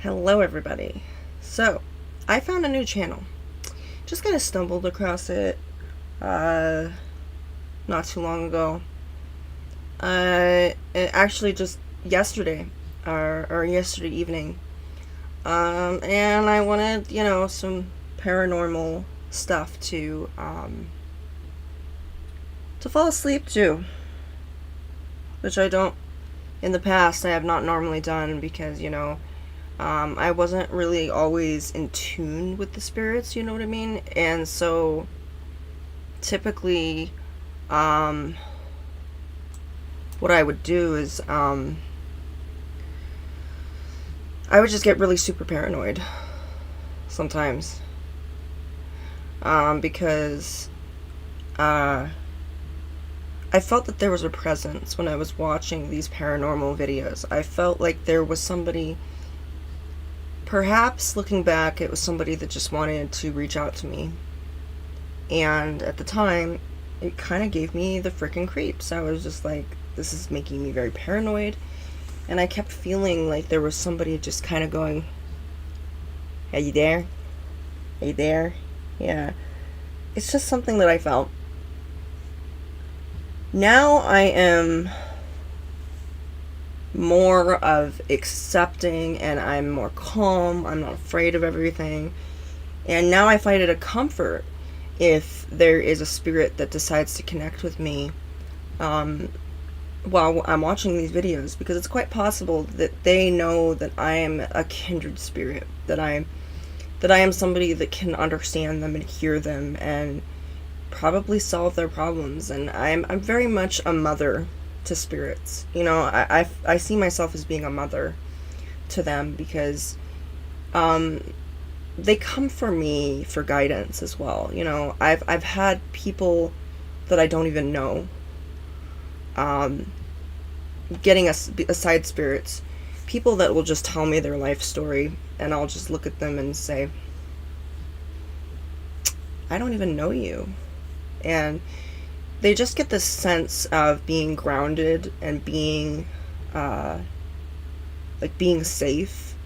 Hello everybody. So, I found a new channel. Just kind of stumbled across it not too long ago. Actually just yesterday or yesterday evening. And I wanted, some paranormal stuff to fall asleep to, which I don't in the past I have not normally done because, I wasn't really always in tune with the spirits, you know what I mean? And so typically, what I would do is, I would just get really super paranoid sometimes. Because, I felt that there was a presence when I was watching these paranormal videos. I felt like there was somebody. Perhaps looking back, it was somebody that just wanted to reach out to me. And at the time, it kind of gave me the freaking creeps. I was just like, this is making me very paranoid. And I kept feeling like there was somebody just kind of going, "Are you there? Are you there?" Yeah. It's just something that I felt. Now I am more of accepting, and I'm more calm. I'm not afraid of everything. And now I find it a comfort if there is a spirit that decides to connect with me while I'm watching these videos, because it's quite possible that they know that I am a kindred spirit, that I am somebody that can understand them and hear them and probably solve their problems. And I'm very much a mother to spirits. I see myself as being a mother to them because they come for me for guidance as well. I've had people that I don't even know getting aside spirits, people that will just tell me their life story, and I'll just look at them and say, I don't even know you. And they just get this sense of being grounded and being being safe,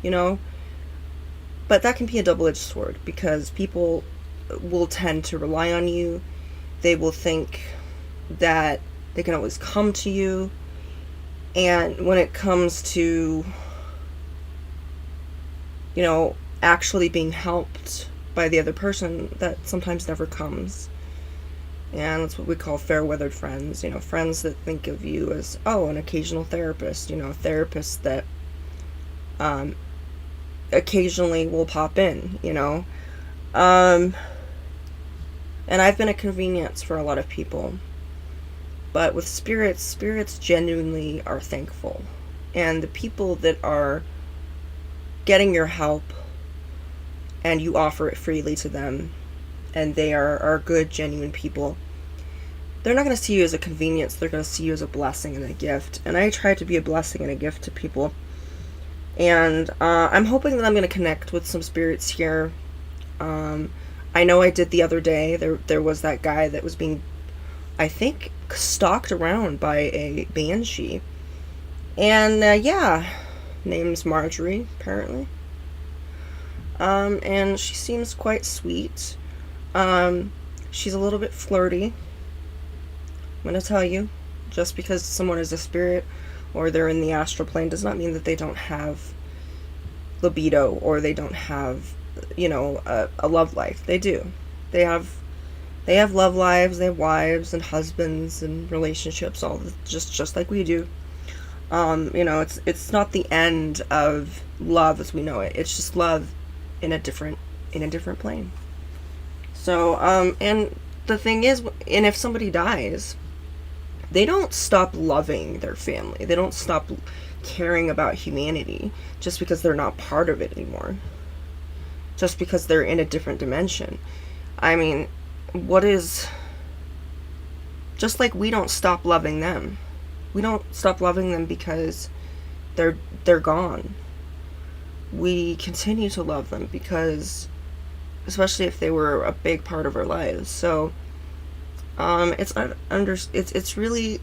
but that can be a double-edged sword, because people will tend to rely on you. They will think that they can always come to you, and when it comes to actually being helped by the other person, that sometimes never comes. And that's what we call fair-weathered friends, friends that think of you as, an occasional therapist, a therapist that occasionally will pop in, and I've been a convenience for a lot of people. But with spirits genuinely are thankful. And the people that are getting your help and you offer it freely to them, and they are good, genuine people, they're not going to see you as a convenience. They're going to see you as a blessing and a gift. And I try to be a blessing and a gift to people. And I'm hoping that I'm going to connect with some spirits here. I know I did the other day. There was that guy that was being, I think, stalked around by a banshee. And name's Marjorie, apparently. And she seems quite sweet. She's a little bit flirty. I'm going to tell you, just because someone is a spirit or they're in the astral plane does not mean that they don't have libido or they don't have, a love life. They do. They have love lives. They have wives and husbands and relationships, all just like we do. It's not the end of love as we know it. It's just love in a different plane. So, and the thing is, and if somebody dies, they don't stop loving their family. They don't stop caring about humanity just because they're not part of it anymore. Just because they're in a different dimension. I mean, just like we don't stop loving them. We don't stop loving them because they're gone. We continue to love them because, especially if they were a big part of our lives. So it's really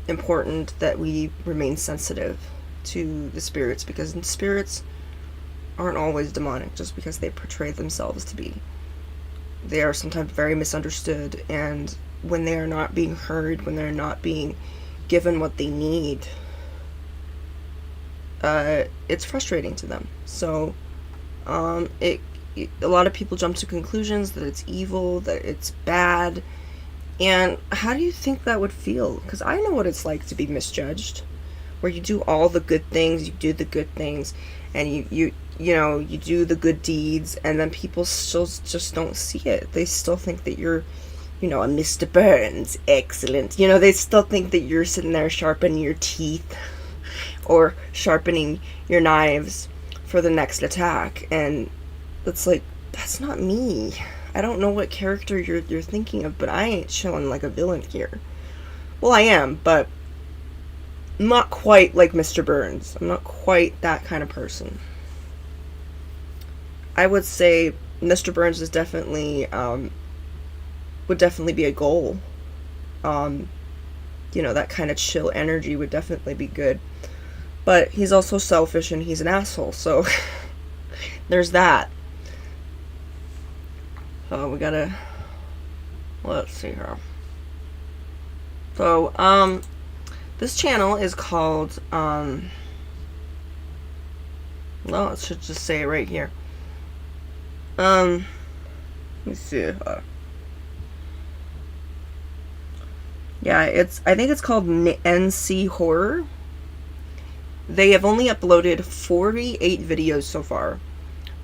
important that we remain sensitive to the spirits, because spirits aren't always demonic just because they portray themselves to be. They are sometimes very misunderstood, and when they are not being heard, when they're not being given what they need, it's frustrating to them. So a lot of people jump to conclusions that it's evil, that it's bad. And how do you think that would feel? Because I know what it's like to be misjudged, where you do all the good things, you do the good things, and you do the good deeds, and then people still just don't see it. They still think that you're, a Mr. Burns, excellent. They still think that you're sitting there sharpening your teeth or sharpening your knives for the next attack, and it's like, that's not me. I don't know what character you're thinking of, but I ain't chilling like a villain here. Well, I am, but not quite like Mr. Burns. I'm not quite that kind of person. I would say Mr. Burns is definitely, would definitely be a goal. That kind of chill energy would definitely be good. But he's also selfish and he's an asshole, so there's that. So we gotta, let's see here. So, this channel is called, well, it should just say it right here. Let me see. Yeah, I think it's called NC Horror. They have only uploaded 48 videos so far.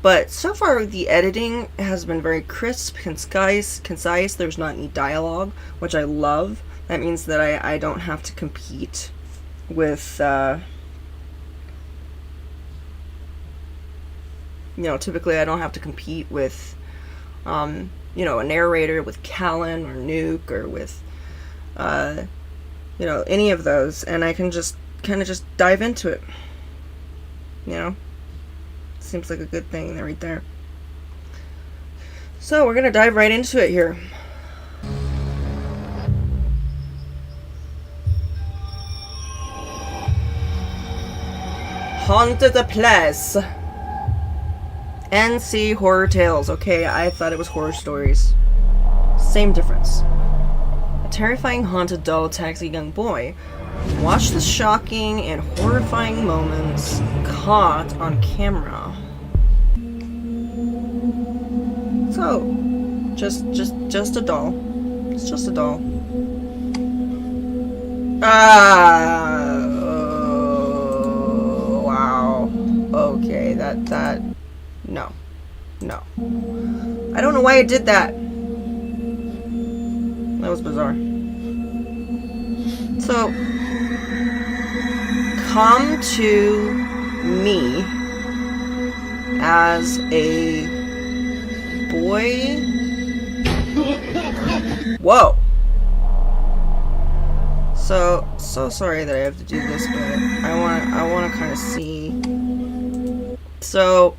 But so far, the editing has been very crisp, concise. There's not any dialogue, which I love. That means that I don't have to compete with, typically I don't have to compete with, a narrator, with Callan or Nuke, or with, any of those. And I can just kind of just dive into it, Seems like a good thing right there. So we're gonna dive right into it here. Haunted Place. NC Horror Tales. Okay, I thought it was horror stories. Same difference. A terrifying haunted doll attacks a young boy. Watch the shocking and horrifying moments caught on camera. So, just a doll. It's just a doll. Wow. Okay, that no. I don't know why I did that. That was bizarre. So, come to me as a boy. Whoa. So sorry that I have to do this, but I want to kind of see. So,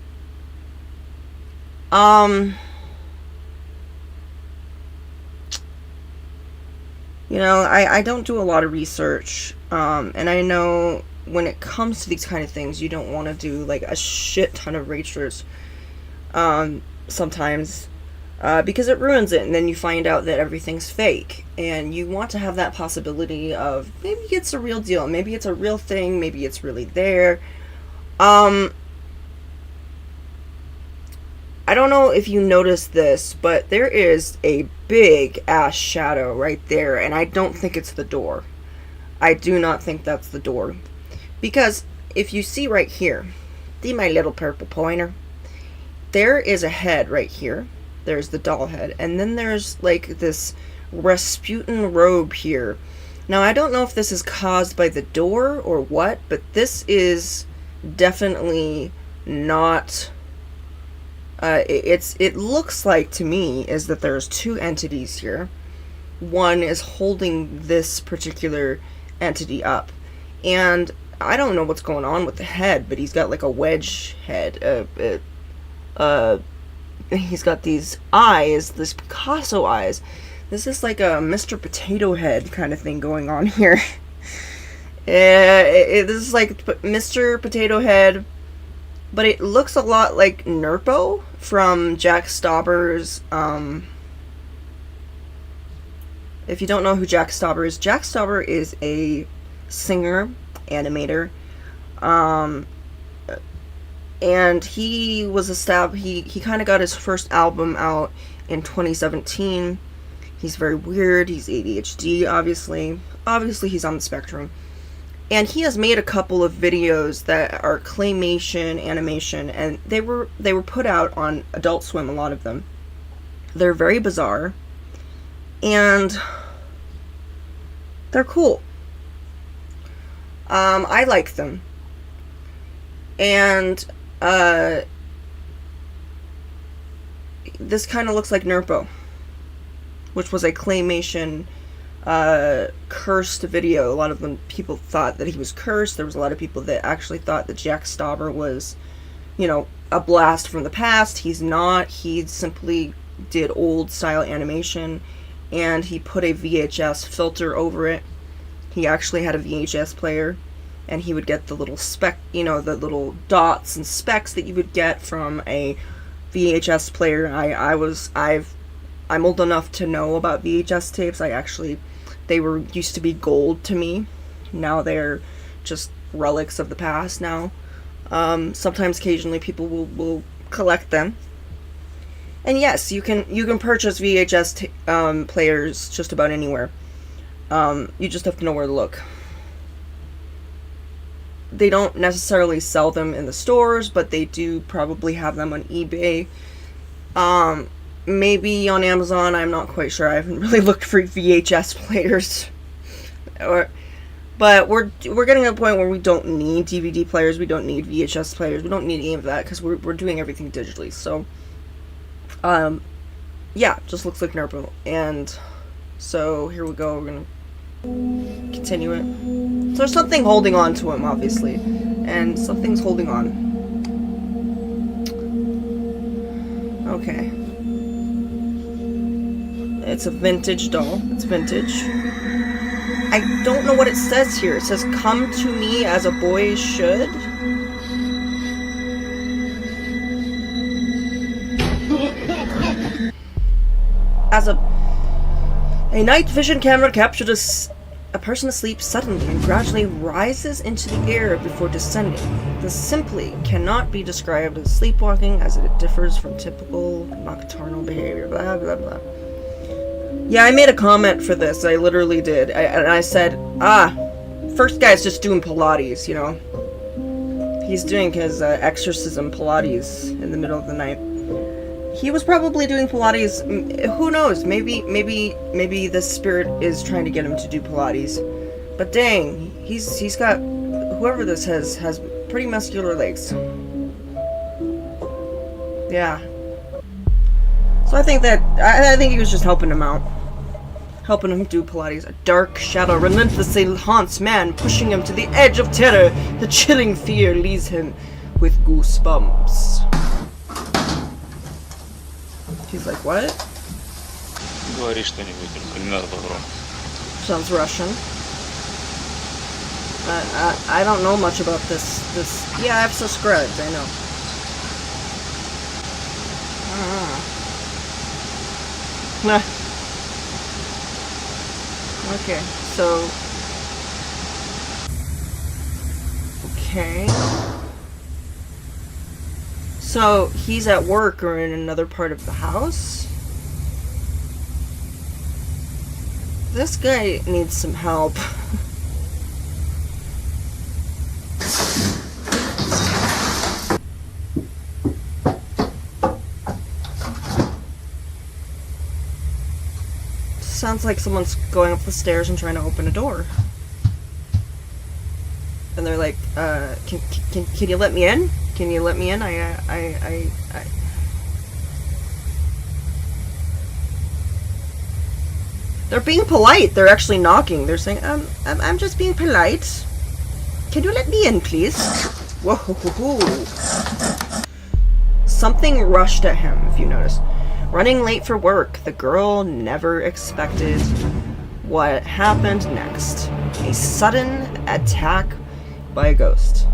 I don't do a lot of research, and I know when it comes to these kind of things, you don't want to do like a shit ton of research, sometimes, because it ruins it, and then you find out that everything's fake, and you want to have that possibility of maybe it's a real deal, maybe it's a real thing, maybe it's really there. I don't know if you noticed this, but there is a big ass shadow right there, and I don't think it's the door. I do not think that's the door. Because if you see right here, see my little purple pointer? There is a head right here. There's the doll head. And then there's like this Rasputin robe here. Now, I don't know if this is caused by the door or what, but this is definitely not... it looks like to me is that there's two entities here. One is holding this particular entity up, and I don't know what's going on with the head, but he's got like a wedge head. He's got these eyes, this Picasso eyes. This is like a Mr. Potato Head kind of thing going on here. This is like Mr. Potato Head, but it looks a lot like Nerpo from Jack Stauber's, if you don't know who Jack Stauber is a singer, animator, and he was he kind of got his first album out in 2017. He's very weird, he's ADHD, obviously he's on the spectrum. And he has made a couple of videos that are claymation animation, and they were put out on Adult Swim, a lot of them. They're very bizarre, and they're cool. I like them. And this kind of looks like Nerpo, which was a claymation cursed video. A lot of them, people thought that he was cursed. There was a lot of people that actually thought that Jack Stauber was, you know, a blast from the past. He's not. He simply did old style animation, and he put a VHS filter over it. He actually had a VHS player, and he would get the little speck, you know, the little dots and specks that you would get from a VHS player. I'm old enough to know about VHS tapes. They used to be gold to me. Now they're just relics of the past now. Sometimes, occasionally, people will collect them. And yes, you can purchase VHS players just about anywhere. You just have to know where to look. They don't necessarily sell them in the stores, but they do probably have them on eBay. Maybe on Amazon, I'm not quite sure. I haven't really looked for VHS players. But we're getting to a point where we don't need DVD players, we don't need VHS players, we don't need any of that, because we're doing everything digitally. So, yeah, just looks like Nerpo. And so here we go, we're gonna continue it. So there's something holding on to him, obviously, and something's holding on. Okay. It's a vintage doll. It's vintage. I don't know what it says here. It says, "Come to me as a boy should." As a night vision camera captured a person asleep suddenly and gradually rises into the air before descending. This simply cannot be described as sleepwalking, as it differs from typical nocturnal behavior. Blah, blah, blah. Yeah, I made a comment for this. I literally did. I said, first guy's just doing Pilates, you know. He's doing his exorcism Pilates in the middle of the night. He was probably doing Pilates. Who knows? Maybe this spirit is trying to get him to do Pilates. But dang, he's got, whoever this has pretty muscular legs. Yeah. So I think he was just helping him out. Helping him do Pilates. A dark shadow relentlessly haunts man, pushing him to the edge of terror. The chilling fear leaves him with goosebumps. He's like, what? Говори что-нибудь, только не надо погромко. Sounds Russian. I don't know much about this. Yeah, I've subscribed, I know. Okay, so... Okay. So, he's at work or in another part of the house? This guy needs some help. Sounds like someone's going up the stairs and trying to open a door. And they're like, can you let me in? Can you let me in? They're being polite. They're actually knocking. They're saying, I'm just being polite. Can you let me in, please? Whoa. Something rushed at him, if you notice. Running late for work, the girl never expected what happened next. A sudden attack by a ghost.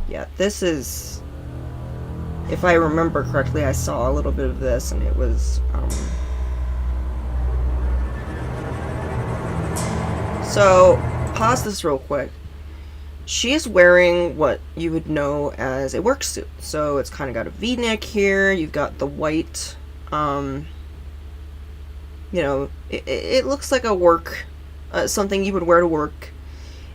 Yeah, this is If I remember correctly, I saw a little bit of this, and it was so pause this real quick. She is wearing what you would know as a work suit. So it's kind of got a V-neck here. You've got the white, it looks like a work, something you would wear to work.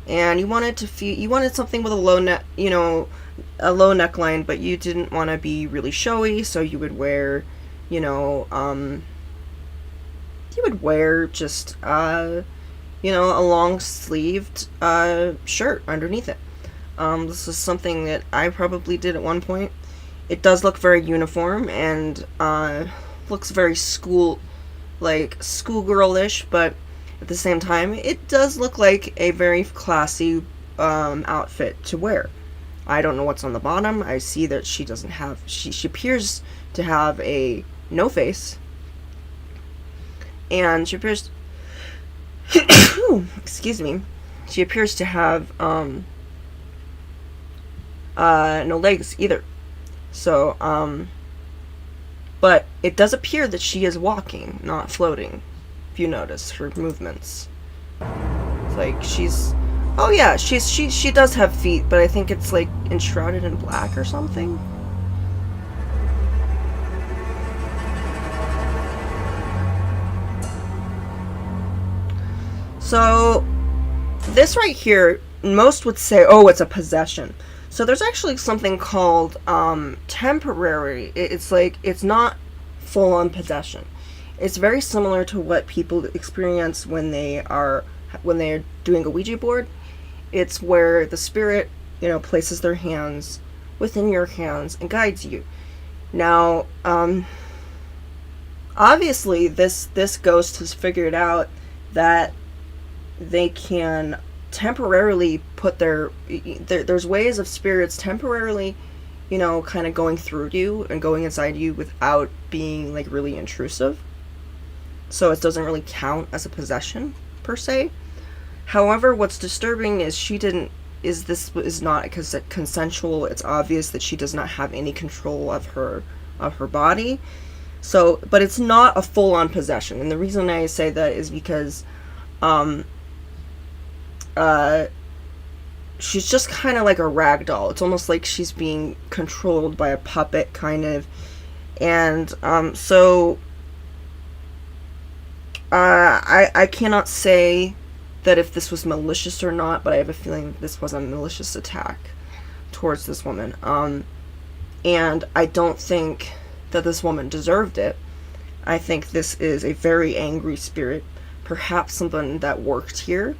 And you wanted you wanted something with a low neck, a low neckline, but you didn't want to be really showy. So you would wear, just, a long sleeved shirt underneath it. This is something that I probably did at one point. It does look very uniform and looks very schoolgirlish, but at the same time, it does look like a very classy outfit to wear. I don't know what's on the bottom. I see that she doesn't have. She appears to have a no face, and she appears. Excuse me. She appears to have no legs either. So but it does appear that she is walking, not floating. If you notice her movements, it's like she's. Oh yeah, she does have feet, but I think it's like enshrouded in black or something. So this right here, most would say, oh, it's a possession. So there's actually something called temporary. It's not full on possession. It's very similar to what people experience when they're doing a Ouija board. It's where the spirit, places their hands within your hands and guides you. Now, obviously, this ghost has figured out that they can temporarily put there's ways of spirits temporarily, kind of going through you and going inside you without being like really intrusive. So it doesn't really count as a possession per se. However, what's disturbing is this is not consensual. It's obvious that she does not have any control of her body. So, but it's not a full-on possession. And the reason I say that is because she's just kind of like a rag doll. It's almost like she's being controlled by a puppet, kind of. And I cannot say that if this was malicious or not, but I have a feeling this was a malicious attack towards this woman. And I don't think that this woman deserved it. I think this is a very angry spirit, perhaps someone that worked here.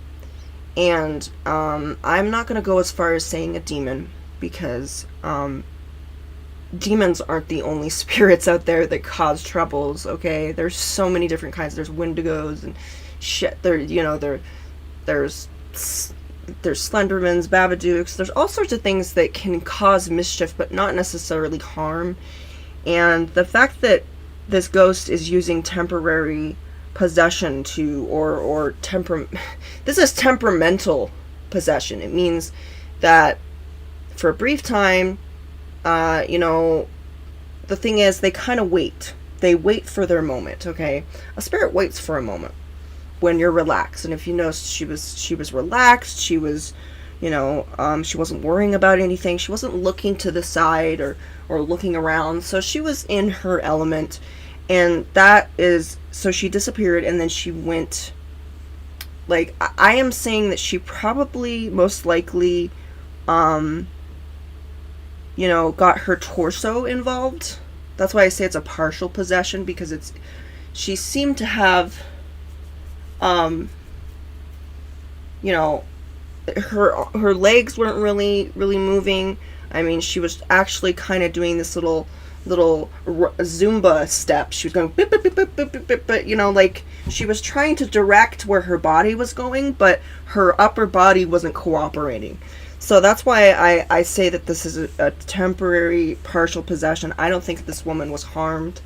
And I'm not going to go as far as saying a demon, because demons aren't the only spirits out there that cause troubles, okay? There's so many different kinds. There's wendigos and shit. There's Slendermans, Babadooks. There's all sorts of things that can cause mischief, but not necessarily harm. And the fact that this ghost is using temporary possession this is temperamental possession. It means that for a brief time, the thing is, they kind of wait. They wait for their moment, okay? A spirit waits for a moment when you're relaxed. And if you notice, she was relaxed. She was, she wasn't worrying about anything. She wasn't looking to the side or looking around. So she was in her element. And so she disappeared, and then she went, like, I am saying that she probably, most likely, got her torso involved. That's why I say it's a partial possession, because she seemed to have, her legs weren't really moving. I mean, she was actually kind of doing this little Zumba step. She was going beep, beep, beep, beep, beep, beep, beep, like she was trying to direct where her body was going, but her upper body wasn't cooperating. So that's why I say that this is a temporary partial possession. I don't think this woman was harmed.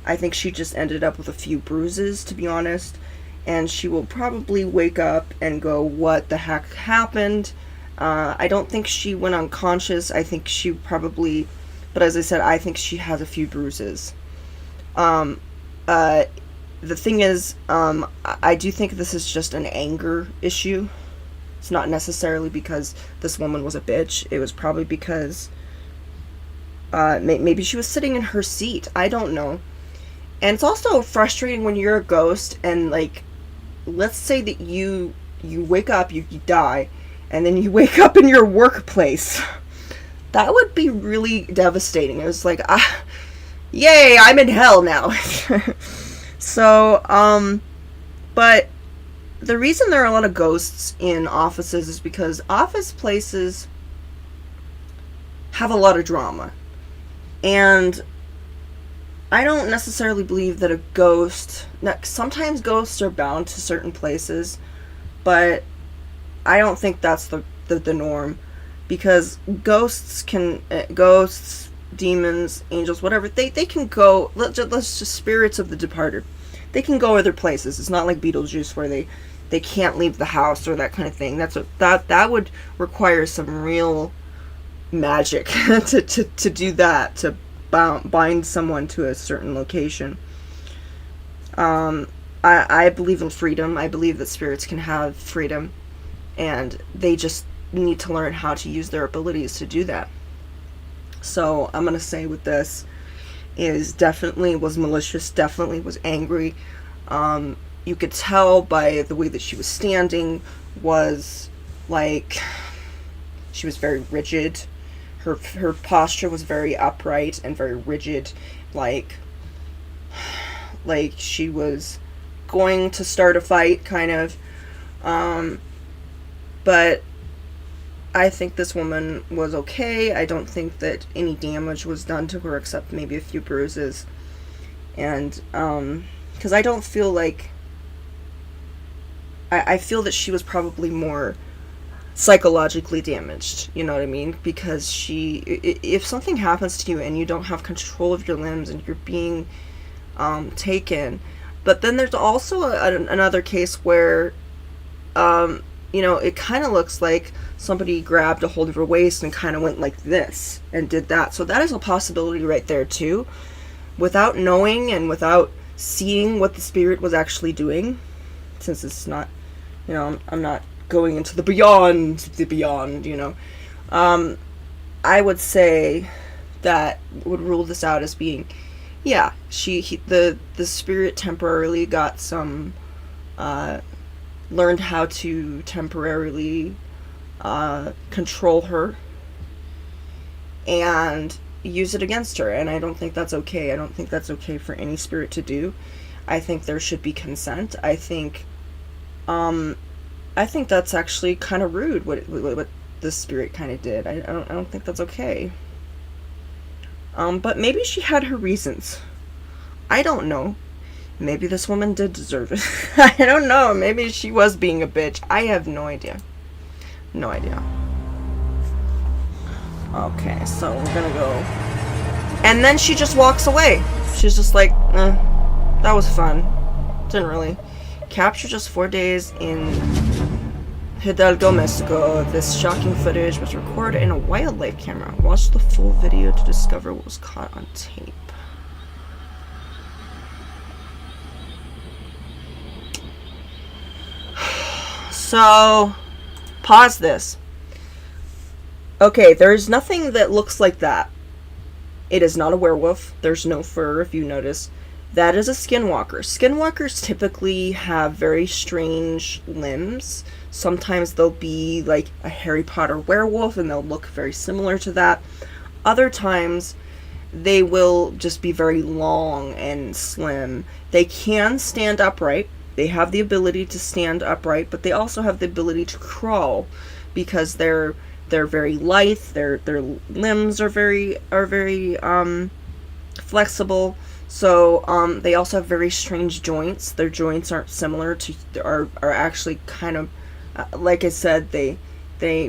I think she just ended up with a few bruises, to be honest, and she will probably wake up and go, what the heck happened? I don't think she went unconscious. I think she probably But as I said, I think she has a few bruises. Um, uh, the thing is, I do think this is just an anger issue. It's not necessarily because this woman was a bitch. It was probably because maybe she was sitting in her seat. I don't know. And it's also frustrating when you're a ghost and, like, let's say that you wake up, you die, and then you wake up in your workplace. That would be really devastating. It was like, yay, I'm in hell now. So, but the reason there are a lot of ghosts in offices is because office places have a lot of drama. And I don't necessarily believe that a ghost... Sometimes ghosts are bound to certain places, but I don't think that's the norm. Because ghosts, demons, angels, whatever, they can go... Let's just spirits of the departed. They can go other places. It's not like Beetlejuice where they can't leave the house or that kind of thing. That would require some real magic to do that, to bind someone to a certain location. I believe in freedom. I believe that spirits can have freedom, and they just need to learn how to use their abilities to do that. So I'm gonna say with this is definitely was malicious, definitely was angry. You could tell by the way that she was standing was like she was very rigid. Her posture was very upright and very rigid, like she was going to start a fight, kind of. But I think this woman was okay. I don't think that any damage was done to her except maybe a few bruises. And, because I don't feel like... I feel that she was probably more psychologically damaged, you know what I mean? Because if something happens to you and you don't have control of your limbs and you're being taken... But then there's also another case where, it kind of looks like somebody grabbed a hold of her waist and kind of went like this and did that. So that is a possibility right there too. Without knowing and without seeing what the spirit was actually doing, since it's not, I'm not going into the beyond, I would say that would rule this out as being, yeah, the spirit temporarily got some, learned how to temporarily control her and use it against her, and I don't think that's okay. I don't think that's okay for any spirit to do. I think there should be consent. I think that's actually kind of rude what the spirit kind of did. I don't think that's okay. But maybe she had her reasons. I don't know. Maybe this woman did deserve it. I don't know. Maybe she was being a bitch. I have no idea. No idea. Okay, so we're gonna go. And then she just walks away. She's just like, that was fun. Didn't really. Captured just 4 days in Hidalgo, Mexico. This shocking footage was recorded in a wildlife camera. Watch the full video to discover what was caught on tape. So, pause this. Okay, there's nothing that looks like that. It is not a werewolf. There's no fur, if you notice. That is a skinwalker. Skinwalkers typically have very strange limbs. Sometimes they'll be like a Harry Potter werewolf and they'll look very similar to that. Other times, they will just be very long and slim. They can stand upright. They have the ability to stand upright, but they also have the ability to crawl because they're very lithe. Their limbs are very flexible. So they also have very strange joints. Their joints aren't similar to are actually kind of like I said. They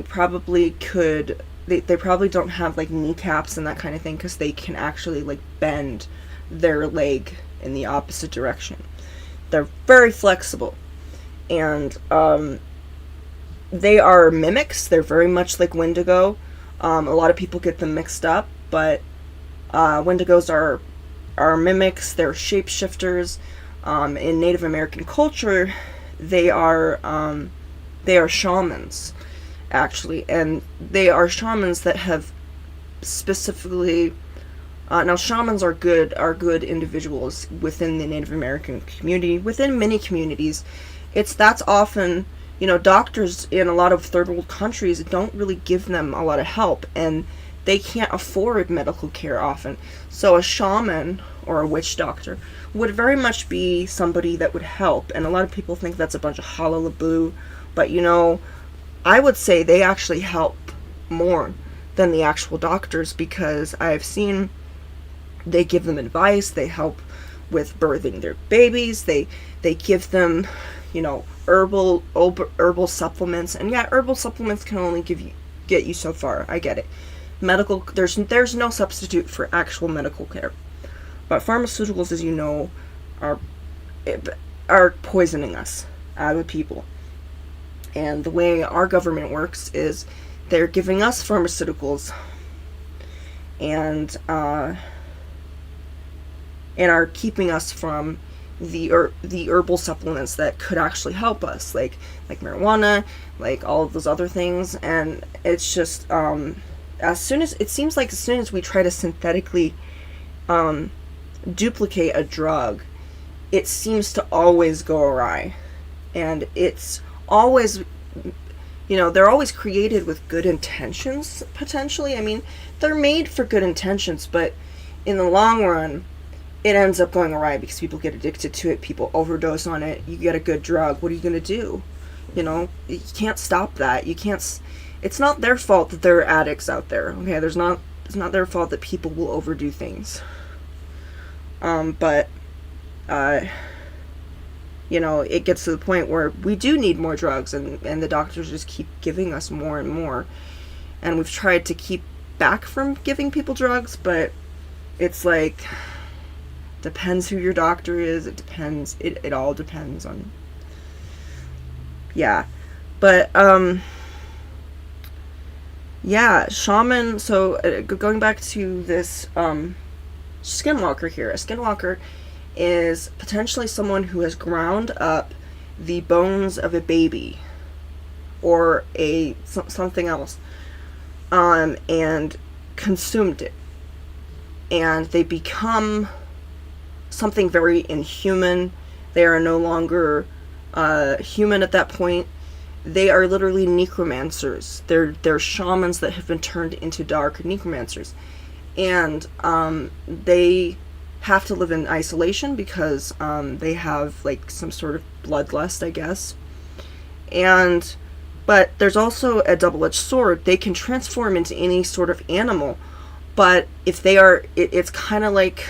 probably could. They probably don't have like kneecaps and that kind of thing because they can actually like bend their leg in the opposite direction. They're very flexible, and they are mimics. They're very much like Wendigo. A lot of people get them mixed up, but Wendigos are mimics. They're shapeshifters. In Native American culture, they are shamans, actually, and they are shamans that have specifically. Now, shamans are good individuals within the Native American community. Within many communities, that's often, doctors in a lot of third world countries don't really give them a lot of help, and they can't afford medical care often. So a shaman or a witch doctor would very much be somebody that would help. And a lot of people think that's a bunch of hullabaloo, but I would say they actually help more than the actual doctors, because I've seen they give them advice, they help with birthing their babies, they give them, herbal supplements. And yeah, herbal supplements can only get you so far. I get it. There's no substitute for actual medical care. But pharmaceuticals, as you know, are poisoning us as a people. And the way our government works is they're giving us pharmaceuticals and are keeping us from the herbal supplements that could actually help us, like marijuana, like all of those other things. And it's just as soon as we try to synthetically duplicate a drug, it seems to always go awry. And it's always, they're always created with good intentions, potentially. I mean, they're made for good intentions, but in the long run, it ends up going awry because people get addicted to it, people overdose on it. You get a good drug, what are you going to do? You can't stop that. It's not their fault that there are addicts out there, okay? It's not their fault that people will overdo things. But it gets to the point where we do need more drugs, and the doctors just keep giving us more and more. And we've tried to keep back from giving people drugs, but it's like, depends who your doctor is. It depends. It all depends on. Yeah. But, yeah, shaman. So, going back to this, skinwalker here. A skinwalker is potentially someone who has ground up the bones of a baby or something else, and consumed it, and they become something very inhuman. They are no longer human at that point. They are literally necromancers. They're shamans that have been turned into dark necromancers, and they have to live in isolation because they have like some sort of bloodlust, I guess. But there's also a double-edged sword. They can transform into any sort of animal, but if they are, it's kind of like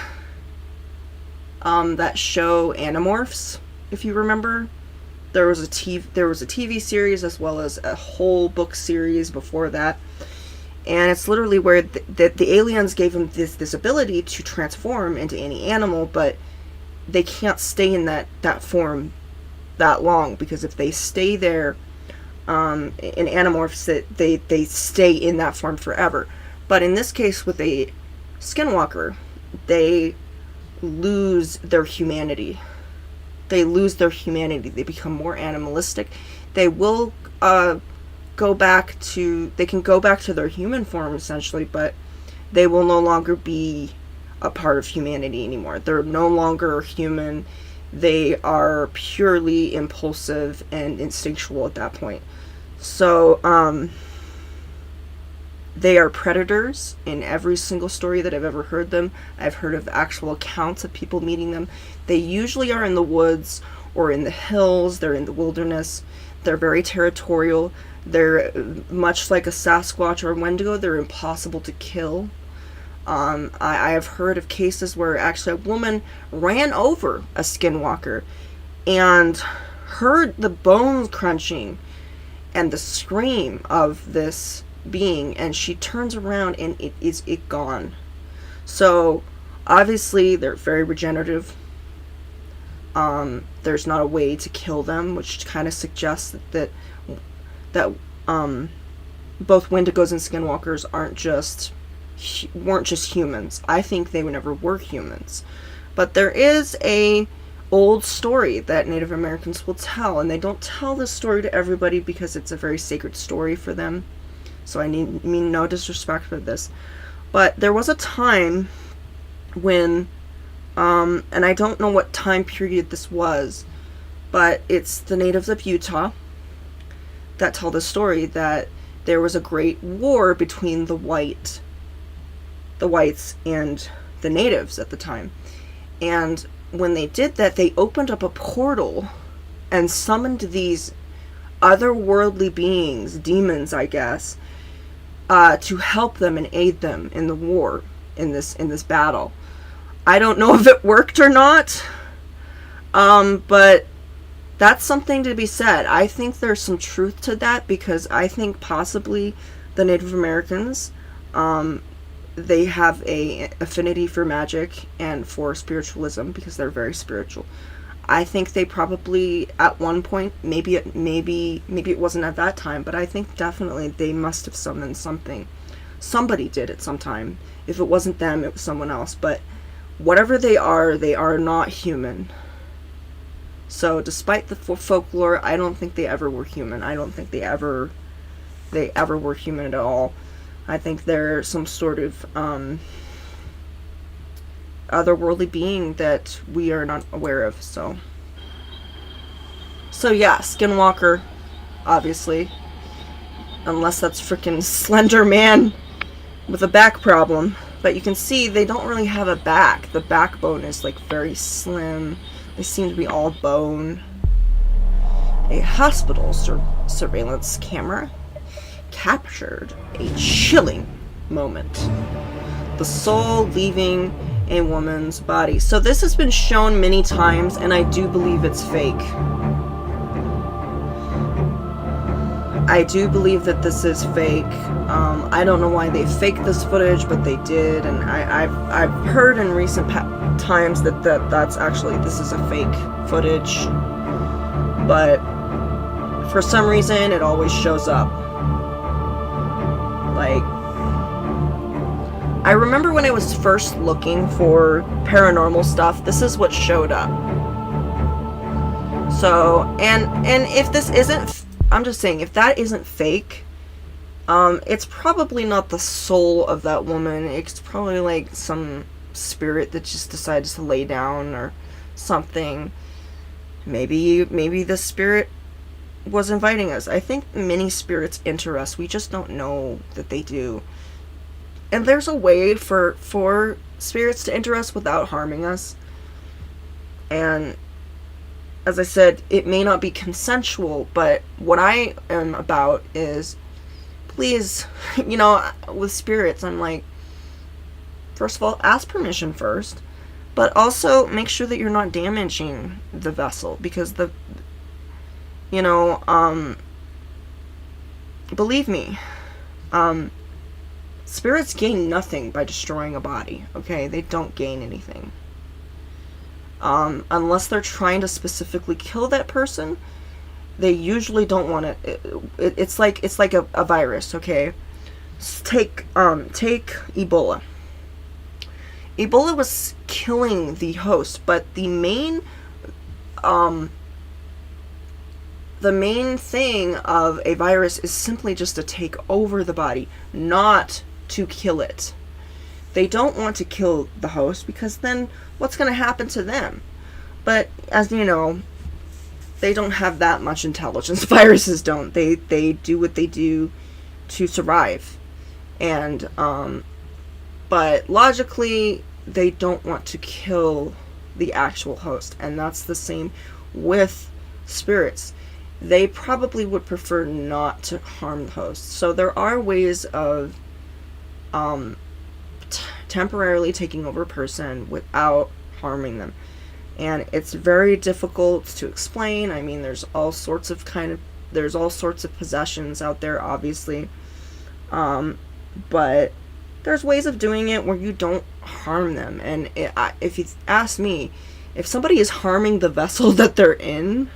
that show Animorphs, if you remember. There was a TV series as well as a whole book series before that. And it's literally where the aliens gave them this ability to transform into any animal, but they can't stay in that form that long, because if they stay there in Animorphs, they stay in that form forever. But in this case, with a skinwalker, they lose their humanity. They become more animalistic. They will go back to their human form, essentially, but they will no longer be a part of humanity anymore. They're no longer human. They are purely impulsive and instinctual at that point. So they are predators in every single story that I've ever heard them. I've heard of actual accounts of people meeting them. They usually are in the woods or in the hills. They're in the wilderness. They're very territorial. They're much like a Sasquatch or a Wendigo. They're impossible to kill. I have heard of cases where actually a woman ran over a skinwalker and heard the bones crunching and the scream of this being, and she turns around and it gone. So obviously they're very regenerative. There's not a way to kill them, which kind of suggests that both Wendigos and skinwalkers aren't just weren't just humans. I think they never were humans. But there is a old story that Native Americans will tell, and they don't tell this story to everybody because it's a very sacred story for them. So I mean no disrespect for this. But there was a time when, and I don't know what time period this was, but it's the natives of Utah that tell the story that there was a great war between the whites and the natives at the time. And when they did that, they opened up a portal and summoned these otherworldly beings, demons, I guess, to help them and aid them in the war, in this battle. I don't know if it worked or not, but that's something to be said. I think there's some truth to that, because I think possibly the Native Americans, they have a affinity for magic and for spiritualism because they're very spiritual. I think they probably at one point, maybe it wasn't at that time, but I think definitely they must have summoned something. Somebody did at some time. If it wasn't them, it was someone else. But whatever they are not human. So despite the folklore, I don't think they ever were human. I don't think they ever were human at all. I think they're some sort of otherworldly being that we are not aware of. So yeah, Skinwalker, obviously, unless that's freaking Slender Man with a back problem. But you can see they don't really have a back. The backbone is like very slim. They seem to be all bone. A hospital surveillance camera captured a chilling moment. The soul leaving a woman's body. So this has been shown many times, and I do believe it's fake. I do believe that this is fake. I don't know why they faked this footage, but they did, and I've heard in recent times that's actually, this is a fake footage, but for some reason it always shows up. Like, I remember when I was first looking for paranormal stuff, this is what showed up. So, and if this isn't, I'm just saying, if that isn't fake, it's probably not the soul of that woman. It's probably like some spirit that just decides to lay down or something. Maybe the spirit was inviting us. I think many spirits enter us. We just don't know that they do. And there's a way for spirits to enter us without harming us. And as I said, it may not be consensual, but what I am about is, please, with spirits, I'm like, first of all, ask permission first, but also make sure that you're not damaging the vessel, because believe me, spirits gain nothing by destroying a body, okay? They don't gain anything. Unless they're trying to specifically kill that person, they usually don't want it. It's like a virus, okay? Take Ebola. Ebola was killing the host, but the main thing of a virus is simply just to take over the body, not to kill it. They don't want to kill the host, because then what's going to happen to them? But as you know, they don't have that much intelligence. Viruses don't. They do what they do to survive. And but logically, they don't want to kill the actual host. And that's the same with spirits. They probably would prefer not to harm the host. So there are ways of temporarily taking over a person without harming them. And it's very difficult to explain. I mean, there's all sorts of possessions out there, obviously. But there's ways of doing it where you don't harm them. And if you ask me, if somebody is harming the vessel that they're in,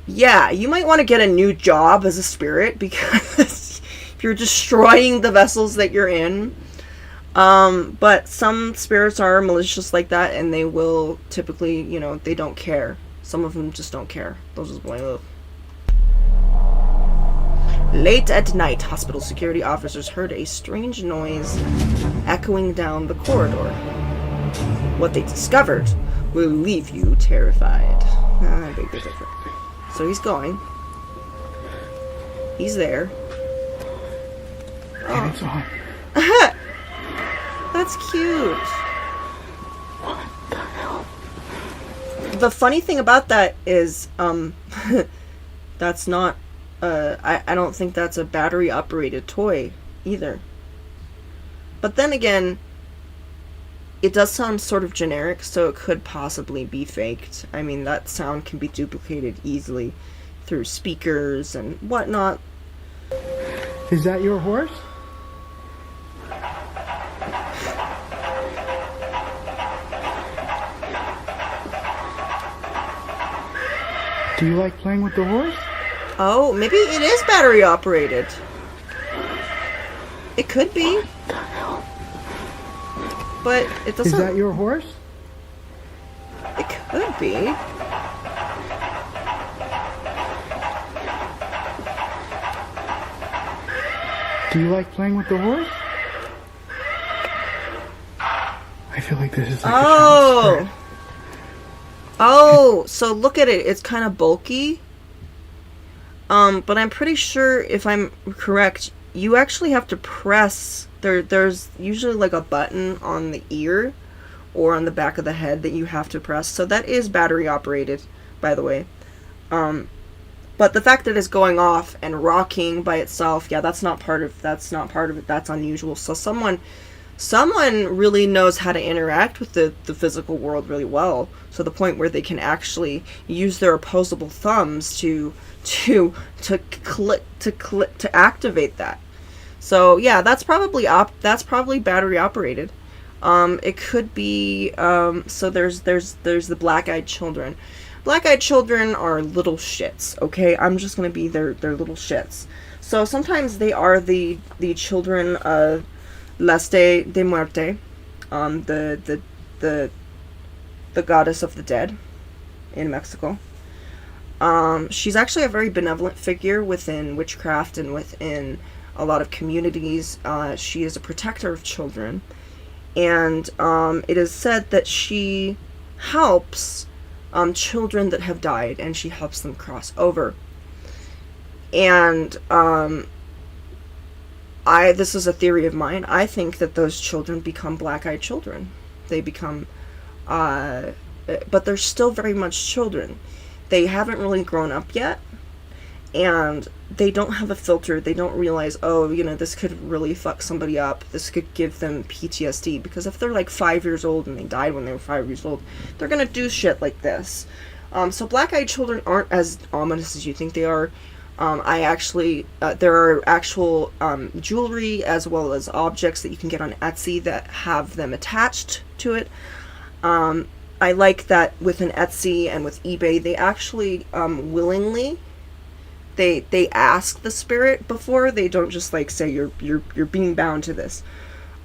yeah, you might want to get a new job as a spirit, because you're destroying the vessels that you're in. But some spirits are malicious like that, and they will typically, they don't care. Some of them just don't care. They'll just blame it. Late at night, hospital security officers heard a strange noise echoing down the corridor. What they discovered will leave you terrified. I beg to differ. So he's going. He's there. And it's on. That's cute. What the hell? The funny thing about that is, that's not, I don't think that's a battery-operated toy, either. But then again, it does sound sort of generic, so it could possibly be faked. I mean, that sound can be duplicated easily through speakers and whatnot. Is that your horse? Do you like playing with the horse? Oh, maybe it is battery operated. It could be. What the hell? But it doesn't... Is that your horse? It could be. Do you like playing with the horse? I feel like this is like a child spirit. Oh, so look at it. It's kind of bulky. But I'm pretty sure, if I'm correct, you actually have to press. There's usually like a button on the ear or on the back of the head that you have to press. So that is battery operated, by the way. But the fact that it's going off and rocking by itself, yeah, that's not part of it. That's unusual. So someone really knows how to interact with the physical world really well, to the point where they can actually use their opposable thumbs to activate that. So yeah, that's probably battery operated. It could be. So there's the black-eyed children. Black-eyed children are little shits. Okay, I'm just gonna be their little shits. So sometimes they are the children of Las de Muerte, the goddess of the dead in Mexico. She's actually a very benevolent figure within witchcraft and within a lot of communities. She is a protector of children, and it is said that she helps children that have died, and she helps them cross over. And this is a theory of mine. I think that those children become black-eyed children. They become, but they're still very much children. They haven't really grown up yet, and they don't have a filter. They don't realize, this could really fuck somebody up. This could give them PTSD, because if they're like 5 years old and they died when they were 5 years old, they're gonna do shit like this. So black-eyed children aren't as ominous as you think they are. There are actual jewelry as well as objects that you can get on Etsy that have them attached to it. I like that with an Etsy and with eBay, they actually willingly they ask the spirit before. They don't just like say you're being bound to this.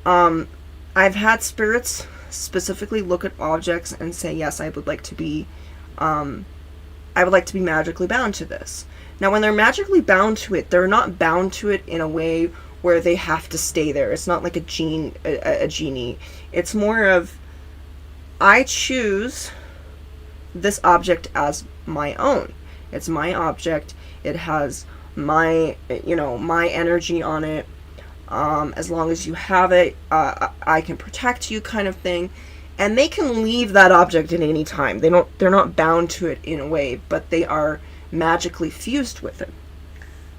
I've had spirits specifically look at objects and say, yes, I would like to be magically bound to this. Now, when they're magically bound to it, they're not bound to it in a way where they have to stay there. It's not like a genie. It's more of, I choose this object as my own. It's my object. It has my energy on it. As long as you have it, I can protect you, kind of thing. And they can leave that object at any time. They're not bound to it in a way, but they are magically fused with it.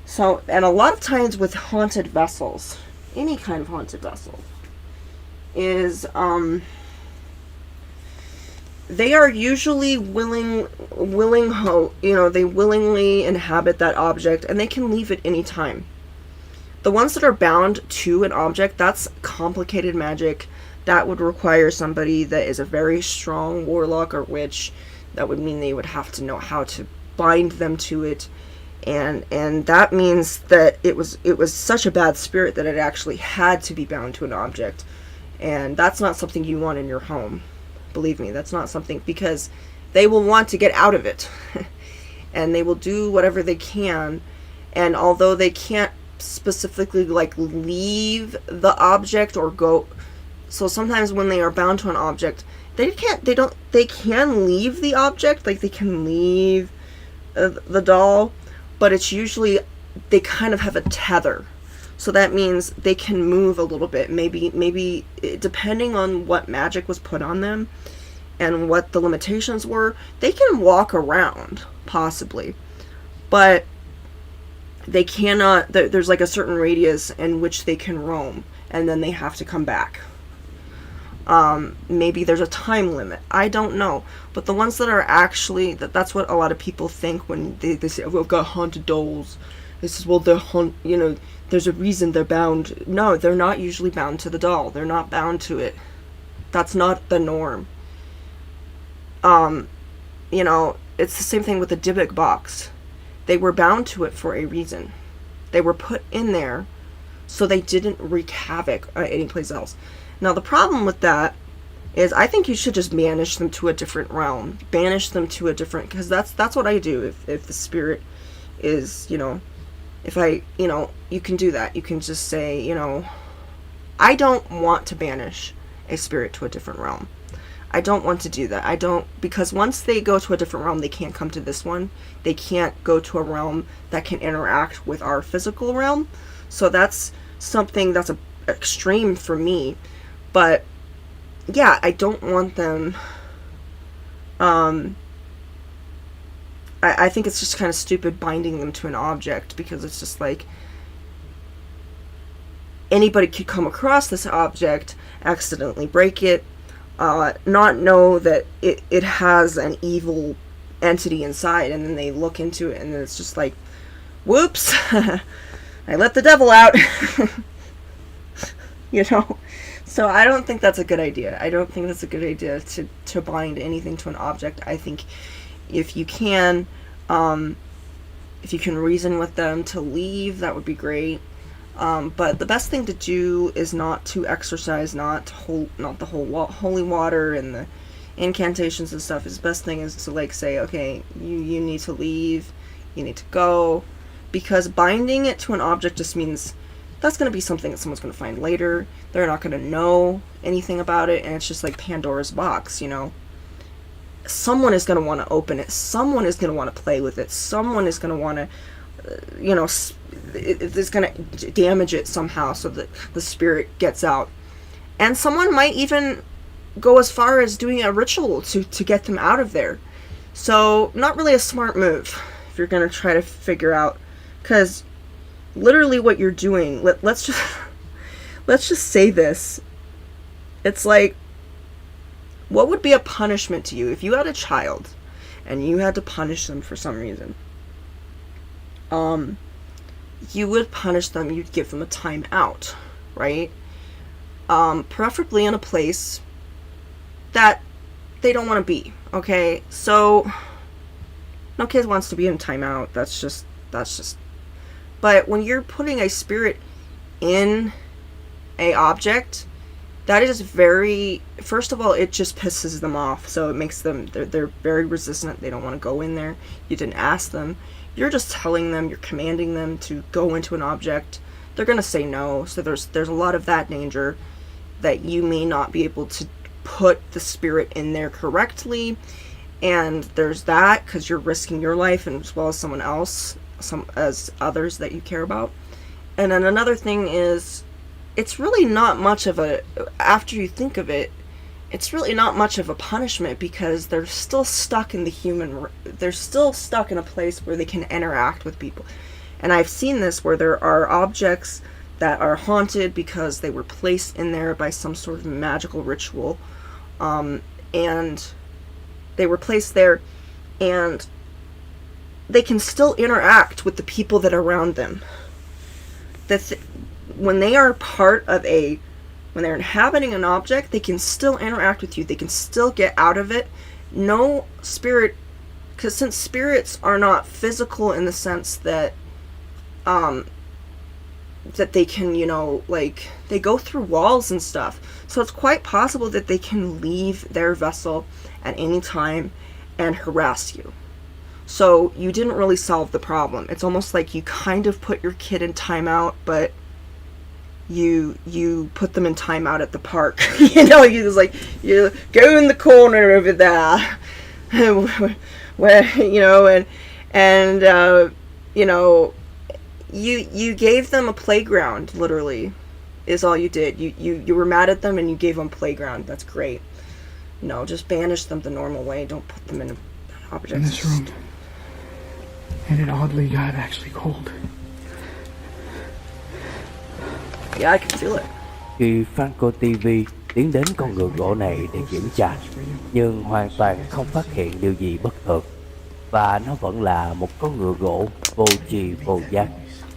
So, and a lot of times with haunted vessels, any kind of haunted vessel, is they are usually they willingly inhabit that object, and they can leave it any time. The ones that are bound to an object, that's complicated magic. That would require somebody that is a very strong warlock or witch. That would mean they would have to know how to bind them to it. and that means that it was such a bad spirit that it actually had to be bound to an object, and that's not something you want in your home. Believe me, that's not something, because they will want to get out of it and they will do whatever they can, and although they can't specifically like leave the object or go, so sometimes when they are bound to an object, they can leave the object, like they can leave the doll, but it's usually they kind of have a tether. So that means they can move a little bit, maybe depending on what magic was put on them and what the limitations were, they can walk around possibly, but they cannot, there's like a certain radius in which they can roam, and then they have to come back. Maybe there's a time limit. I don't know. But the ones that are actually, that's what a lot of people think when they say, oh, we've got haunted dolls. This is, well, they're there's a reason they're bound. No, they're not usually bound to the doll. They're not bound to it. That's not the norm. It's the same thing with the Dybbuk box. They were bound to it for a reason. They were put in there so they didn't wreak havoc anyplace else. Now, the problem with that is I think you should just banish them to a different realm. Banish them to a different... Because that's what I do if the spirit is, if I, you can do that. You can just say, I don't want to banish a spirit to a different realm. I don't want to do that. Because once they go to a different realm, they can't come to this one. They can't go to a realm that can interact with our physical realm. So that's something that's extreme for me. But yeah, I don't want them. I think it's just kind of stupid binding them to an object, because it's just like anybody could come across this object, accidentally break it, not know that it has an evil entity inside, and then they look into it and then it's just like, whoops, I let the devil out. So I don't think that's a good idea. I don't think that's a good idea to bind anything to an object. I think if you can reason with them to leave, that would be great. But the best thing to do is not to exercise, not the whole holy water and the incantations and stuff. His best thing is to say, okay, you need to leave, you need to go, because binding it to an object just means that's going to be something that someone's going to find later. They're not going to know anything about it, and it's just like Pandora's box, Someone is going to want to open it. Someone is going to want to play with it. Someone is going to want to, it's going to damage it somehow so that the spirit gets out. And someone might even go as far as doing a ritual to get them out of there. So, not really a smart move if you're going to try to figure out, because literally what you're doing, let's just say this. It's like, what would be a punishment to you if you had a child and you had to punish them for some reason? You would punish them, you'd give them a time out, right? Preferably in a place that they don't want to be, okay? So, no kid wants to be in timeout. That's just. But when you're putting a spirit in a object, that is very, first of all, it just pisses them off. So it makes them, they're very resistant. They don't want to go in there. You didn't ask them. You're just telling them, you're commanding them to go into an object. They're going to say no. So there's a lot of that danger that you may not be able to put the spirit in there correctly. And there's that, because you're risking your life and as well as someone else, as others that you care about. And then another thing is, it's really not much of a, after you think of it, it's really not much of a punishment, because they're still stuck in they're still stuck in a place where they can interact with people. And I've seen this where there are objects that are haunted because they were placed in there by some sort of magical ritual, and they were placed there, and they can still interact with the people that are around them. When they are when they're inhabiting an object, they can still interact with you. They can still get out of it. No spirit because since spirits are not physical in the sense that that they can, you know, like, they go through walls and stuff. So it's quite possible that they can leave their vessel at any time and harass you. So you didn't really solve the problem. It's almost like you kind of put your kid in timeout, but you put them in timeout at the park. You know, you just like, you go in the corner over there. Where, you know, and you know, you gave them a playground, literally, is all you did. You were mad at them and you gave them playground. That's great. No, just banish them the normal way. Don't put them in objects. In this room. And it oddly got actually cold. Yeah, I can feel it. Khi Franco TV tiến đến con ngựa gỗ này để kiểm tra, nhưng hoàn toàn không phát hiện điều gì bất thường. Và nó vẫn là một con ngựa gỗ vô tri vô giác.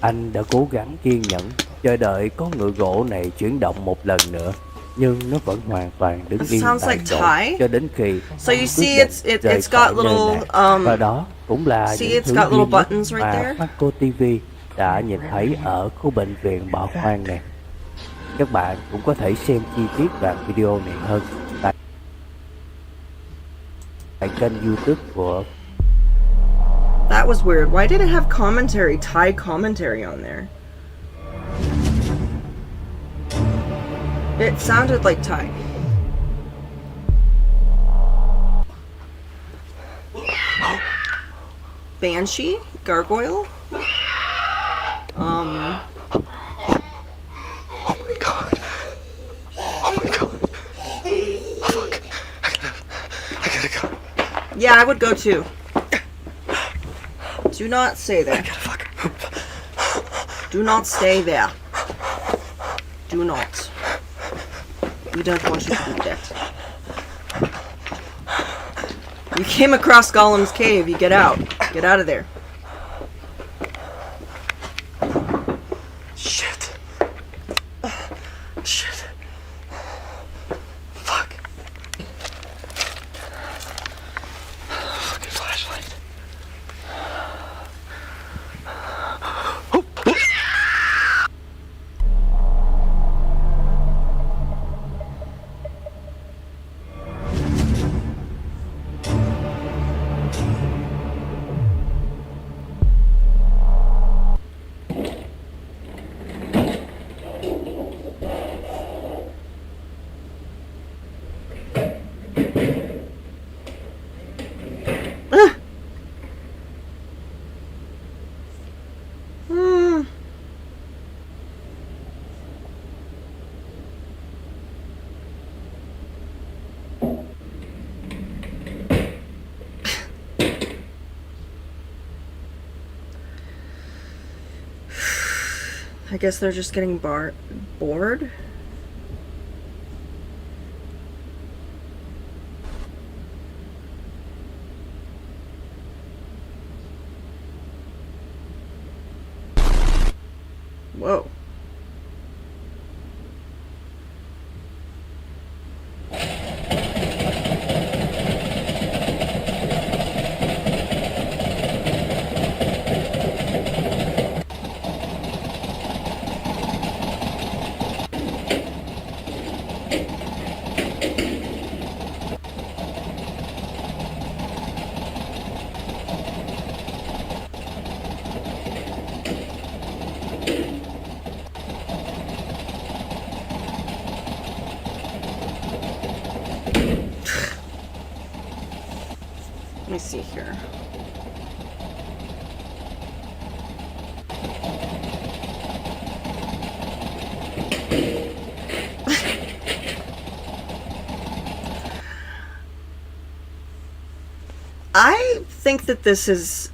Anh đã cố gắng kiên nhẫn chờ đợi con ngựa gỗ này chuyển động một lần nữa, nhưng nó vẫn hoàn toàn đứng yên tại chỗ cho đến khi so you see it's got little và đó cũng là những thứ duy nhất mà Franco TV đã nhìn thấy ở khu bệnh viện bỏ hoang này. Các bạn cũng có thể xem chi tiết đoạn video này hơn tại kênh YouTube của. That was weird. Why did it have commentary, Thai commentary on there? It sounded like Thai. Banshee? Gargoyle? Oh my god. Oh my god. Fuck. I gotta go. Yeah, I would go too. Do not stay there. I gotta fucking move. Do not stay there. Do not. We don't want you to do that. You came across Gollum's cave. You get out. Get out of there. Shit. Shit. Fuck. Fucking flashlight. I guess they're just getting bored. Whoa. Let me see here. I think that this is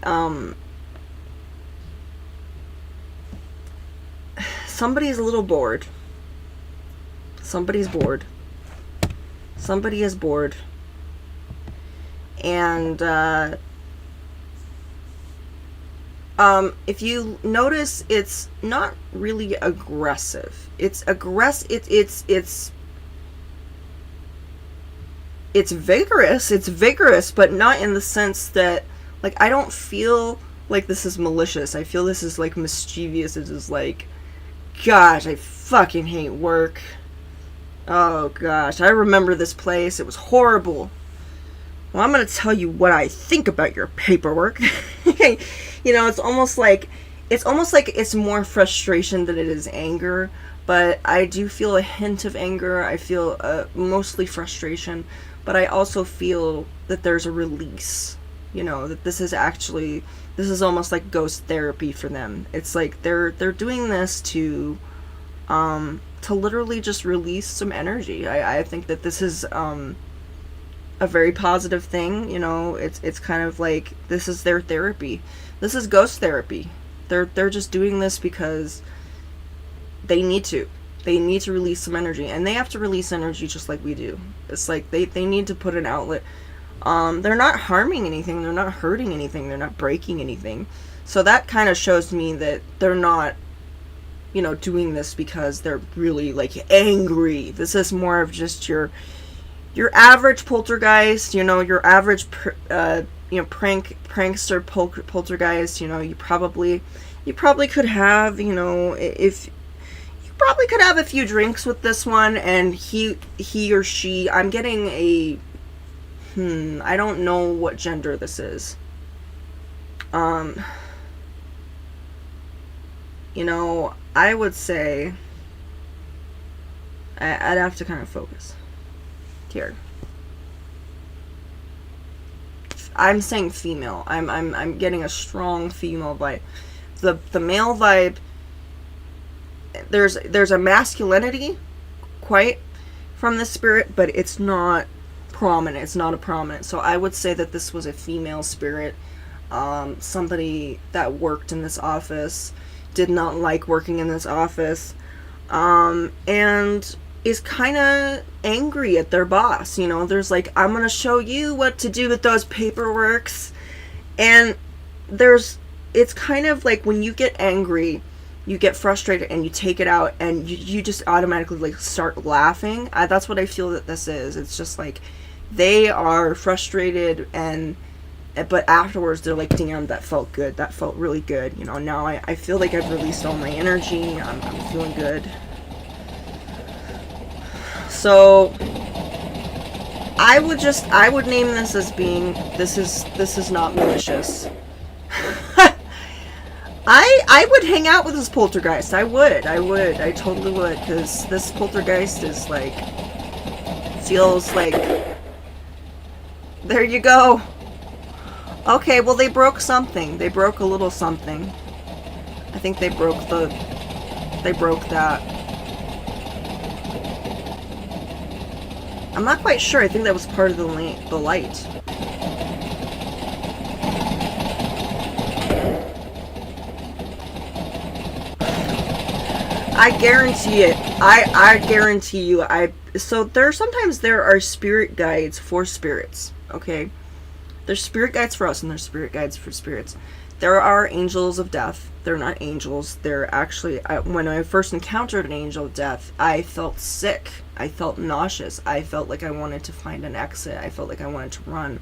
somebody's a little bored. Somebody's bored. Somebody is bored. And if you notice, it's not really aggressive. It's vigorous. It's vigorous, but not in the sense that Like, I don't feel like this is malicious. I feel this is like mischievous. It is like, gosh, I fucking hate work. Oh gosh, I remember this place. It was horrible. Well, I'm gonna tell you what I think about your paperwork. You know, it's more frustration than it is anger. But I do feel a hint of anger. I feel mostly frustration. But I also feel that there's a release. You know, that this is almost like ghost therapy for them. It's like they're doing this to literally just release some energy. I think that this is a very positive thing. You know, it's kind of like this is their therapy. This is ghost therapy. They're just doing this because they need to. They need to release some energy, and they have to release energy just like we do. It's like they need to put an outlet. They're not harming anything. They're not hurting anything. They're not breaking anything. So that kind of shows me that they're not, you know, doing this because they're really like angry. This is more of just your average poltergeist. You know, your average prankster poltergeist. You know, you probably could have, you know, if you probably could have a few drinks with this one, and he or she, I'm getting a I don't know what gender this is. You know, I would say I'd have to kind of focus here. I'm saying female. I'm getting a strong female vibe. The male vibe, there's a masculinity quite from the spirit, but it's not prominent. It's not a prominent. So I would say that this was a female spirit, somebody that worked in this office, did not like working in this office, and is kind of angry at their boss. You know, there's like, I'm gonna show you what to do with those paperworks, and it's kind of like when you get angry, you get frustrated and you take it out, and you just automatically like start laughing. That's what I feel that this is. It's just like they are frustrated, but afterwards they're like, damn, that felt good. That felt really good. You know, now I feel like I've released all my energy. I'm feeling good. So I would name this as being, this is not malicious. I would hang out with this poltergeist. I totally would, because this poltergeist is like, feels like, there you go. Okay, well, they broke something. They broke a little something. I think they broke that. I'm not quite sure. I think that was part of the light. I guarantee it. I guarantee you. So sometimes there are spirit guides for spirits. Okay, there's spirit guides for us, and there's spirit guides for spirits. There are angels of death. They're not angels. They're actually, when I first encountered an angel of death, I felt sick. I felt nauseous. I felt like I wanted to find an exit. I felt like I wanted to run.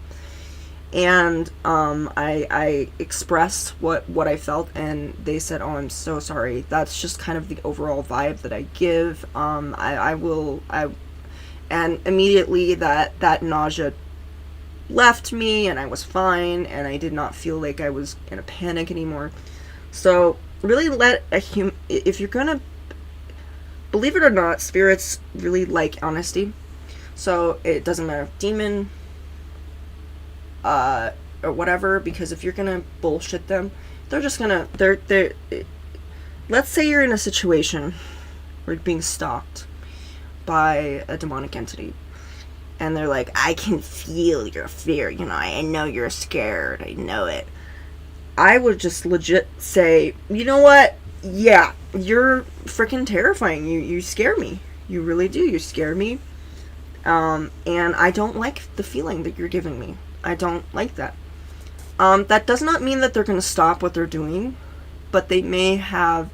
And I expressed what I felt, and they said, "Oh, I'm so sorry. That's just kind of the overall vibe that I give." And immediately that nausea left me, and I was fine, and I did not feel like I was in a panic anymore. So really, if you're gonna, believe it or not, spirits really like honesty. So it doesn't matter if demon or whatever, because if you're gonna bullshit them, they're just gonna, let's say you're in a situation where you're being stalked by a demonic entity, and they're like, I can feel your fear, you know, I know you're scared, I know it. I would just legit say, you know what, yeah, you're freaking terrifying, you scare me, you really do, you scare me, and I don't like the feeling that you're giving me. I don't like that. That does not mean that they're going to stop what they're doing, but they may have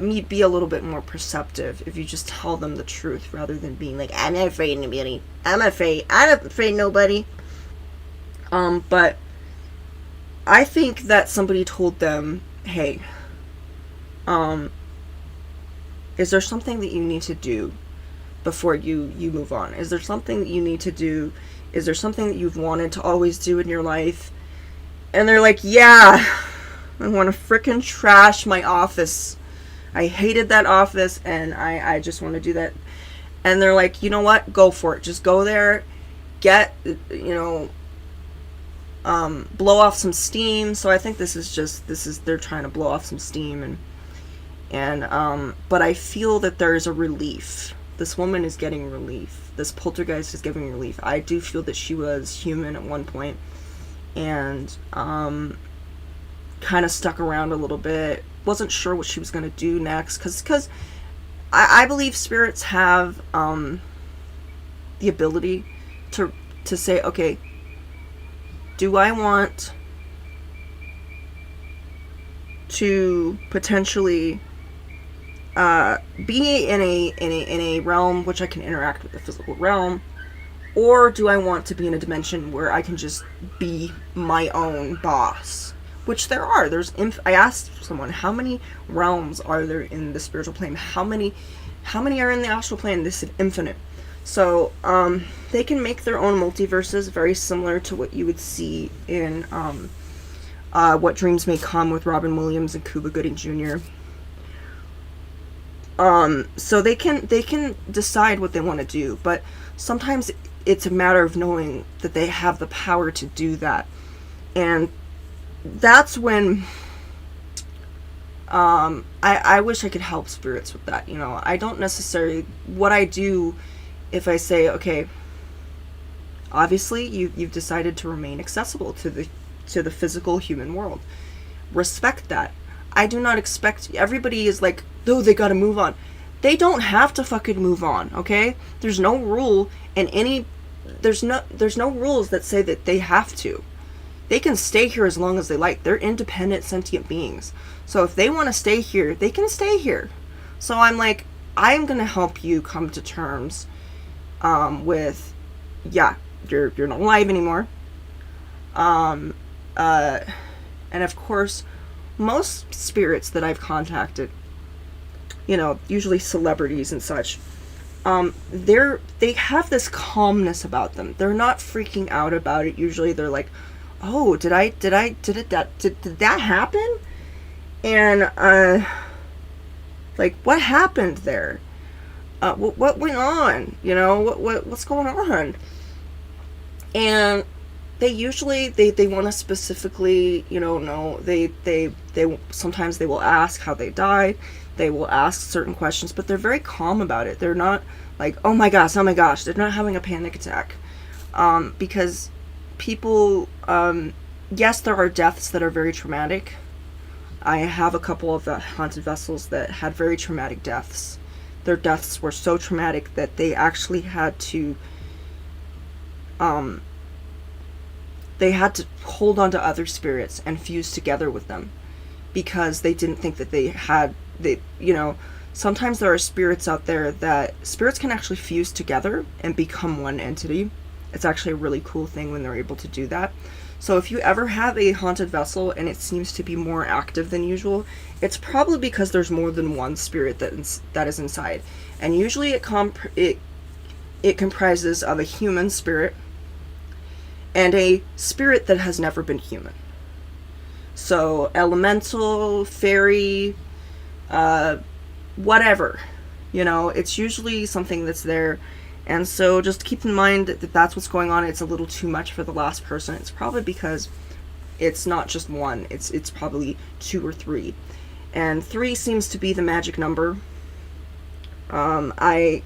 me be a little bit more perceptive if you just tell them the truth rather than being like, I'm not afraid of nobody. I'm not afraid nobody. But I think that somebody told them, hey, is there something that you need to do before you move on? Is there something that you need to do? Is there something that you've wanted to always do in your life? And they're like, yeah, I want to frickin' trash my office. I hated that office, and I just want to do that. And they're like, you know what? Go for it. Just go there, get, blow off some steam. So I think they're trying to blow off some steam, but I feel that there's a relief. This woman is getting relief. This poltergeist is giving relief. I do feel that she was human at one point, and kind of stuck around a little bit. Wasn't sure what she was going to do next, because I believe spirits have the ability to say, okay, do I want to potentially be in a realm which I can interact with the physical realm, or do I want to be in a dimension where I can just be my own boss? Which there are. I asked someone, how many realms are there in the spiritual plane? How many are in the astral plane? They said infinite. So they can make their own multiverses, very similar to what you would see in What Dreams May Come with Robin Williams and Cuba Gooding Jr. So they can decide what they want to do, but sometimes it's a matter of knowing that they have the power to do that. And that's when I wish I could help spirits with that. I don't necessarily, what I do, if I say, okay, obviously you've decided to remain accessible to the physical human world. Respect that. I do not expect, everybody is like, oh, they gotta move on. They don't have to fucking move on, okay? There's no rule in there's no rules that say that they have to. They can stay here as long as they like. They're independent sentient beings. So if they want to stay here, they can stay here. So I'm like, I'm gonna help you come to terms with, yeah, you're not alive anymore. And of course, most spirits that I've contacted, usually celebrities and such, they have this calmness about them. They're not freaking out about it. Usually they're like, oh, did that happen? And like, what happened there? What went on? What's going on? And they usually they want to specifically, know. They sometimes they will ask how they died. They will ask certain questions, but they're very calm about it. They're not like, oh my gosh. They're not having a panic attack, because people, yes, there are deaths that are very traumatic. I have a couple of the haunted vessels that had very traumatic deaths. Their deaths were so traumatic that they actually had to hold on to other spirits and fuse together with them, because they didn't think that sometimes there are spirits out there that spirits can actually fuse together and become one entity. It's actually a really cool thing when they're able to do that. So if you ever have a haunted vessel and it seems to be more active than usual, it's probably because there's more than one spirit that is inside. And usually it comprises of a human spirit and a spirit that has never been human. So elemental, fairy, whatever, it's usually something that's there. And so just keep in mind that that's what's going on. It's a little too much for the last person. It's probably because it's not just one. It's probably 2 or 3. And 3 seems to be the magic number. I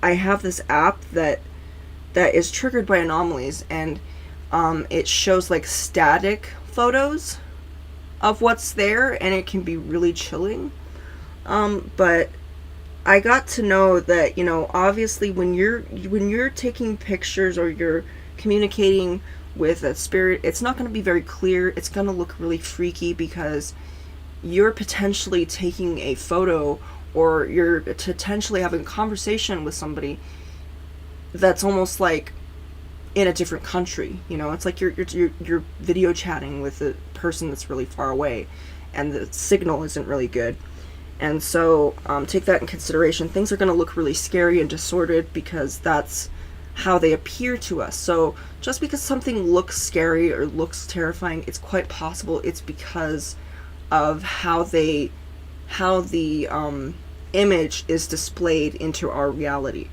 have this app that is triggered by anomalies, and it shows like static photos of what's there, and it can be really chilling. But I got to know that, obviously when you're taking pictures or you're communicating with a spirit, it's not going to be very clear. It's going to look really freaky because you're potentially taking a photo, or you're potentially having a conversation with somebody that's almost like in a different country. You know, it's like you're video chatting with a person that's really far away, and the signal isn't really good. And so take that in consideration. Things are going to look really scary and distorted because that's how they appear to us. So just because something looks scary or looks terrifying, it's quite possible it's because of how the image is displayed into our reality.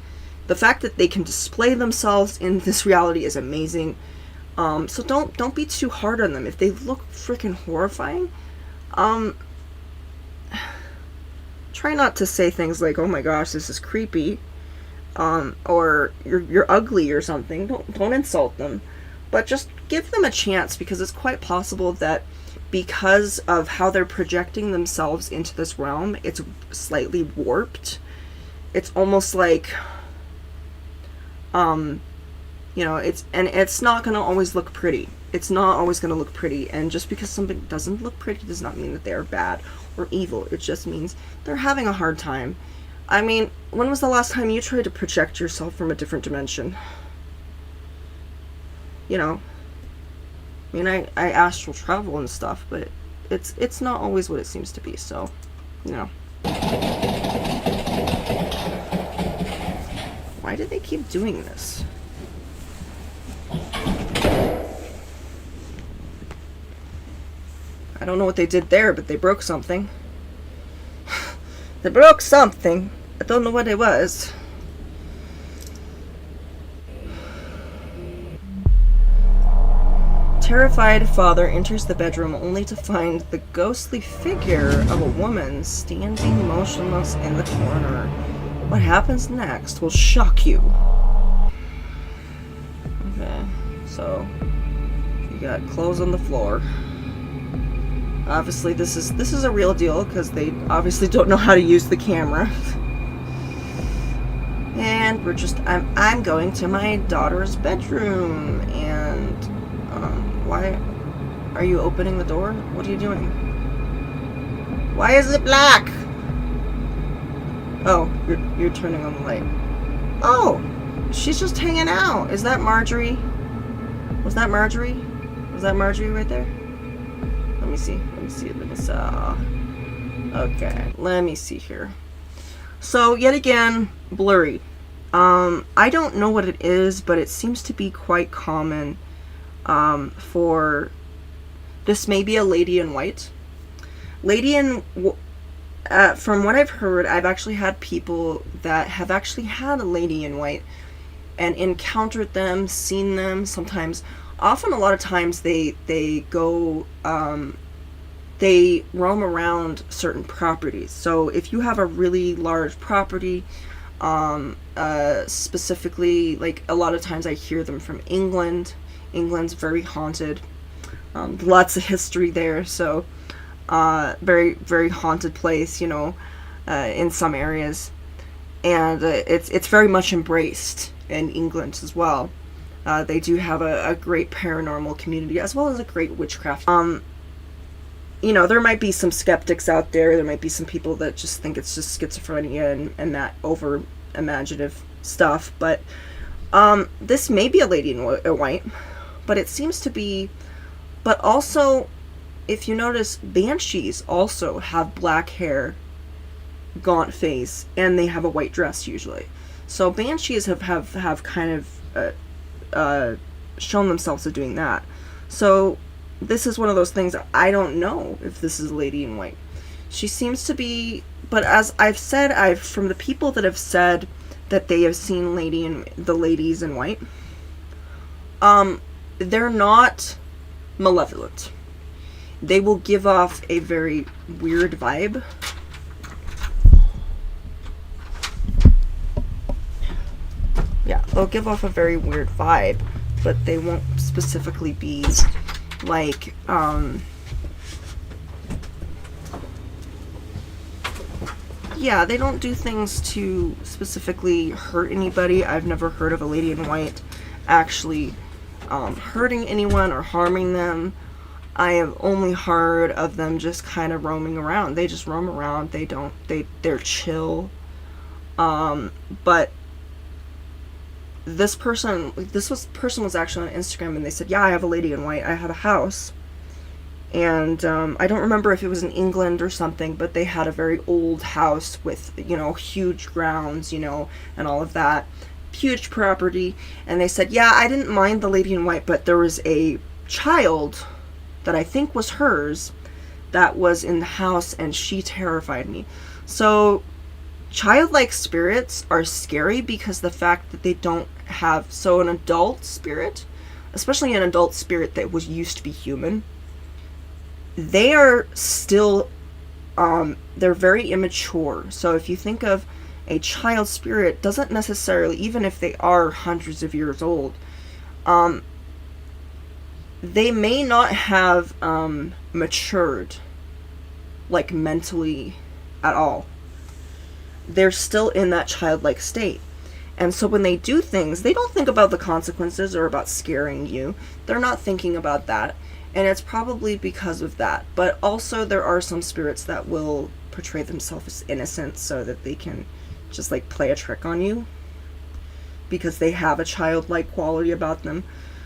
The fact that they can display themselves in this reality is amazing. So don't be too hard on them. If they look freaking horrifying, try not to say things like, "Oh my gosh, this is creepy," or "you're ugly" or something. Don't insult them, but just give them a chance, because it's quite possible that because of how they're projecting themselves into this realm, it's slightly warped. It's almost like, it's not going to always look pretty. It's not always going to look pretty. And just because something doesn't look pretty does not mean that they are bad or evil. It just means they're having a hard time. I mean, when was the last time you tried to project yourself from a different dimension? You know, I mean, I astral travel and stuff, but it's not always what it seems to be. So, you know. Why do they keep doing this? I don't know what they did there, but they broke something. They broke something. I don't know what it was. Terrified father enters the bedroom only to find the ghostly figure of a woman standing motionless in the corner. What happens next will shock you. Okay, so you got clothes on the floor. Obviously this is a real deal, because they obviously don't know how to use the camera. And I'm going to my daughter's bedroom, and why are you opening the door? What are you doing? Why is it black? Oh, you're turning on the light. Oh, she's just hanging out. Is that Marjorie? Was that Marjorie? Was that Marjorie right there? Let me see. Okay, let me see here. So, yet again, blurry. I don't know what it is, but it seems to be quite common for... This may be a lady in white. From what I've heard, I've actually had people that have actually had a lady in white and encountered them, seen them sometimes. Often, a lot of times, they go... they roam around certain properties. So if you have a really large property, specifically, like a lot of times I hear them from England. England's very haunted. Lots of history there, so very, very haunted place, in some areas. And it's very much embraced in England as well. They do have a great paranormal community, as well as a great witchcraft. There might be some skeptics out there. There might be some people that just think it's just schizophrenia and that over imaginative stuff. But this may be a lady in white, but it seems to be. But also, if you notice, banshees also have black hair, gaunt face, and they have a white dress usually. So banshees have kind of shown themselves to doing that. So this is one of those things. I don't know if this is a lady in white. She seems to be, but as I've said, from the people that have said that they have seen the ladies in white, they're not malevolent. They will give off a very weird vibe. Yeah, they'll give off a very weird vibe, but they won't specifically be like, yeah, they don't do things to specifically hurt anybody. I've never heard of a lady in white actually hurting anyone or harming them. I have only heard of them just kind of roaming around. They just roam around. They're chill. But person was actually on Instagram, and they said, yeah, I have a lady in white. I have a house. And I don't remember if it was in England or something, but they had a very old house with, huge grounds, and all of that. Huge property. And they said, yeah, I didn't mind the lady in white, but there was a child that I think was hers that was in the house, and she terrified me. So childlike spirits are scary because the fact that they don't have, so an adult spirit, especially an adult spirit that was used to be human, they are still, they're very immature. So if you think of a child spirit, doesn't necessarily, even if they are hundreds of years old, they may not have matured, like, mentally at all. They're still in that childlike state. And so when they do things, they don't think about the consequences or about scaring you. They're not thinking about that. And it's probably because of that. But also there are some spirits that will portray themselves as innocent so that they can just, like, play a trick on you, because they have a childlike quality about them.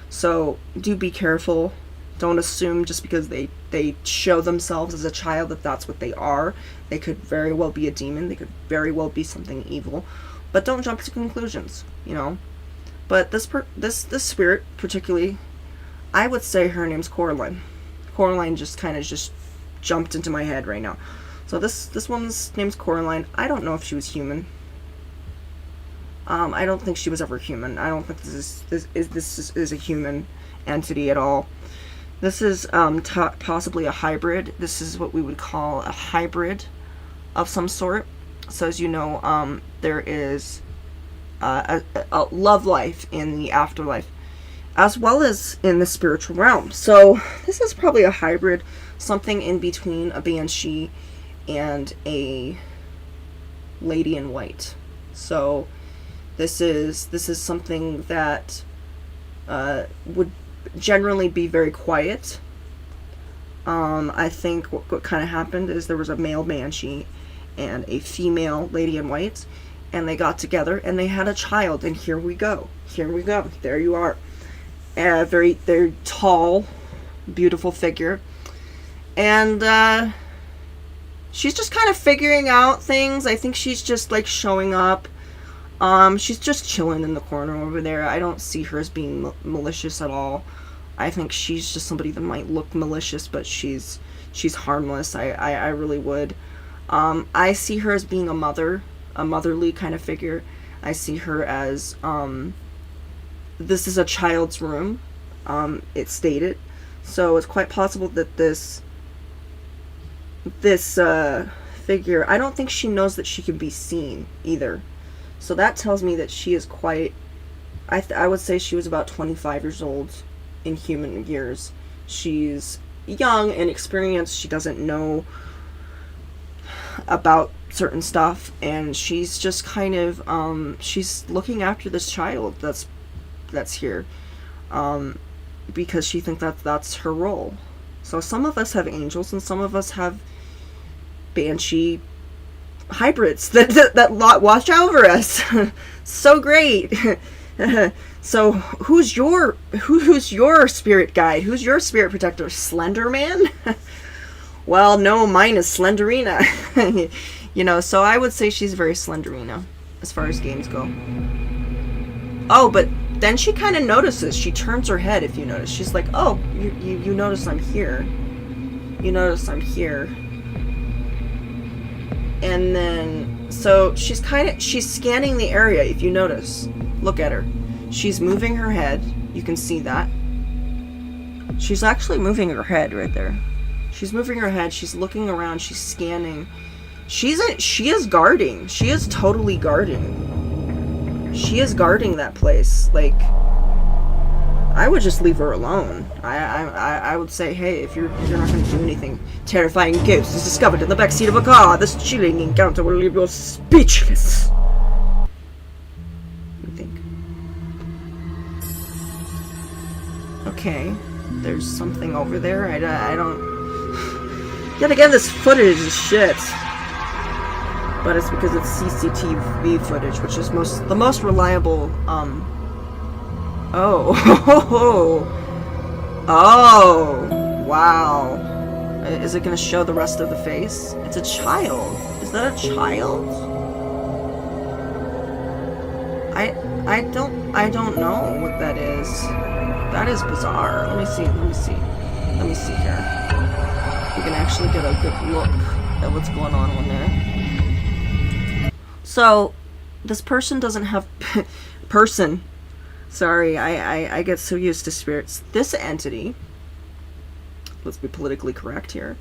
So do be careful. Don't assume just because they show themselves as a child that that's what they are. They could very well be a demon. They could very well be something evil. But don't jump to conclusions, But this spirit particularly, I would say her name's Coraline. Coraline just kind of just jumped into my head right now. So this woman's name's Coraline. I don't know if she was human. I don't think she was ever human. I don't think this is a human entity at all. This is possibly a hybrid. This is what we would call a hybrid of some sort. So as you know, there is a love life in the afterlife, as well as in the spiritual realm. So this is probably a hybrid, something in between a banshee and a lady in white. So this is something that would generally be very quiet. I think what kind of happened is there was a male banshee and a female lady in white, and they got together and they had a child, and here we go, there you are. A very, very tall, beautiful figure, and she's just kind of figuring out things. I think she's just, like, showing up. She's just chilling in the corner over there. I don't see her as being malicious at all. I think she's just somebody that might look malicious, but she's harmless. I really would. I see her as being a motherly kind of figure. I see her as, this is a child's room, it's stated. So it's quite possible that this figure, I don't think she knows that she can be seen either. So that tells me that she is quite, I would say she was about 25 years old in human years. She's young and experienced. She doesn't know about certain stuff, and she's just kind of she's looking after this child that's here, because she thinks that's her role. So some of us have angels and some of us have banshee hybrids that watch over us. So great. So who's your spirit guide? Who's your spirit protector? Slender Man? Well, no, mine is Slenderina. So I would say she's very Slenderina as far as games go. Oh, but then she kind of notices. She turns her head, if you notice. She's like, oh, you notice I'm here. You notice I'm here. And then, so she's scanning the area, if you notice. Look at her. She's moving her head. You can see that. She's actually moving her head right there. She's moving her head. She's looking around. She's scanning. She is guarding. She is totally guarding. She is guarding that place. Like, I would just leave her alone. I would say, hey, if you're not going to do anything, terrifying ghost is discovered in the backseat of a car. This chilling encounter will leave you speechless. What do you think? Okay, there's something over there. I don't. Yet again, this footage is shit. But it's because it's CCTV footage, which is the most reliable Oh. Oh. Wow. Is it gonna show the rest of the face? It's a child. Is that a child? I don't know what that is. That is bizarre. Let me see here. We can actually get a good look at what's going on there. So, this person doesn't have sorry, I get so used to spirits. This entity, let's be politically correct here.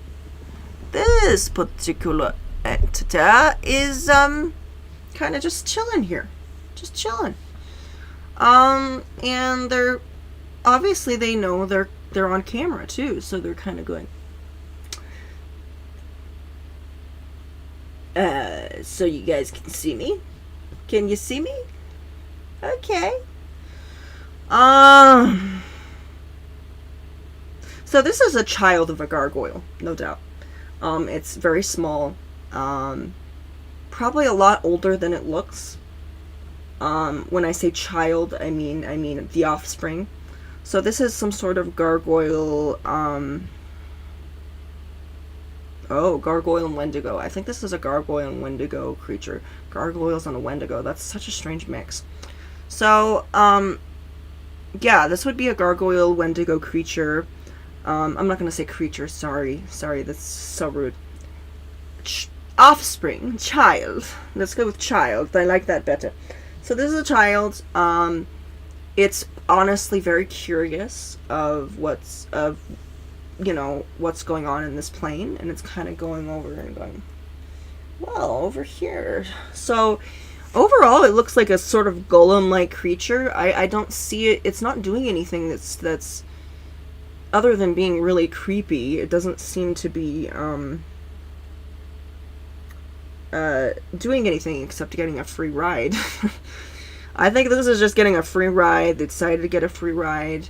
This particular entity is kind of just chilling here. Just chilling. And they're obviously, they know they're on camera too, so they're kind of going, so you guys can see me? Can you see me? Okay. So this is a child of a gargoyle, no doubt. It's very small. Probably a lot older than it looks. When I say child, I mean the offspring. So this is some sort of gargoyle, gargoyle and Wendigo. I think this is a gargoyle and Wendigo creature. Gargoyles and a Wendigo. That's such a strange mix. So, yeah, this would be a gargoyle Wendigo creature. I'm not going to say creature, sorry, that's so rude. Offspring, child. Let's go with child. I like that better. So this is a child. It's honestly very curious of what's going on in this plane, and it's kind of going over and going, well, over here. So overall, it looks like a sort of golem-like creature. I don't see it. It's not doing anything that's other than being really creepy. It doesn't seem to be doing anything except getting a free ride. I think this is just getting a free ride. They decided to get a free ride.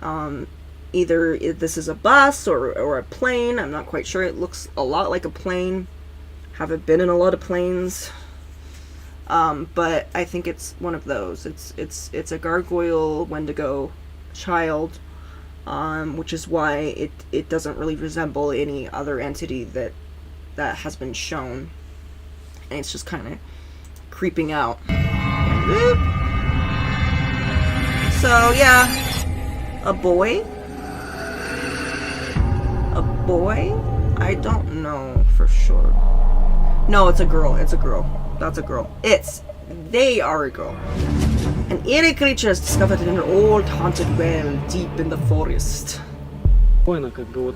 Either this is a bus or a plane. I'm not quite sure. It looks a lot like a plane. Haven't been in a lot of planes. But I think it's one of those. It's a gargoyle Wendigo child, which is why it doesn't really resemble any other entity that has been shown. And it's just kind of creeping out. So yeah, a boy. I don't know for sure. No, it's a girl. That's a girl. They are a girl. An eerie creature is discovered in an old haunted well deep in the forest. Спокойно, как бы вот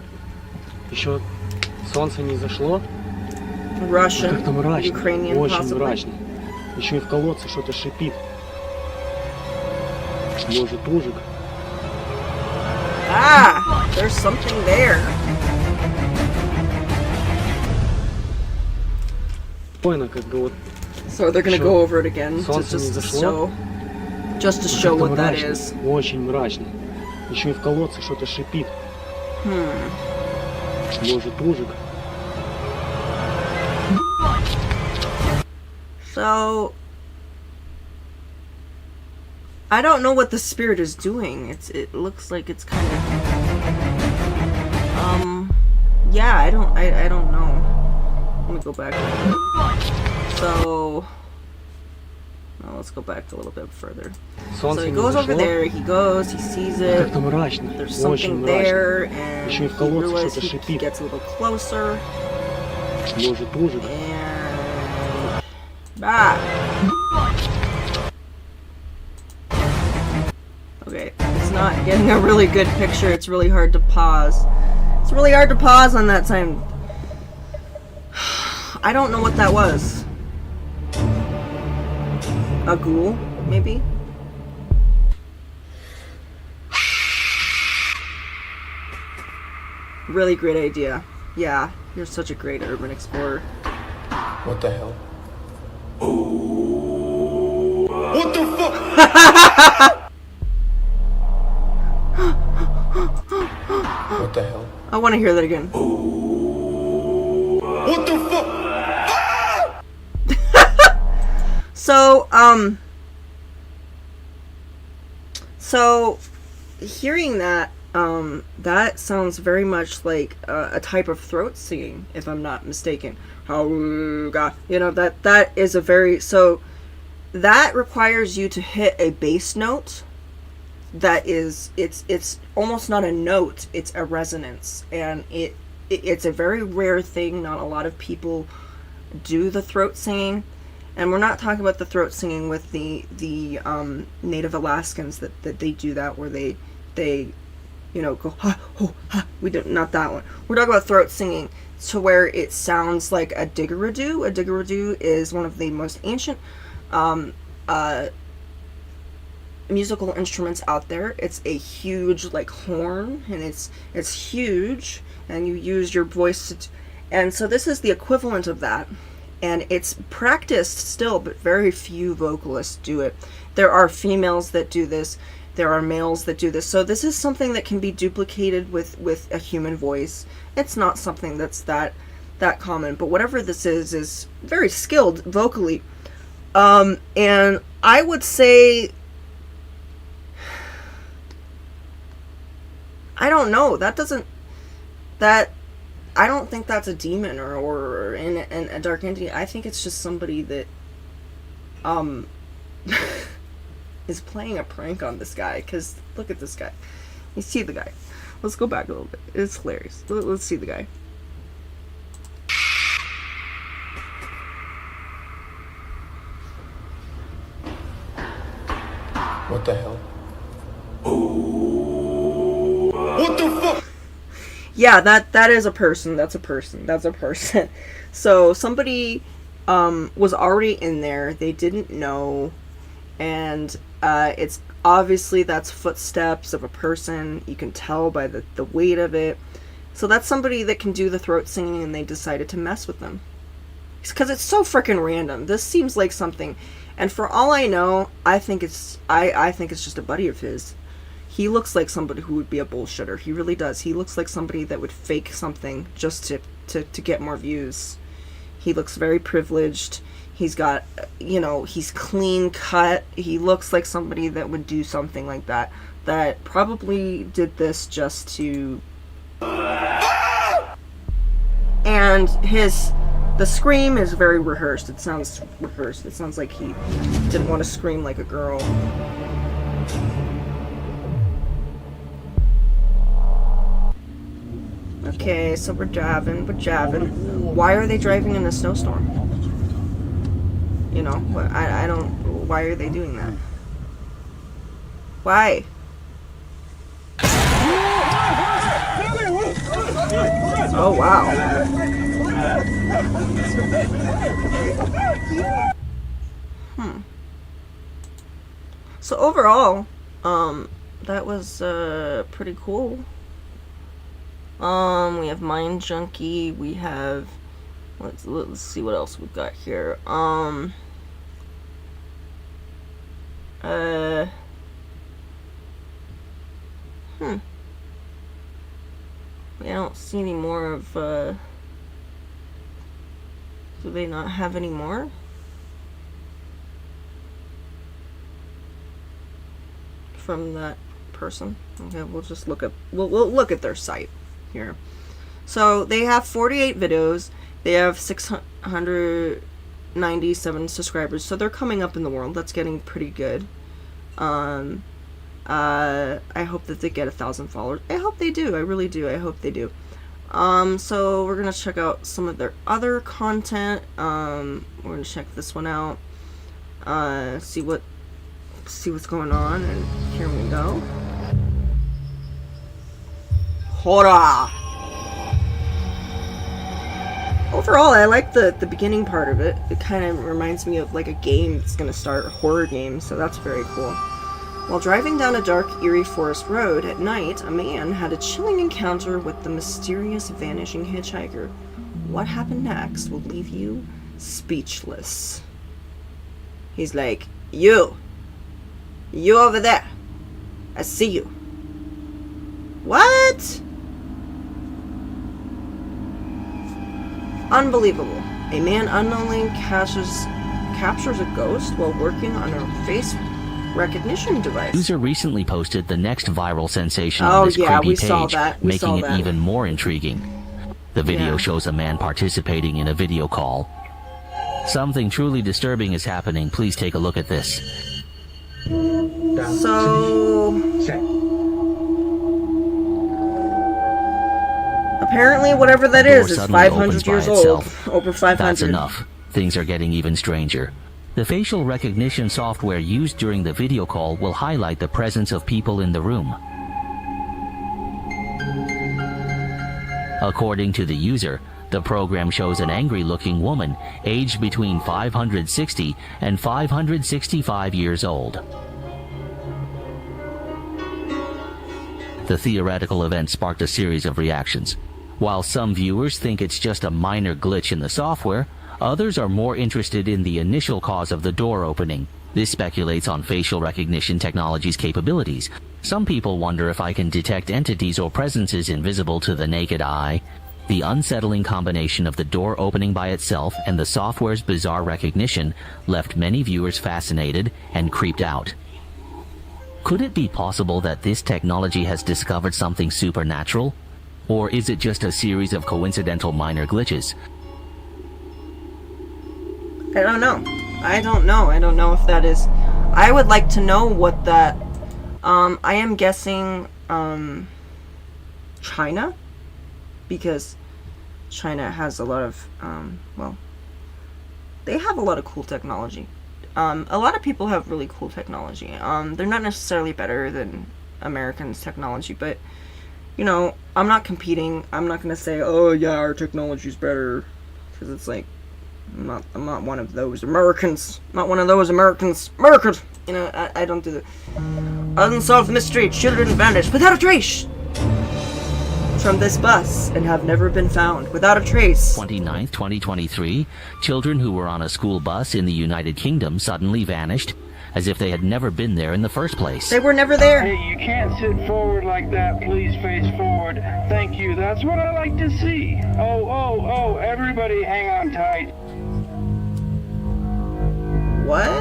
еще солнце не зашло. Russian, Как-то мрачно, Ukrainian, очень possibly. мрачно. Еще и в колодце что-то шипит. Может, ужик. Ah, there's something there. Спокойно, как бы вот So they're gonna go over it again солнце не зашло. just to show Как-то what that мрачно, is. очень мрачно. Еще и в колодце что-то шипит. Может, ужик. So I don't know what the spirit is doing. It looks like it's kind of yeah, I don't know. Let me go back a little bit. So let's go back a little bit further. So Солнце he не goes over зашло. there, he sees it. Как-то мрачно, There's очень something there, мрачно. and Еще и в he колодце realizes что-то he шипит. gets a little closer, Может, ужик. and okay, it's not getting a really good picture. It's really hard to pause. It's really hard to pause on that time. I don't know what that was. A ghoul, maybe? Really great idea. Yeah, you're such a great urban explorer. What the hell? What the fuck? What the hell? I want to hear that again. What the fuck? So, hearing that, that sounds very much like a type of throat singing, if I'm not mistaken. Hauga. You know, that is a very, so that requires you to hit a bass note that is, it's almost not a note, it's a resonance, and it's a very rare thing. Not a lot of people do the throat singing. And we're not talking about the throat singing with the Native Alaskans that they do that, where they you know, go ha ho ha. We don't, not that one. We're talking about throat singing to where it sounds like a didgeridoo. A didgeridoo is one of the most ancient musical instruments out there. It's a huge like horn, and it's huge, and you use your voice to and so this is the equivalent of that. And it's practiced still, but very few vocalists do it. There are females that do this. There are males that do this. So this is something that can be duplicated with a human voice. It's not something that's that common. But whatever this is very skilled vocally. And I would say, I don't know. I don't think that's a demon or in a dark entity. I think it's just somebody that is playing a prank on this guy. Because look at this guy. You see the guy. Let's go back a little bit. It's hilarious. Let's see the guy. What the hell? What the fuck? Yeah, that is a person. That's a person. So somebody was already in there. They didn't know, and it's obviously that's footsteps of a person. You can tell by the weight of it. So that's somebody that can do the throat singing, and they decided to mess with them because it's so freaking random. This seems like something, and for all I know, I think it's just a buddy of his. He looks like somebody who would be a bullshitter. He really does. He looks like somebody that would fake something just to get more views. He looks very privileged. He's got, you know, he's clean cut. He looks like somebody that would do something like that. That probably did this just to... And the scream is very rehearsed. It sounds rehearsed. It sounds like he didn't want to scream like a girl. Okay, so we're driving. Why are they driving in a snowstorm? You know, I don't... Why are they doing that? Why? Oh, wow. So overall, that was pretty cool. We have Mind Junkie, we have, let's see what else we've got here. I don't see any more of, do they not have any more? From that person? Okay, we'll just look up, we'll look at their site here. So they have 48 videos. They have 697 subscribers. So they're coming up in the world. That's getting pretty good. I hope that they get 1,000 followers. I hope they do. I really do. I hope they do. So we're gonna check out some of their other content. We're gonna check this one out. See what's going on, and here we go. Hora! Overall, I like the beginning part of it. It kind of reminds me of like a game that's gonna start, a horror game, so that's very cool. While driving down a dark, eerie forest road at night, a man had a chilling encounter with the mysterious vanishing hitchhiker. What happened next will leave you speechless. He's like, You over there. I see you. What? Unbelievable. A man unknowingly captures a ghost while recognition device. User recently posted the next viral sensation Oh, on this yeah, creepy we saw page, that. We saw making it that. even more intriguing. The video Yeah. shows a man participating in a video call. Something truly disturbing is happening. Please take a look at this. So apparently, whatever that The door is suddenly 500 opens by years old. itself. Over 500. That's enough. Things are getting even stranger. The facial recognition software used during the video call will highlight the presence of people in the room. According to the user, the program shows an angry-looking woman aged between 560 and 565 years old. The theoretical event sparked a series of reactions. While some viewers think it's just a minor glitch in the software, others are more interested in the initial cause of the door opening. This speculates on facial recognition technology's capabilities. Some people wonder if I can detect entities or presences invisible to the naked eye. The unsettling combination of the door opening by itself and the software's bizarre recognition left many viewers fascinated and creeped out. Could it be possible that this technology has discovered something supernatural? Or is it just a series of coincidental minor glitches? I don't know. I don't know if that is. I would like to know what that. I am guessing China, because China has a lot of well, they have a lot of cool technology. A lot of people have really cool technology. They're not necessarily better than Americans' technology, but you know, I'm not competing. I'm not gonna say, oh yeah, our technology's better, because it's like, I'm not one of those Americans. Not one of those Americans. Americans! You know, I don't do that. Unsolved mystery. Children vanished without a trace from this bus and have never been found. Without a trace. 29th, 2023, children who were on a school bus in the United Kingdom suddenly vanished, as if they had never been there in the first place. They were never there. Hey, you can't sit forward like that. Please face forward. Thank you. That's what I like to see. Oh, everybody hang on tight. What?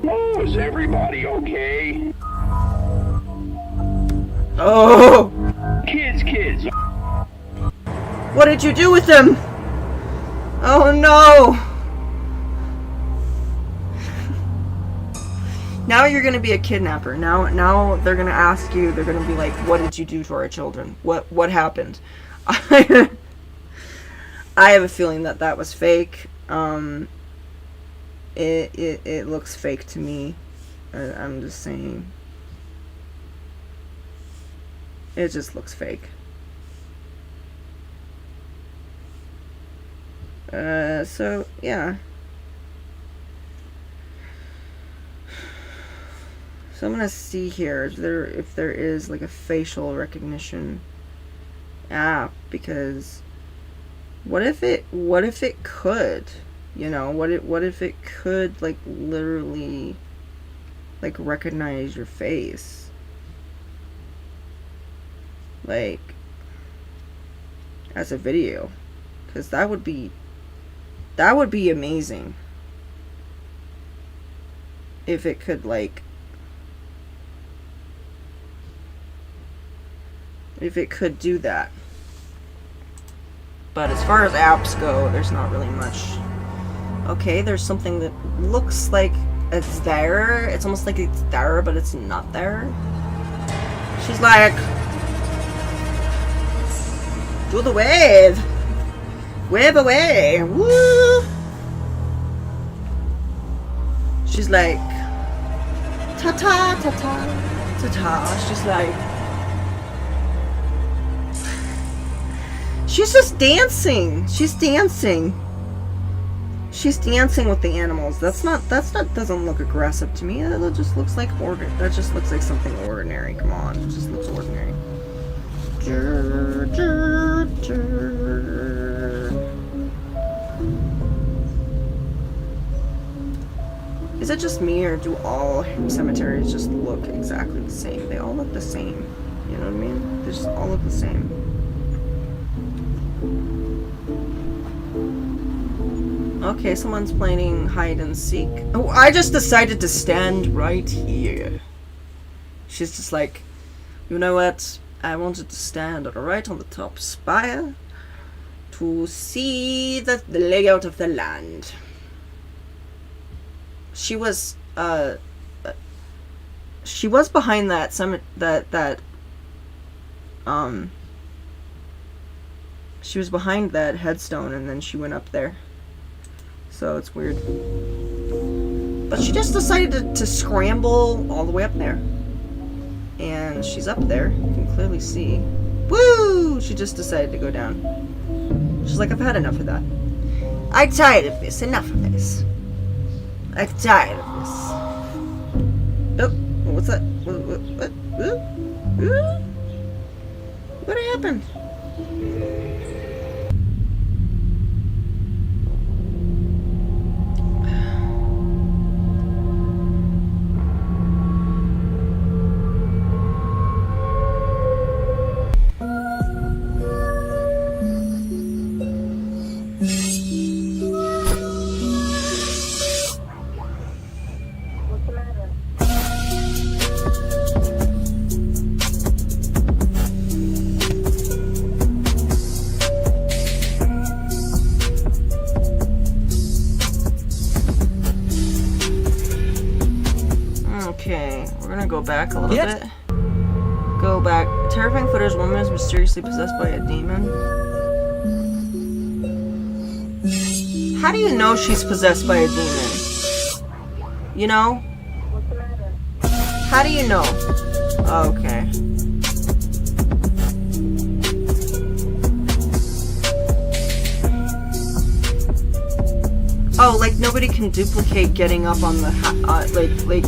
Oh, is everybody okay? Oh! Kids. What did you do with them? Oh no! Now you're gonna be a kidnapper. Now they're gonna ask you. They're gonna be like, "What did you do to our children? What happened?" I have a feeling that was fake. It looks fake to me. I'm just saying. It just looks fake. So yeah. So I'm gonna see here if there is like a facial recognition app, because what if it could, you know, what if it could like literally like recognize your face, like as a video, because that would be amazing if it could like. If it could do that. But as far as apps go, there's not really much. Okay, there's something that looks like it's there. It's almost like it's there, but it's not there. She's like, do the wave. Wave away. Woo. She's like, ta-ta, ta-ta, ta-ta. She's like, she's just dancing. She's dancing. She's dancing with the animals. That's not doesn't look aggressive to me. That just looks like that just looks like something ordinary. Come on. It just looks ordinary. Is it just me, or do all cemeteries just look exactly the same? They all look the same. You know what I mean? They just all look the same. Okay, someone's playing hide and seek. Oh, I just decided to stand right here. She's just like, you know what? I wanted to stand right on the top spire to see the layout of the land. She was behind that she was behind that headstone, and then she went up there. So it's weird. But she just decided to scramble all the way up there. And she's up there. You can clearly see. Woo! She just decided to go down. She's like, I've had enough of that. I'm tired of this. Enough of this. I'm tired of this. Oh, what's that? What happened? Okay, we're gonna go back a little bit. Go back. Terrifying footage. Woman is mysteriously possessed by a demon. How do you know she's possessed by a demon? You know? How do you know? Oh, okay. Oh, like nobody can duplicate getting up on the like.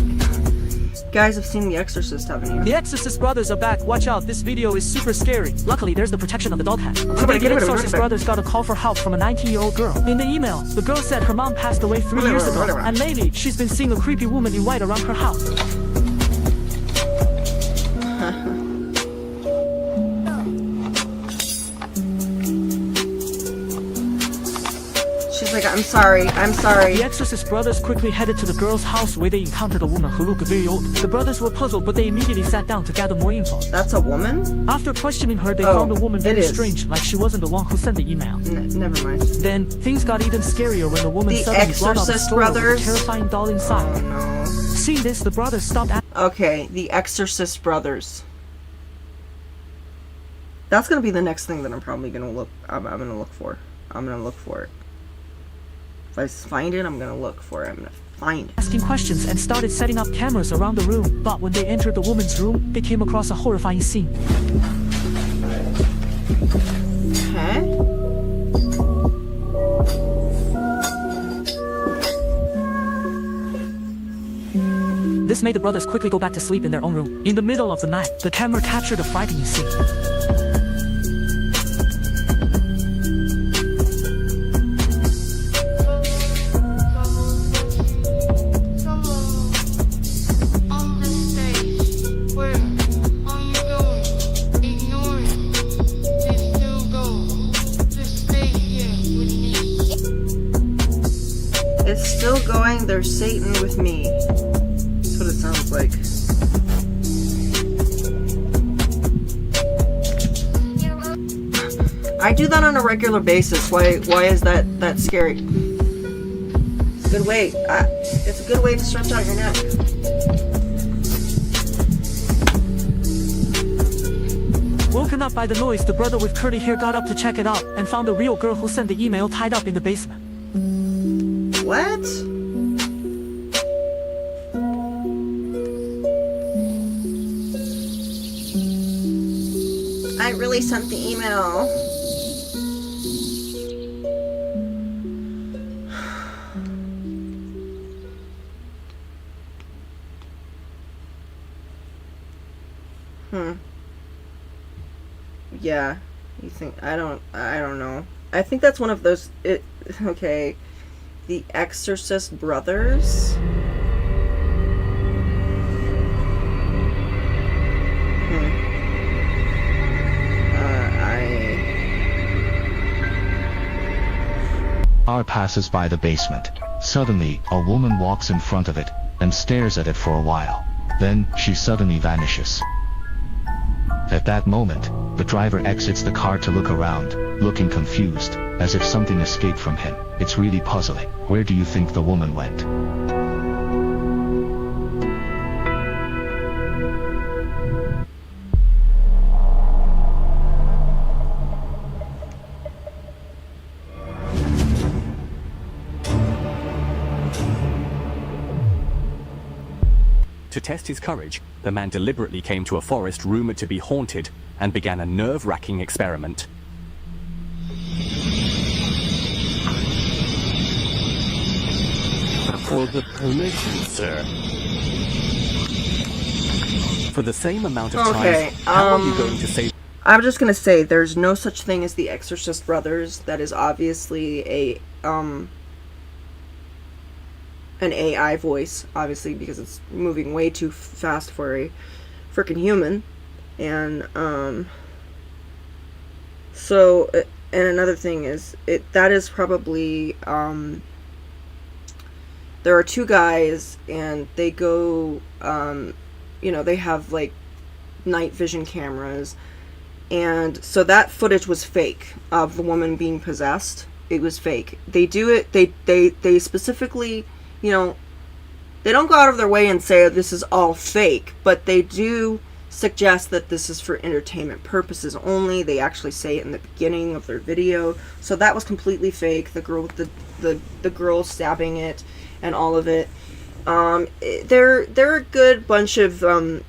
Guys have seen The Exorcist, haven't you? The Exorcist brothers are back. Watch out, this video is super scary. Luckily, there's the protection of the dog hat. Today, the Exorcist brothers got a call for help from a 19-year-old girl. In the email, the girl said her mom passed away 3 years ago, and lately, she's been seeing a creepy woman in white around her house. She's like, I'm sorry. The Exorcist brothers quickly headed to the girl's house where they encountered a woman who looked very old. The brothers were puzzled, but they immediately sat down to gather more info. That's a woman? After questioning her, they found the woman very strange, like she wasn't the one who sent the email. Never mind. Then, things got even scarier when the woman suddenly brought out a story with a terrifying doll inside. Oh no. Seeing this, the brothers stopped Okay, The Exorcist brothers. That's gonna be the next thing that I'm probably gonna look. I'm gonna look for. I'm gonna look for it. If I find it, I'm gonna look for it. I'm gonna find it. asking questions and started setting up cameras around the room. But when they entered the woman's room, they came across a horrifying scene. Okay. This made the brothers quickly go back to sleep in their own room. In the middle of the night, the camera captured a frightening scene. It's still going. There's Satan with me. That's what it sounds like. I do that on a regular basis. Why is that scary? It's a good way. It's a good way to stretch out your neck. Woken up by the noise, the brother with curly hair got up to check it out and found the real girl who sent the email tied up in the basement. What? I really sent the email. Yeah. You think I don't know. I think that's one of those okay. The Exorcist brothers. car passes by the basement. Suddenly, a woman walks in front of it and stares at it for a while. Then, she suddenly vanishes. At that moment, the driver exits the car to look around, looking confused, as if something escaped from him. It's really puzzling. Where do you think the woman went? To test his courage, the man deliberately came to a forest rumored to be haunted and began a nerve-wracking experiment. For the permission, sir. For the same amount of Okay, time, how are you going to save... I'm just gonna say, there's no such thing as the Exorcist Brothers. That is obviously an AI voice, obviously, because it's moving way too fast for a freaking human. And, so, and another thing is, that is probably, there are two guys, and they go, you know, they have, like, night vision cameras, and so that footage was fake, of the woman being possessed. It was fake. They do it, they specifically, you know, they don't go out of their way and say this is all fake, but they do suggest that this is for entertainment purposes only. They actually say it in the beginning of their video. So that was completely fake. The girl with the girl stabbing it and all of it. They're a good bunch of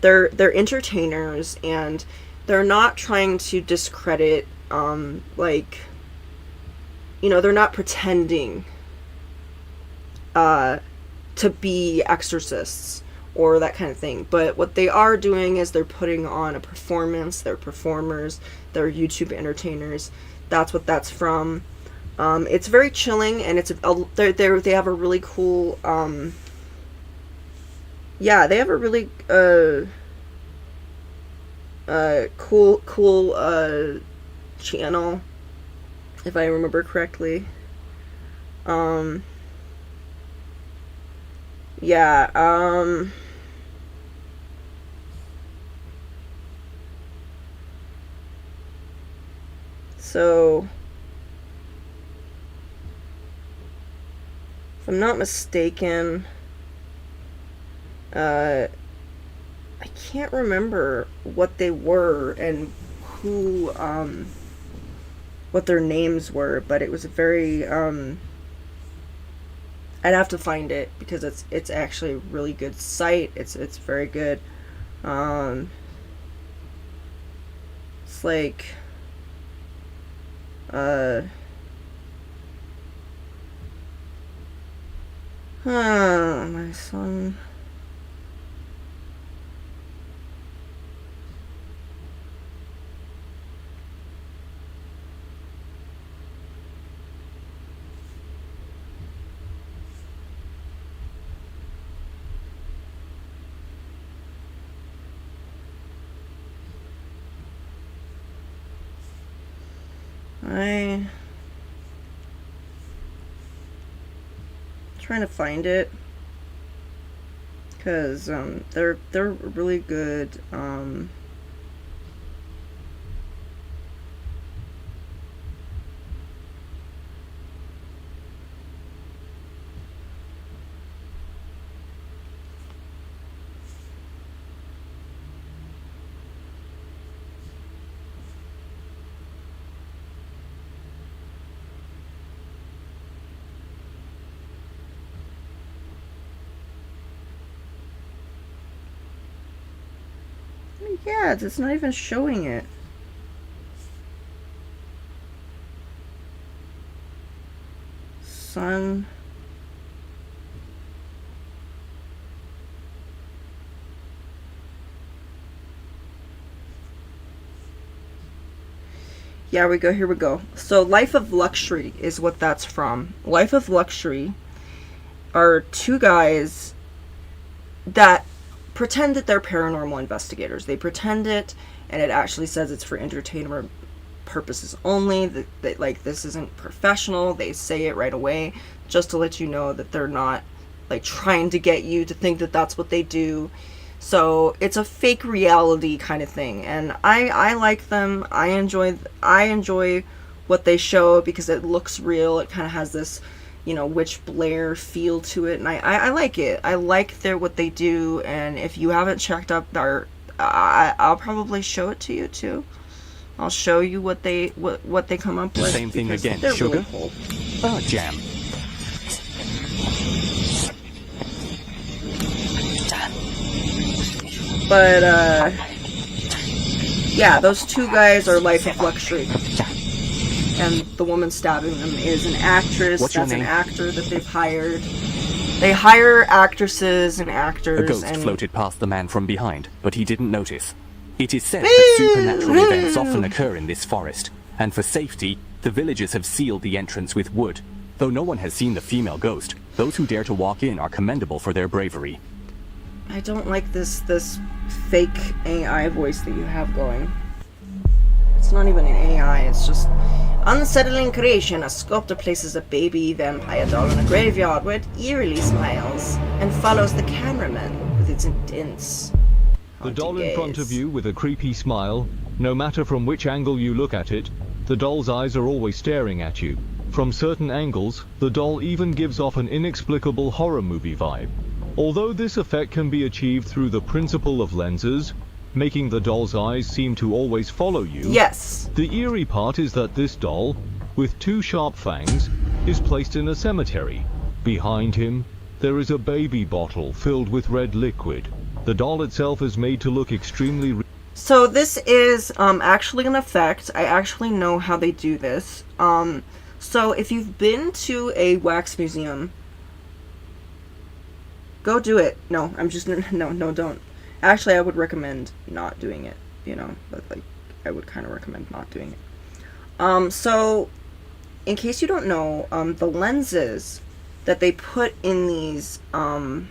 they're entertainers, and they're not trying to discredit like, you know, they're not pretending to be exorcists or that kind of thing. But what they are doing is they're putting on a performance. They're performers. They're YouTube entertainers. That's what that's from. It's very chilling, and they have a really cool yeah, they have a really cool channel, if I remember correctly. Yeah, so, if I'm not mistaken, I can't remember what they were and who, what their names were, but it was a very, I'd have to find it, because it's actually a really good site. It's very good. It's like, my son. I'm trying to find it, because they're really good. Yeah, it's not even showing it. Son. Yeah, here we go. So Life of Luxury is what that's from. Life of Luxury are two guys that pretend that they're paranormal investigators. They pretend it, and it actually says it's for entertainment purposes only. That like this isn't professional. They say it right away just to let you know that they're not like trying to get you to think that that's what they do. So it's a fake reality kind of thing, and I like them. I enjoy what they show because it looks real. It kind of has this, you know, Witch Blair feel to it, and I like it. I like what they do, and if you haven't checked out their, I'll probably show it to you too. I'll show you what they come up with. Same thing again, they're sugar? really cool. Jam. But yeah, those two guys are Life of Luxury. And the woman stabbing them is an actress. What's your That's an name? actor that they've hired. They hire actresses and actors. A ghost and floated past the man from behind, but he didn't notice. It is said that supernatural events often occur in this forest, and for safety, the villagers have sealed the entrance with wood. Though no one has seen the female ghost, those who dare to walk in are commendable for their bravery. I don't like this fake AI voice that you have going. It's not even an AI, it's just unsettling creation. A sculptor places a baby vampire doll in a graveyard where it eerily smiles and follows the cameraman with its intense The doll in front of you with a creepy smile, no matter from which angle you look at it, the doll's eyes are always staring at you. From certain angles, the doll even gives off an inexplicable horror movie vibe. Although this effect can be achieved through the principle of lenses, making the doll's eyes seem to always follow you. Yes. The eerie part is that this doll, with two sharp fangs, is placed in a cemetery. Behind him, there is a baby bottle filled with red liquid. The doll itself is made to look extremely So this is actually an effect. I actually know how they do this. So if you've been to a wax museum, go do it. No, I'm just no, don't. Actually, I would recommend not doing it. You know, but like I would kind of recommend not doing it. So in case you don't know, the lenses that they put in these, you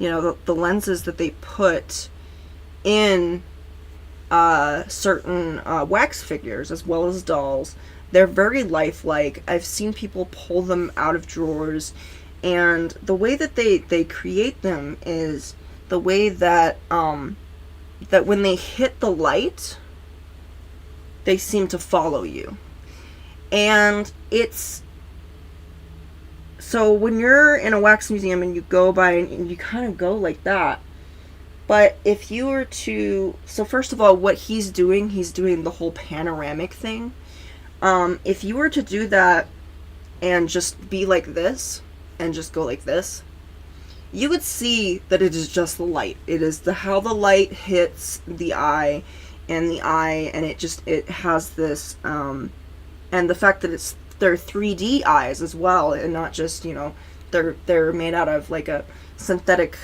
know, the lenses that they put in certain wax figures as well as dolls, they're very lifelike. I've seen people pull them out of drawers, and the way that they create them is the way that that when they hit the light, they seem to follow you. And it's so when you're in a wax museum and you go by and you kind of go like that. But if you were to, so first of all, what he's doing the whole panoramic thing. If you were to do that and just be like this and just go like this, you would see that it is just the light. It is how the light hits the eye, and it has this, and the fact that they're 3D eyes as well, and not just, you know, they're made out of like a synthetic,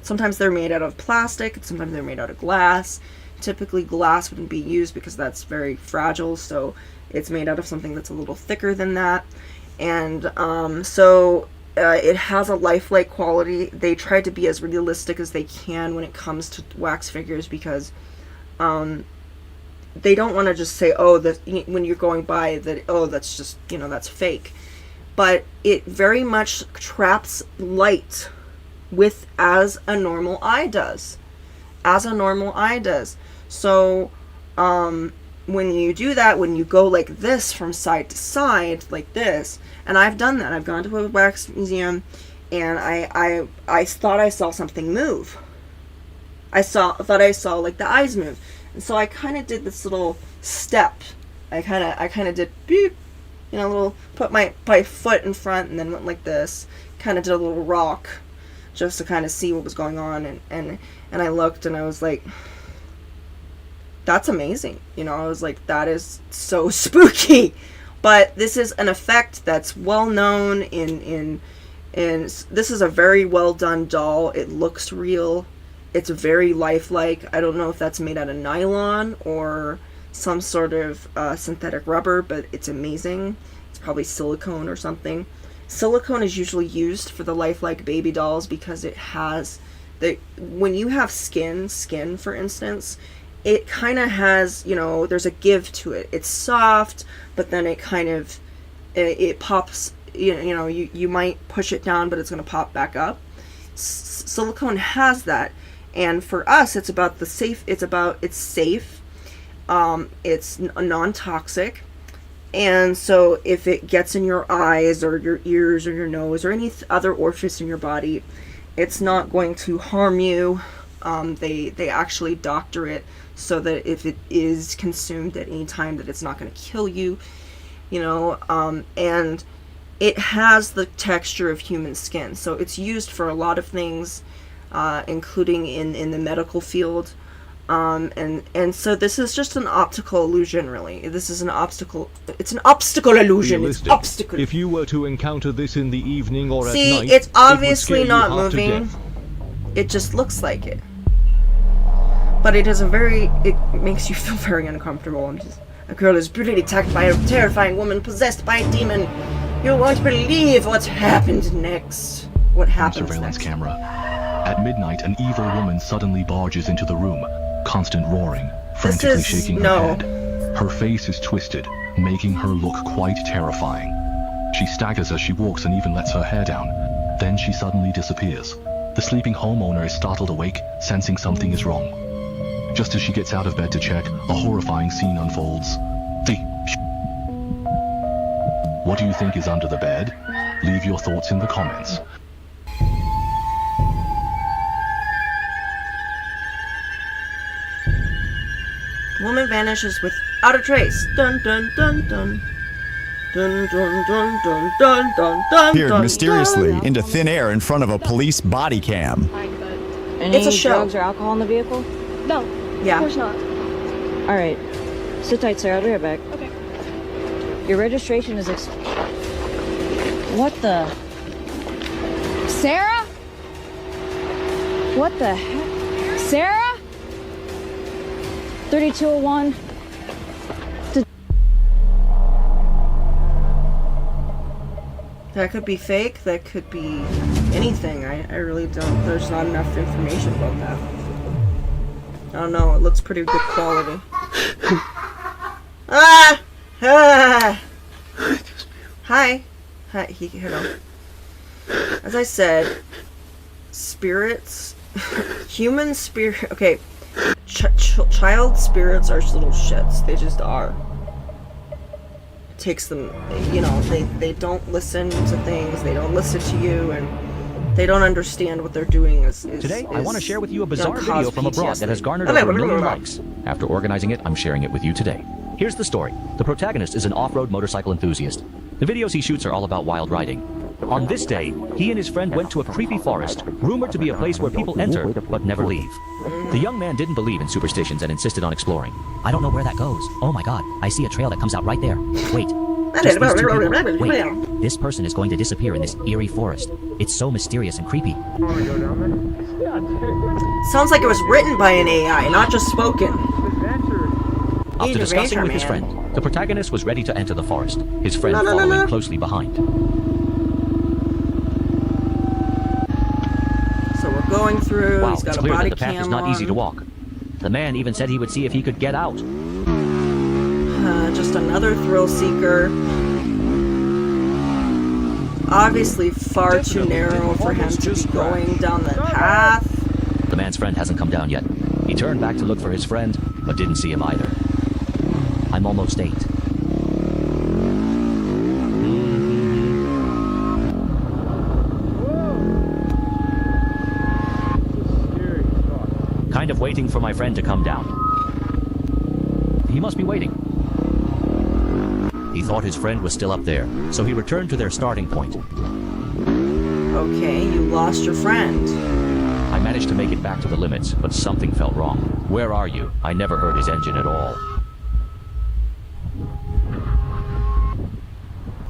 sometimes they're made out of plastic, and sometimes they're made out of glass. Typically glass wouldn't be used because that's very fragile, so it's made out of something that's a little thicker than that. And it has a lifelike quality. They try to be as realistic as they can when it comes to wax figures, because they don't want to just say, oh, that when you're going by that, oh, that's just, you know, that's fake. But it very much traps light as a normal eye does. So when you do that, when you go like this from side to side, like this, and I've done that. I've gone to a wax museum, and I thought I saw something move. I thought I saw like the eyes move, and so I kind of did this little step. I kind of did beep, you know, put my foot in front, and then went like this. Kind of did a little rock, just to kind of see what was going on, and I looked, and I was like, that's amazing. You know, I was like, that is so spooky. But this is an effect that's well known in this is a very well done doll. It looks real. It's very lifelike. I don't know if that's made out of nylon or some sort of synthetic rubber, but it's amazing. It's probably silicone or something. Silicone is usually used for the lifelike baby dolls because it has when you have skin for instance, it kind of has, you know, there's a give to it. It's soft, but then it kind of, it pops, you know, you might push it down, but it's going to pop back up. Silicone has that. And for us, it's about the safe, it's safe, it's non-toxic. And so if it gets in your eyes or your ears or your nose or any other orifice in your body, it's not going to harm you. They actually doctor it so that if it is consumed at any time, that it's not going to kill you, you know, and it has the texture of human skin. So it's used for a lot of things, including in the medical field. And so this is just an optical illusion, really. This is an obstacle. It's an obstacle illusion. Realistic. It's obstacle. If you were to encounter this in the evening or at See, night, it's obviously it would scare not you half to moving. death. It just looks like it. But it is it makes you feel very uncomfortable. A girl is brutally attacked by a terrifying woman possessed by a demon. You won't believe what's happened next. What happens surveillance next? camera. At midnight, an evil woman suddenly barges into the room, constant roaring, frantically shaking her head. Her face is twisted, making her look quite terrifying. She staggers as she walks and even lets her hair down. Then she suddenly disappears. The sleeping homeowner is startled awake, sensing something is wrong. Just as she gets out of bed to check, a horrifying scene unfolds. What do you think is under the bed? Leave your thoughts in the comments. The woman vanishes without a trace. Dun dun dun dun. Dun dun dun dun dun dun dun. Appeared mysteriously into thin air in front of a police body cam. Any It's a show. drugs or alcohol in the vehicle? No. Yeah. Of course not. All right. Sit tight, sir. I'll be right back. Okay. Your registration is What the? Sarah? What the heck? Sarah? 3201. That could be fake. That could be anything. I really don't. There's not enough information about that. I don't know. It looks pretty good quality. Ah! Ah! Hi. Hi. Hello. As I said, spirits, human spirit. Okay, child spirits are little shits. They just are. It takes them, you know, they don't listen to things. They don't listen to you, and they don't understand what they're doing. Today, I want to share with you a gonna bizarre cause video from abroad that has garnered over 1 million likes. After organizing it, I'm sharing it with you today. Here's the story. The protagonist is an off-road motorcycle enthusiast. The videos he shoots are all about wild riding. On this day, he and his friend went to a creepy forest, rumored to be a place where people enter but never leave. The young man didn't believe in superstitions and insisted on exploring. I don't know where that goes. Oh my god, I see a trail that comes out right there. Wait. Just these two people. Wait. This person is going to disappear in this eerie forest. It's so mysterious and creepy. Sounds like it was written by an AI, not just spoken. After discussing with his friend, the protagonist was ready to enter the forest, his friend following closely behind. So we're going through. Wow, He's got it's a clear body that the path is cam not easy to on. walk. The man even said he would see if he could get out. Just another thrill seeker. Obviously far too narrow for him to be going down that path. The man's friend hasn't come down yet. He turned back to look for his friend, but didn't see him either. I'm almost 8. Kind of waiting for my friend to come down. He must be waiting. He thought his friend was still up there, so he returned to their starting point. Okay, you lost your friend. I managed to make it back to the limits, but something felt wrong. Where are you? I never heard his engine at all.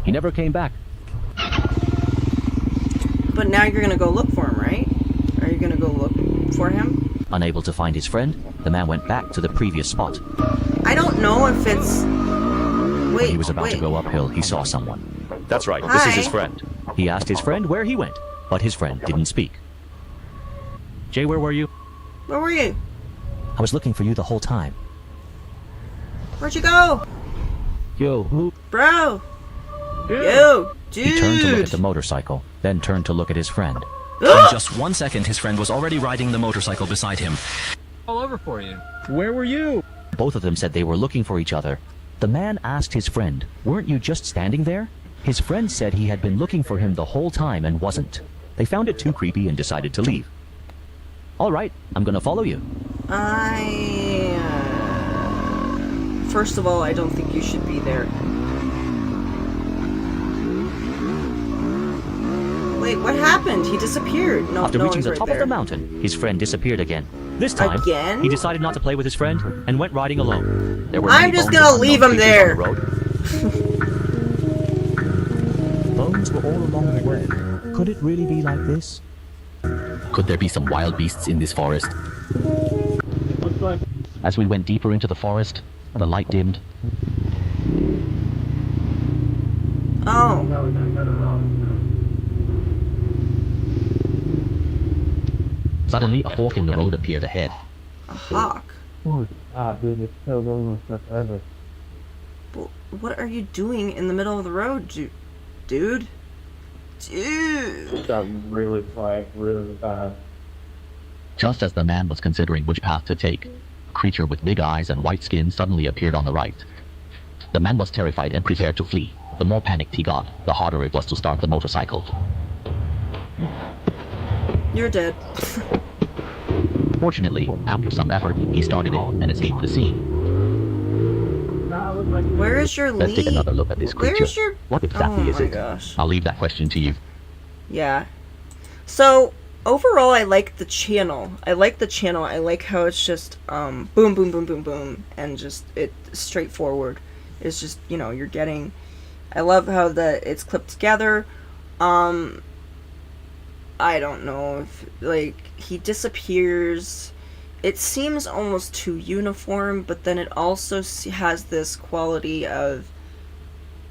He never came back. But now you're gonna go look for him, right? Are you gonna go look for him? Unable to find his friend, the man went back to the previous spot. I don't know if it's... When Wait, he was about to go uphill, he saw someone. That's right, this is his friend. He asked his friend where he went, but his friend didn't speak. Jay, where were you? Where were you? I was looking for you the whole time. Where'd you go? Yo. Bro. Yo, dude. He turned to look at the motorcycle, then turned to look at his friend. In just 1 second, his friend was already riding the motorcycle beside him. All over for you. Where were you? Both of them said they were looking for each other. The man asked his friend, "Weren't you just standing there?" His friend said he had been looking for him the whole time and wasn't. They found it too creepy and decided to leave. All right, I'm gonna follow you. First of all, I don't think you should be there. Wait, what happened? He disappeared. No, After reaching he's the right top there. of the mountain, his friend disappeared again. This time, Again? he decided not to play with his friend and went riding alone. There were I'm many just bones gonna of leave unknown him creatures there. on the road. Bones were all along the way. Could it really be like this? Could there be some wild beasts in this forest? As we went deeper into the forest, the light dimmed. Oh. Suddenly, a fork in the road appeared ahead. A hawk. What are you doing in the middle of the road, dude? Dude. Got really quiet, really bad. Just as the man was considering which path to take, a creature with big eyes and white skin suddenly appeared on the right. The man was terrified and prepared to flee. The more panicked he got, the harder it was to start the motorcycle. You're dead. Fortunately, after some effort, he started it and escaped the scene. Where is your Let's take lead? another look at this creature. Where's your... What exactly is my it? gosh. I'll leave that question to you. Yeah. So, overall, I like the channel. I like how it's just, boom, boom, boom, boom, boom, and just, it's straightforward. It's just, you know, you're getting... I love how it's clipped together. I don't know if, like, he disappears. It seems almost too uniform, but then it also has this quality of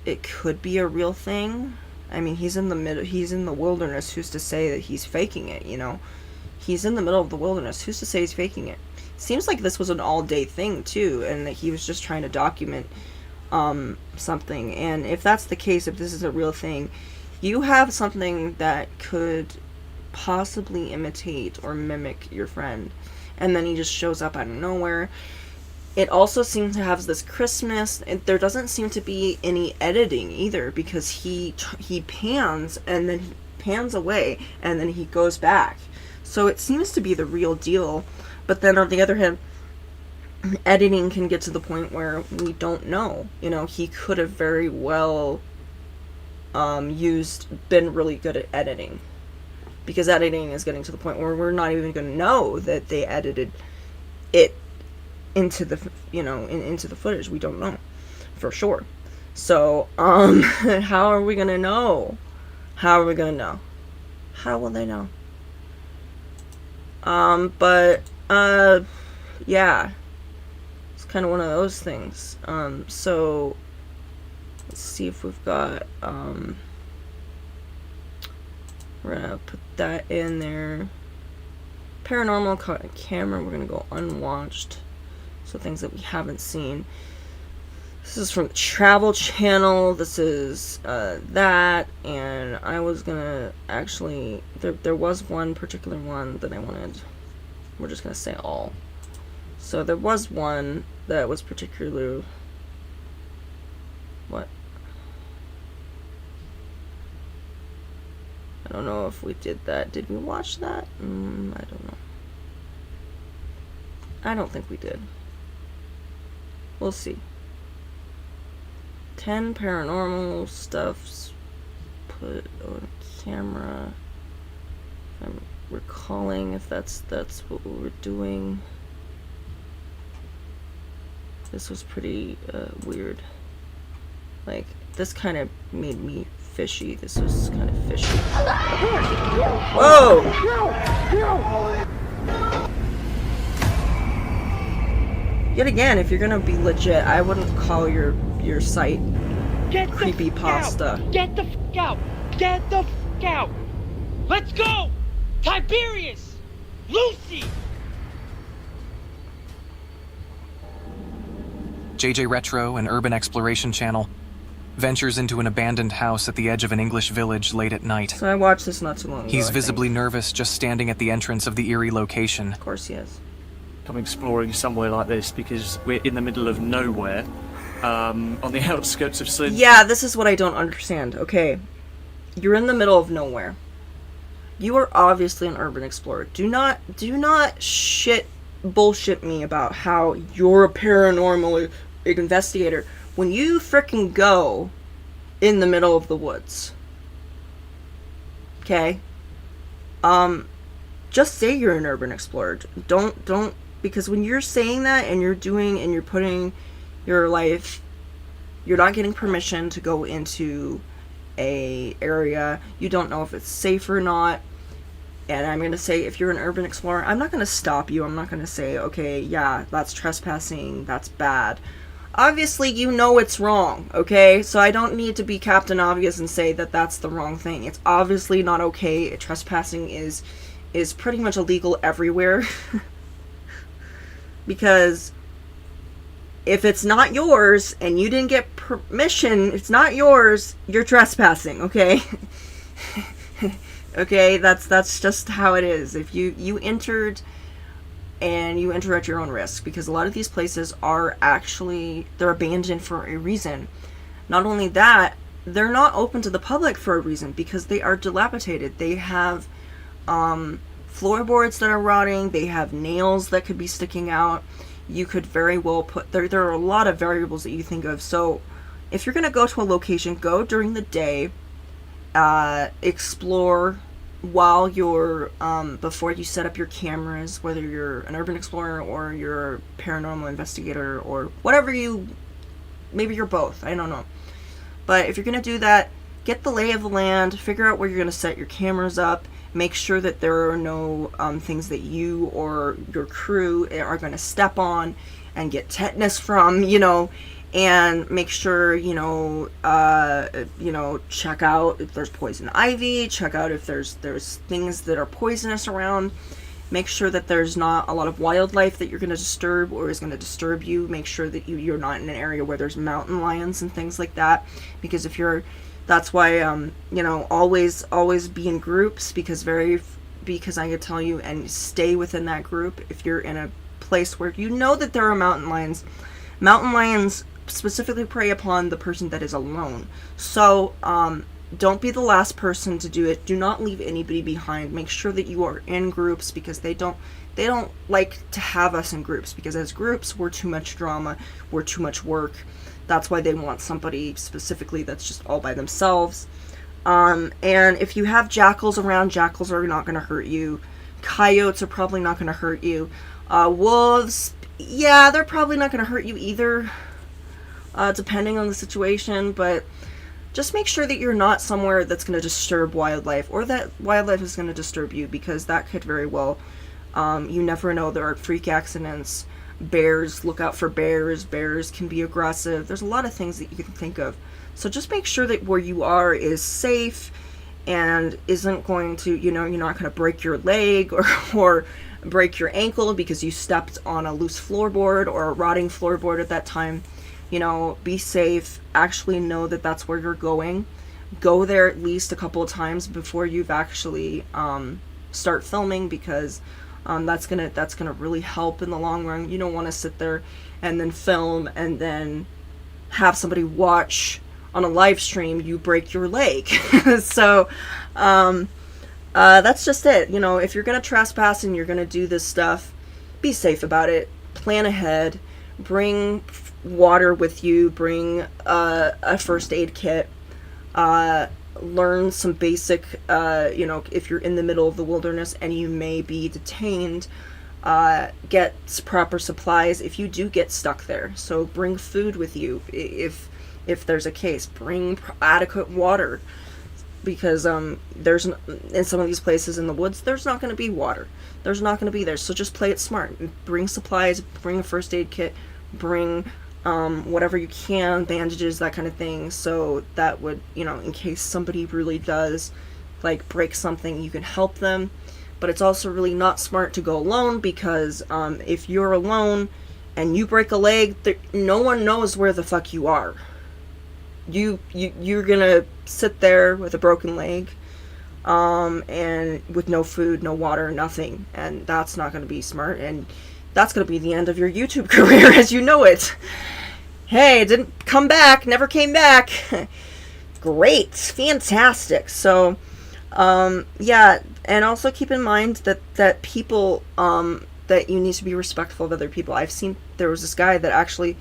it could be a real thing. I mean, he's in the wilderness. Who's to say that he's faking it, you know? He's in the middle of the wilderness. Who's to say he's faking it? Seems like this was an all-day thing, too, and that he was just trying to document something. And if that's the case, if this is a real thing, you have something that could possibly imitate or mimic your friend, and then he just shows up out of nowhere. It also seems to have this Christmas, and there doesn't seem to be any editing either, because he pans and then he pans away and then he goes back. So it seems to be the real deal. But then on the other hand, editing can get to the point where we don't know. You know, he could have very well been really good at editing, because editing is getting to the point where we're not even going to know that they edited it into the, you know, into the footage. We don't know for sure. So how are we gonna know? How are we gonna know? How will they know? Yeah, it's kind of one of those things. So let's see if we've got we're gonna put that in there. Paranormal caught on camera. We're gonna go unwatched. So things that we haven't seen. This is from the Travel Channel. This is that, and I was gonna actually there was one particular one that I wanted. We're just gonna say all. So there was one that was particularly what? I don't know if we did that. Did we watch that? I don't know. I don't think we did. We'll see. 10 paranormal stuffs put on camera. If I'm recalling if that's what we were doing. This was pretty weird. Like, this kind of made me fishy. This was kind of fishy. Whoa! Yet again, if you're gonna be legit, I wouldn't call your site creepypasta. Get the f out! Get the f out! Let's go! Tiberius! Lucy! JJ Retro, an urban exploration channel, ventures into an abandoned house at the edge of an English village late at night. So I watched this not too long ago. He's visibly nervous just standing at the entrance of the eerie location. Of course he is. I'm exploring somewhere like this because we're in the middle of nowhere, on the outskirts of Sin. Yeah, this is what I don't understand. Okay, you're in the middle of nowhere. You are obviously an urban explorer. Do not bullshit me about how you're a paranormal investigator when you frickin' go in the middle of the woods. Okay? Just say you're an urban explorer. Don't, because when you're saying that and you're putting your life, you're not getting permission to go into a area, you don't know if it's safe or not. And I'm going to say, if you're an urban explorer, I'm not going to stop you. I'm not going to say, okay, yeah, that's trespassing, that's bad. Obviously, you know it's wrong, okay? So I don't need to be Captain Obvious and say that that's the wrong thing. It's obviously not okay. Trespassing is pretty much illegal everywhere. Because if it's not yours and you didn't get permission, it's not yours, you're trespassing, okay? Okay, that's just how it is. If you entered, and you enter at your own risk, because a lot of these places are actually, they're abandoned for a reason. Not only that, they're not open to the public for a reason, because they are dilapidated. They have floorboards that are rotting, they have nails that could be sticking out. You could very well put, there are a lot of variables that you think of. So if you're going to go to a location, go during the day. Explore while you're before you set up your cameras, whether you're an urban explorer or you're a paranormal investigator or whatever maybe you're both, I don't know. But if you're gonna do that, get the lay of the land, figure out where you're gonna set your cameras up, make sure that there are no things that you or your crew are gonna step on and get tetanus from, and make sure, check out if there's poison ivy, check out if there's things that are poisonous around. Make sure that there's not a lot of wildlife that you're going to disturb or is going to disturb you. Make sure that you're not in an area where there's mountain lions and things like that. Because that's why, always be in groups, because I could tell you, and stay within that group. If you're in a place where you know that there are mountain lions specifically prey upon the person that is alone. So don't be the last person to do it. Do not leave anybody behind. Make sure that you are in groups, because they don't like to have us in groups, because as groups we're too much drama, we're too much work. That's why they want somebody specifically that's just all by themselves. And if you have jackals around, jackals are not going to hurt you. Coyotes are probably not going to hurt you. Wolves, yeah, they're probably not going to hurt you either. Depending on the situation, but just make sure that you're not somewhere that's going to disturb wildlife, or that wildlife is going to disturb you, because that could very well, you never know, there are freak accidents. Bears, look out for bears. Bears can be aggressive. There's a lot of things that you can think of. So just make sure that where you are is safe and isn't going to, you're not going to break your leg or break your ankle because you stepped on a loose floorboard or a rotting floorboard at that time. Be safe. Actually know that that's where you're going. Go there at least a couple of times before you've actually start filming, because that's gonna really help in the long run. You don't want to sit there and then film and then have somebody watch on a live stream you break your leg. So that's just it. If you're gonna trespass and you're gonna do this stuff, be safe about it. Plan ahead. Bring water with you, bring a first aid kit, learn some basic, if you're in the middle of the wilderness and you may be detained, get proper supplies if you do get stuck there. So bring food with you if there's a case. Bring adequate water, because there's, in some of these places in the woods, there's not going to be water. There's not going to be there. So just play it smart. Bring supplies, bring a first aid kit, bring whatever you can, bandages, that kind of thing, so that would, in case somebody really does break something, you can help them. But it's also really not smart to go alone, because if you're alone and you break a leg, no one knows where the fuck you are. You're gonna sit there with a broken leg, and with no food, no water, nothing, and that's not gonna be smart, and that's gonna be the end of your YouTube career as you know it. Hey, it didn't come back, never came back. Great, fantastic. So, yeah, and also keep in mind that people, that you need to be respectful of other people. I've seen, there was this guy that actually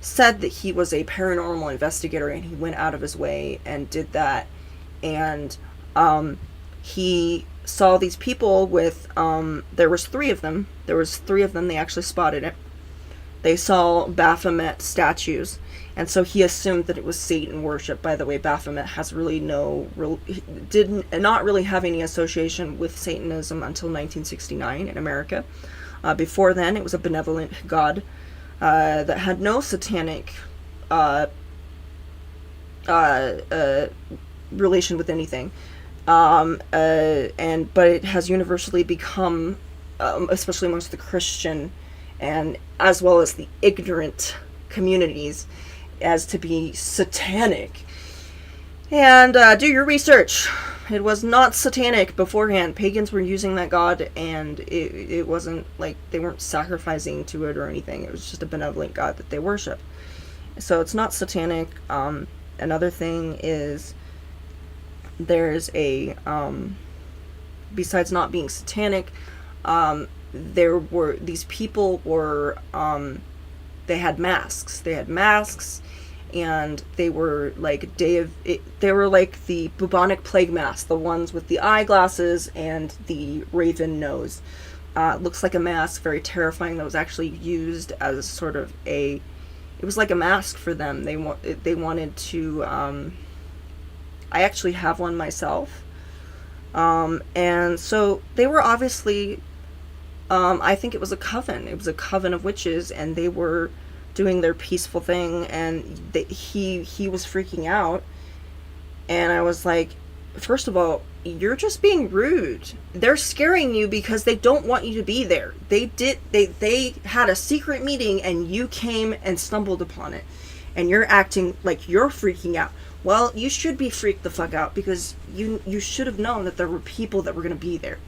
said that he was a paranormal investigator, and he went out of his way and did that, and he saw these people with, there was three of them, they actually spotted it. They saw Baphomet statues, and so he assumed that it was Satan worship. By the way, Baphomet has really did not really have any association with Satanism until 1969 in America. Before then, it was a benevolent god that had no satanic relation with anything. But it has universally become, especially amongst the Christian and as well as the ignorant communities, as to be satanic. And do your research. It was not satanic beforehand. Pagans were using that god, and it wasn't like they weren't sacrificing to it or anything. It was just a benevolent god that they worship. So it's not satanic. Another thing is there's a, besides not being satanic, these people were, they had masks, and they were like they were like the bubonic plague masks, the ones with the eyeglasses and the raven nose. Looks like a mask, very terrifying, that was actually used as sort of it was like a mask for them. They wanted to, I actually have one myself, and so they were obviously, I think it was a coven. It was a coven of witches, and they were doing their peaceful thing, and he was freaking out. And I was like, first of all, you're just being rude. They're scaring you because they don't want you to be there. They had a secret meeting, and you came and stumbled upon it, and you're acting like you're freaking out. Well, you should be freaked the fuck out, because you should have known that there were people that were going to be there.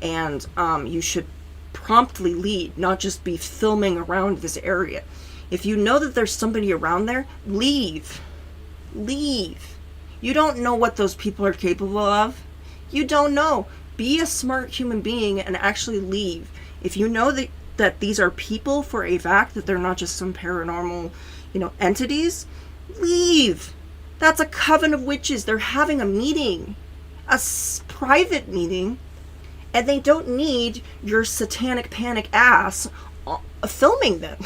And you should promptly leave, not just be filming around this area. If you know that there's somebody around there, leave. Leave. You don't know what those people are capable of. You don't know. Be a smart human being and actually leave. If you know that these are people for a fact, that they're not just some paranormal, entities, leave. That's a coven of witches. They're having a meeting, a private meeting, and they don't need your satanic panic ass filming them.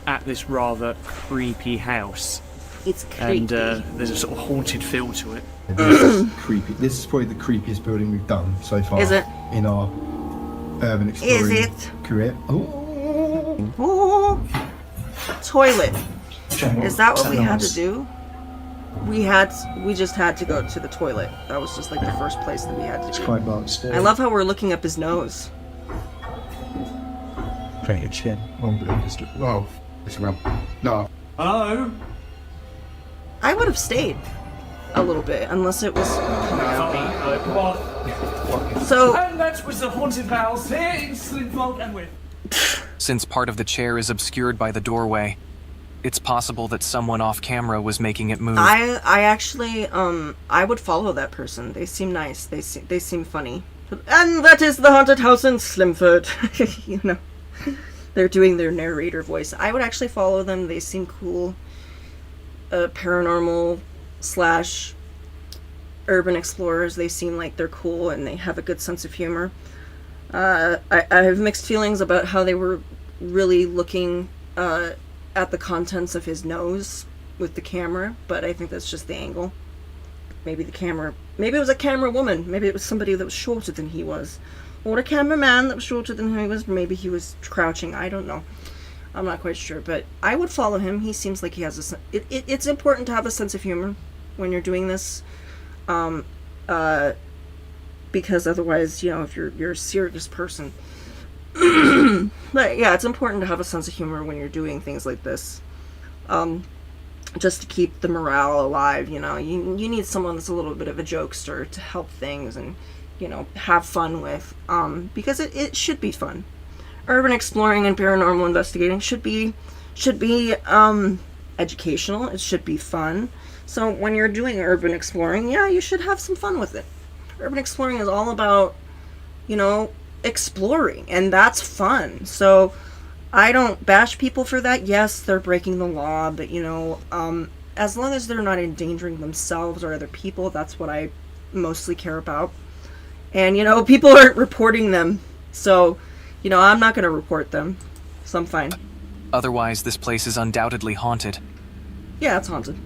At this rather creepy house. It's creepy. And there's a sort of haunted feel to it. This is creepy. This is probably the creepiest building we've done so far. Is it? In our urban exploring career. Ooh. Toilet. Is that what we had to do? We just had to go to the toilet. That was just like the first place that we had to do. It's quite large. I love how we're looking up his nose. Very good chin. Oh, it's around. No. Hello? I would have stayed a little bit, unless it was coming out me. So, and that was the haunted house here in Slimford and with. Since part of the chair is obscured by the doorway, it's possible that someone off camera was making it move. I actually, I would follow that person. They seem nice. They seem funny. And that is the haunted house in Slimford. They're doing their narrator voice. I would actually follow them. They seem cool. Paranormal / urban explorers. They seem like they're cool, and they have a good sense of humor. I have mixed feelings about how they were really looking at the contents of his nose with the camera, but I think that's just the angle. Maybe it was a camera woman. Maybe it was somebody that was shorter than he was. Or a cameraman that was shorter than he was. Maybe he was crouching. I don't know. I'm not quite sure, but I would follow him. He seems like he has it's important to have a sense of humor when you're doing this, because otherwise, if you're a serious person, But yeah, it's important to have a sense of humor when you're doing things like this. Just to keep the morale alive, you know. You need someone that's a little bit of a jokester to help things and, you know, have fun with. Because it should be fun. Urban exploring and paranormal investigating should be educational. It should be fun. So when you're doing urban exploring, yeah, you should have some fun with it. Urban exploring is all about, you know, exploring, and that's fun. So I don't bash people for that. Yes, they're breaking the law, but, you know, as long as they're not endangering themselves or other people, that's what I mostly care about. And, you know, people aren't reporting them, so, you know, I'm not going to report them, so I'm fine. Otherwise, this place is undoubtedly haunted. Yeah, it's haunted.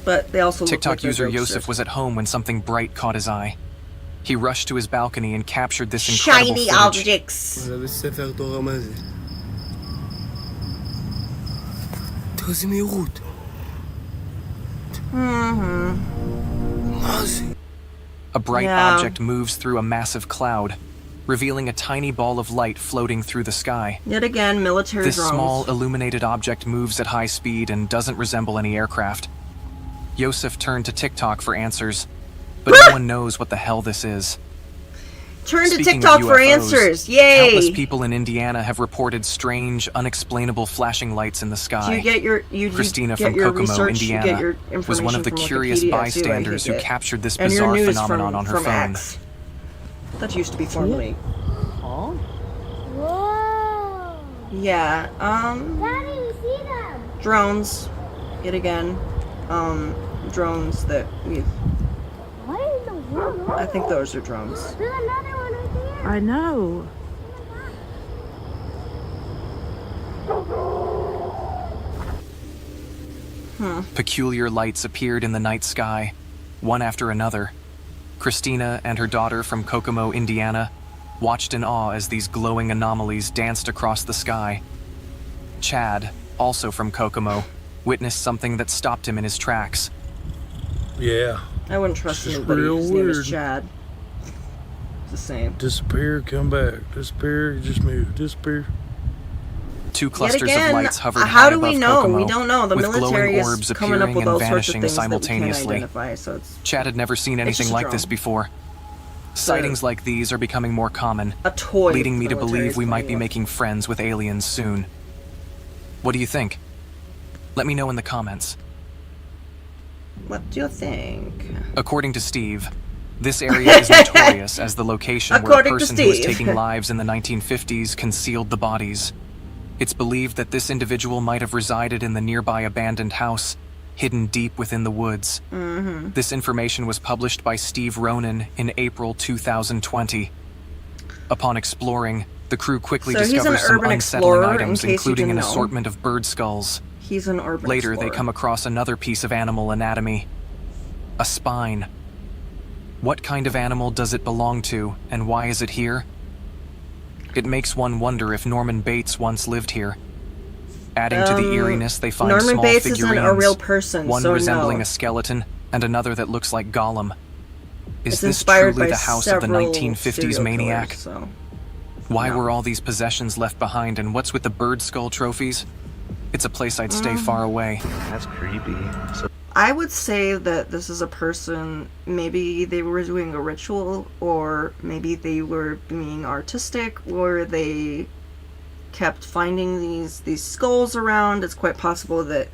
But they also TikTok look like user they're Yosef jokesters. was at home when something bright caught his eye. He rushed to his balcony and captured this incredible Shiny footage. objects. Vous avez su faire ton ramasser. Troisième route. A bright Yeah. object moves through a massive cloud, revealing a tiny ball of light floating through the sky. Yet again, military This drones. small, illuminated object moves at high speed and doesn't resemble any aircraft. Yosef turned to TikTok for answers, but no one knows what the hell this is. Turn to Speaking TikTok of for UFOs, answers. Yay! Countless people in Indiana have reported strange, unexplainable flashing lights in the sky. Do you get your Christina get from your Kokomo, research, you Indiana, get your was one of the information from curious Wikipedia, too, I bystanders who think it. captured this And your bizarre news phenomenon on her from phone. X. That used to be formerly. Whoa! Yeah. Daddy, you see them? Drones. Yet again. Drones that we've. What in the world? I think those are drones. There's another one right there. I know. Peculiar lights appeared in the night sky, one after another. Christina and her daughter from Kokomo, Indiana, watched in awe as these glowing anomalies danced across the sky. Chad, also from Kokomo, witnessed something that stopped him in his tracks. Yeah. I wouldn't trust It's anybody real whose name is weird. Chad. It's the same. Disappear, come back. Disappear, just move. Disappear. Two Yet clusters again, of lights hovered how high do we above know? Kokomo, We don't know. The with military glowing orbs is coming up appearing with and all sorts of vanishing things that we can't simultaneously. identify, so it's Chad had never seen It's anything just a like this drone. before. Sightings like these are becoming more common, a toy. leading me the to military believe is we might playing be with. making friends with aliens soon. What do you think? Let me know in the comments. What do you think? According to Steve, this area is notorious as the location where a According to person who was Steve. taking lives in the 1950s concealed the bodies. It's believed that this individual might have resided in the nearby abandoned house, hidden deep within the woods. Mm-hmm. This information was published by Steve Ronan in April 2020. Upon exploring, the crew quickly So he's an discovers some urban unsettling explorer, in items, case you including an didn't know. assortment of bird skulls. He's an urban Later, explorer. they come across another piece of animal anatomy. A spine. What kind of animal does it belong to, and why is it here? It makes one wonder if Norman Bates once lived here. Adding to the eeriness, they find Norman small Bates figurines, isn't a real person, one so resembling no. a skeleton, and another that looks like Gollum. Is It's this inspired truly by the house of the several 1950s serial maniac? killers, so. Why No. were all these possessions left behind, and what's with the bird skull trophies? It's a place I'd stay far away. That's creepy. I would say that this is a person, maybe they were doing a ritual, or maybe they were being artistic, or they kept finding these skulls around. It's quite possible that,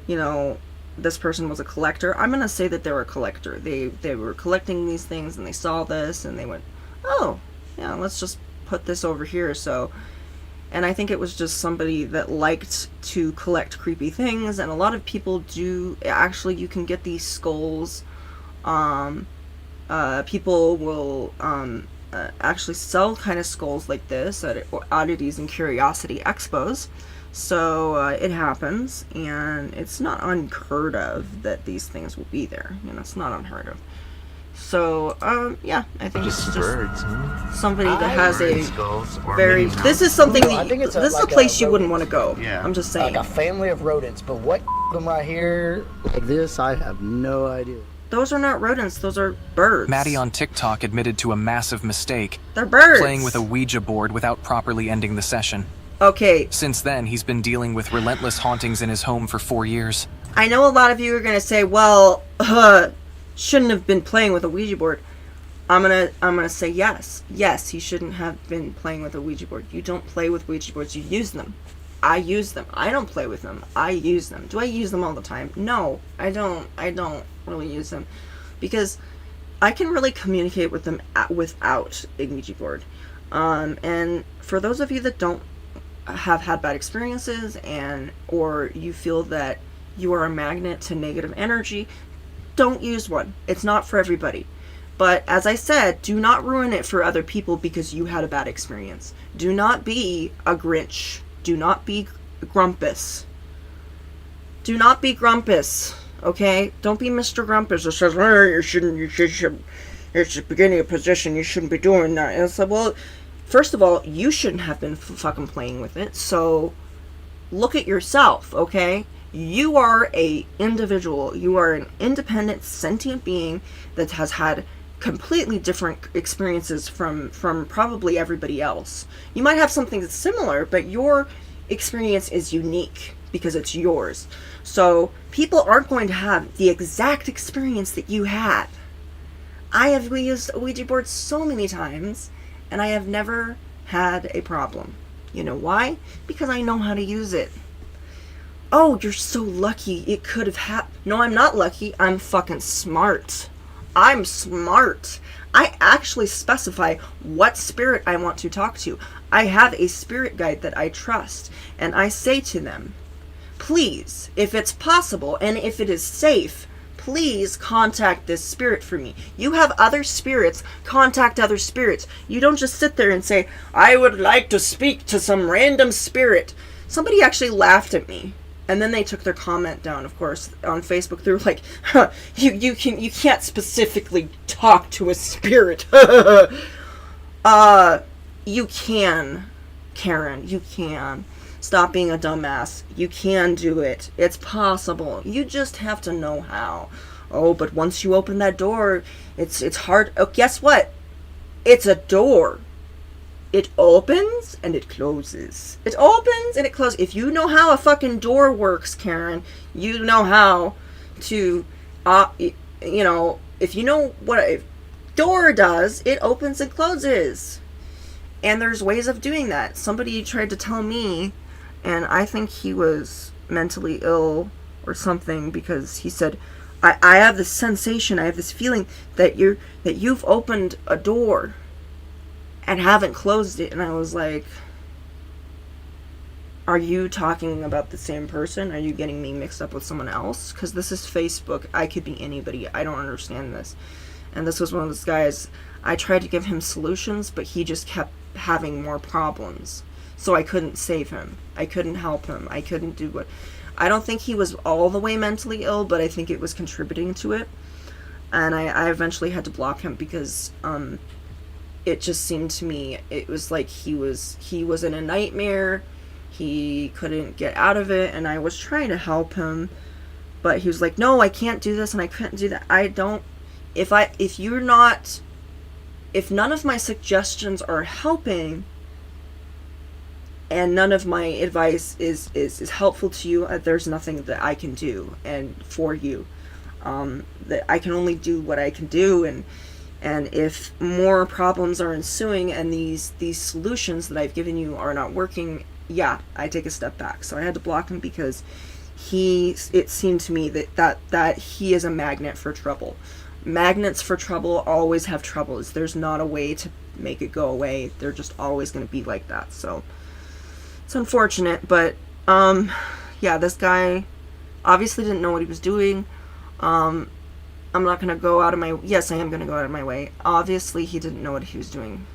you know, this person was a collector. I'm gonna say that they were a collector. They were collecting these things and they saw this and they went, oh, yeah, let's just put this over here. So, and I think it was just somebody that liked to collect creepy things, and a lot of people do. Actually, you can get these skulls. People will actually sell kind of skulls like this at oddities and curiosity expos. So it happens, and it's not unheard of that these things will be there. You know, it's not unheard of. So, yeah, I think it's just birds, huh? somebody that has a skulls or very. maybe This is something I that think it's this is a like place you wouldn't rodent. want to go. Yeah. I'm just saying. Like a family of rodents, but what them right here like this, I have no idea. Those are not rodents, those are birds. Maddie on TikTok admitted to a massive mistake. They're birds. Playing with a Ouija board without properly ending the session. Okay. Since then, he's been dealing with relentless hauntings in his home for 4 years. I know a lot of you are gonna say, well, shouldn't have been playing with a Ouija board. I'm gonna say yes. Yes, he shouldn't have been playing with a Ouija board. You don't play with Ouija boards, you use them. I use them. I don't play with them. I use them. Do I use them all the time? No, I don't really use them. Because I can really communicate with them without a Ouija board. And for those of you that don't have had bad experiences or you feel that you are a magnet to negative energy, don't use one. It's not for everybody. But as I said, do not ruin it for other people because you had a bad experience. Do not be a Grinch. Do not be grumpus. Do not be grumpus, okay? Don't be Mr. Grumpus that says, oh, you should, it's the beginning of position, you shouldn't be doing that. And it's like, well, first of all, you shouldn't have been fucking playing with it, so look at yourself, okay? You are a individual. You are an independent, sentient being that has had completely different experiences from probably everybody else. You might have something that's similar, but your experience is unique because it's yours. So people aren't going to have the exact experience that you had. I have used a Ouija board so many times and I have never had a problem. You know why? Because I know how to use it. Oh, you're so lucky. It could have happened. No, I'm not lucky. I'm fucking smart. I'm smart. I actually specify what spirit I want to talk to. I have a spirit guide that I trust, and I say to them, please, if it's possible and if it is safe, please contact this spirit for me. You have other spirits, contact other spirits. You don't just sit there and say, I would like to speak to some random spirit. Somebody actually laughed at me. And then they took their comment down, of course, on Facebook. They were like, huh, you can't specifically talk to a spirit. You can, Karen. You can. Stop being a dumbass. You can do it. It's possible. You just have to know how. Oh, but once you open that door, it's hard. Oh, guess what? It's a door. It opens and it closes. It opens and it closes. If you know how a fucking door works, Karen, you know how to, if you know what a door does, it opens and closes. And there's ways of doing that. Somebody tried to tell me, and I think he was mentally ill or something, because he said, I have this sensation, I have this feeling that you've opened a door and haven't closed it. And I was like, are you talking about the same person? Are you getting me mixed up with someone else? Because this is Facebook. I could be anybody. I don't understand this. And this was one of those guys. I tried to give him solutions, but he just kept having more problems. So I couldn't save him. I couldn't help him. I couldn't do what... I don't think he was all the way mentally ill, but I think it was contributing to it. And I eventually had to block him because... it just seemed to me, it was like he was in a nightmare, he couldn't get out of it, and I was trying to help him, but he was like, no, I can't do this, and I couldn't do that. If none of my suggestions are helping, and none of my advice is helpful to you, there's nothing that I can do, and for you, that I can only do what I can do, and if more problems are ensuing and these solutions that I've given you are not working, yeah, I take a step back. So I had to block him because it seemed to me that he is a magnet for trouble. Magnets for trouble always have troubles. There's not a way to make it go away. They're just always going to be like that. So it's unfortunate, but yeah, this guy obviously didn't know what he was doing. I'm not going to go out of my... Yes, I am going to go out of my way. Obviously, he didn't know what he was doing.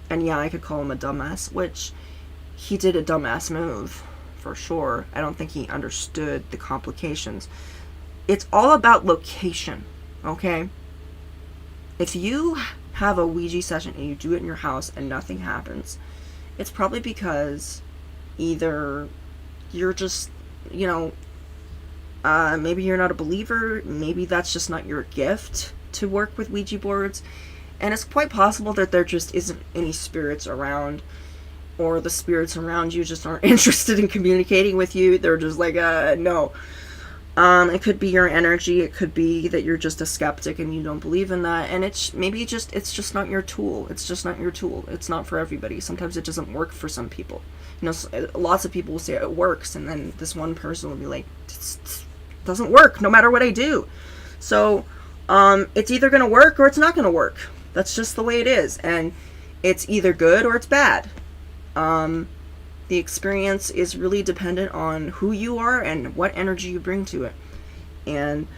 And yeah, I could call him a dumbass, which he did a dumbass move, for sure. I don't think he understood the complications. It's all about location, okay? If you have a Ouija session and you do it in your house and nothing happens, it's probably because either you're just, Maybe you're not a believer. Maybe that's just not your gift to work with Ouija boards. And it's quite possible that there just isn't any spirits around, or the spirits around you just aren't interested in communicating with you. They're just like, no. It could be your energy. It could be that you're just a skeptic and you don't believe in that. And it's just not your tool. It's just not your tool. It's not for everybody. Sometimes it doesn't work for some people. Lots of people will say it works, and then this one person will be like, it doesn't work no matter what I do. So, it's either going to work or it's not going to work. That's just the way it is. And it's either good or it's bad. The experience is really dependent on who you are and what energy you bring to it. And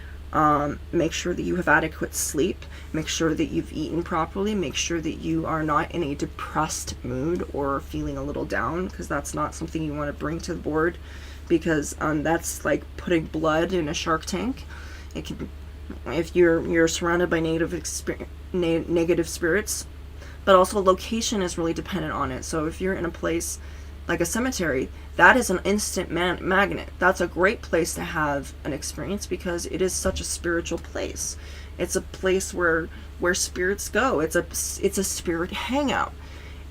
make sure that you have adequate sleep. Make sure that you've eaten properly. Make sure that you are not in a depressed mood or feeling a little down, because that's not something you want to bring to the board, because that's like putting blood in a shark tank. It can, if you're surrounded by negative spirits. But also location is really dependent on it. So if you're in a place like a cemetery, that is an instant magnet. That's a great place to have an experience, because it is such a spiritual place. It's a place where spirits go. It's a spirit hangout.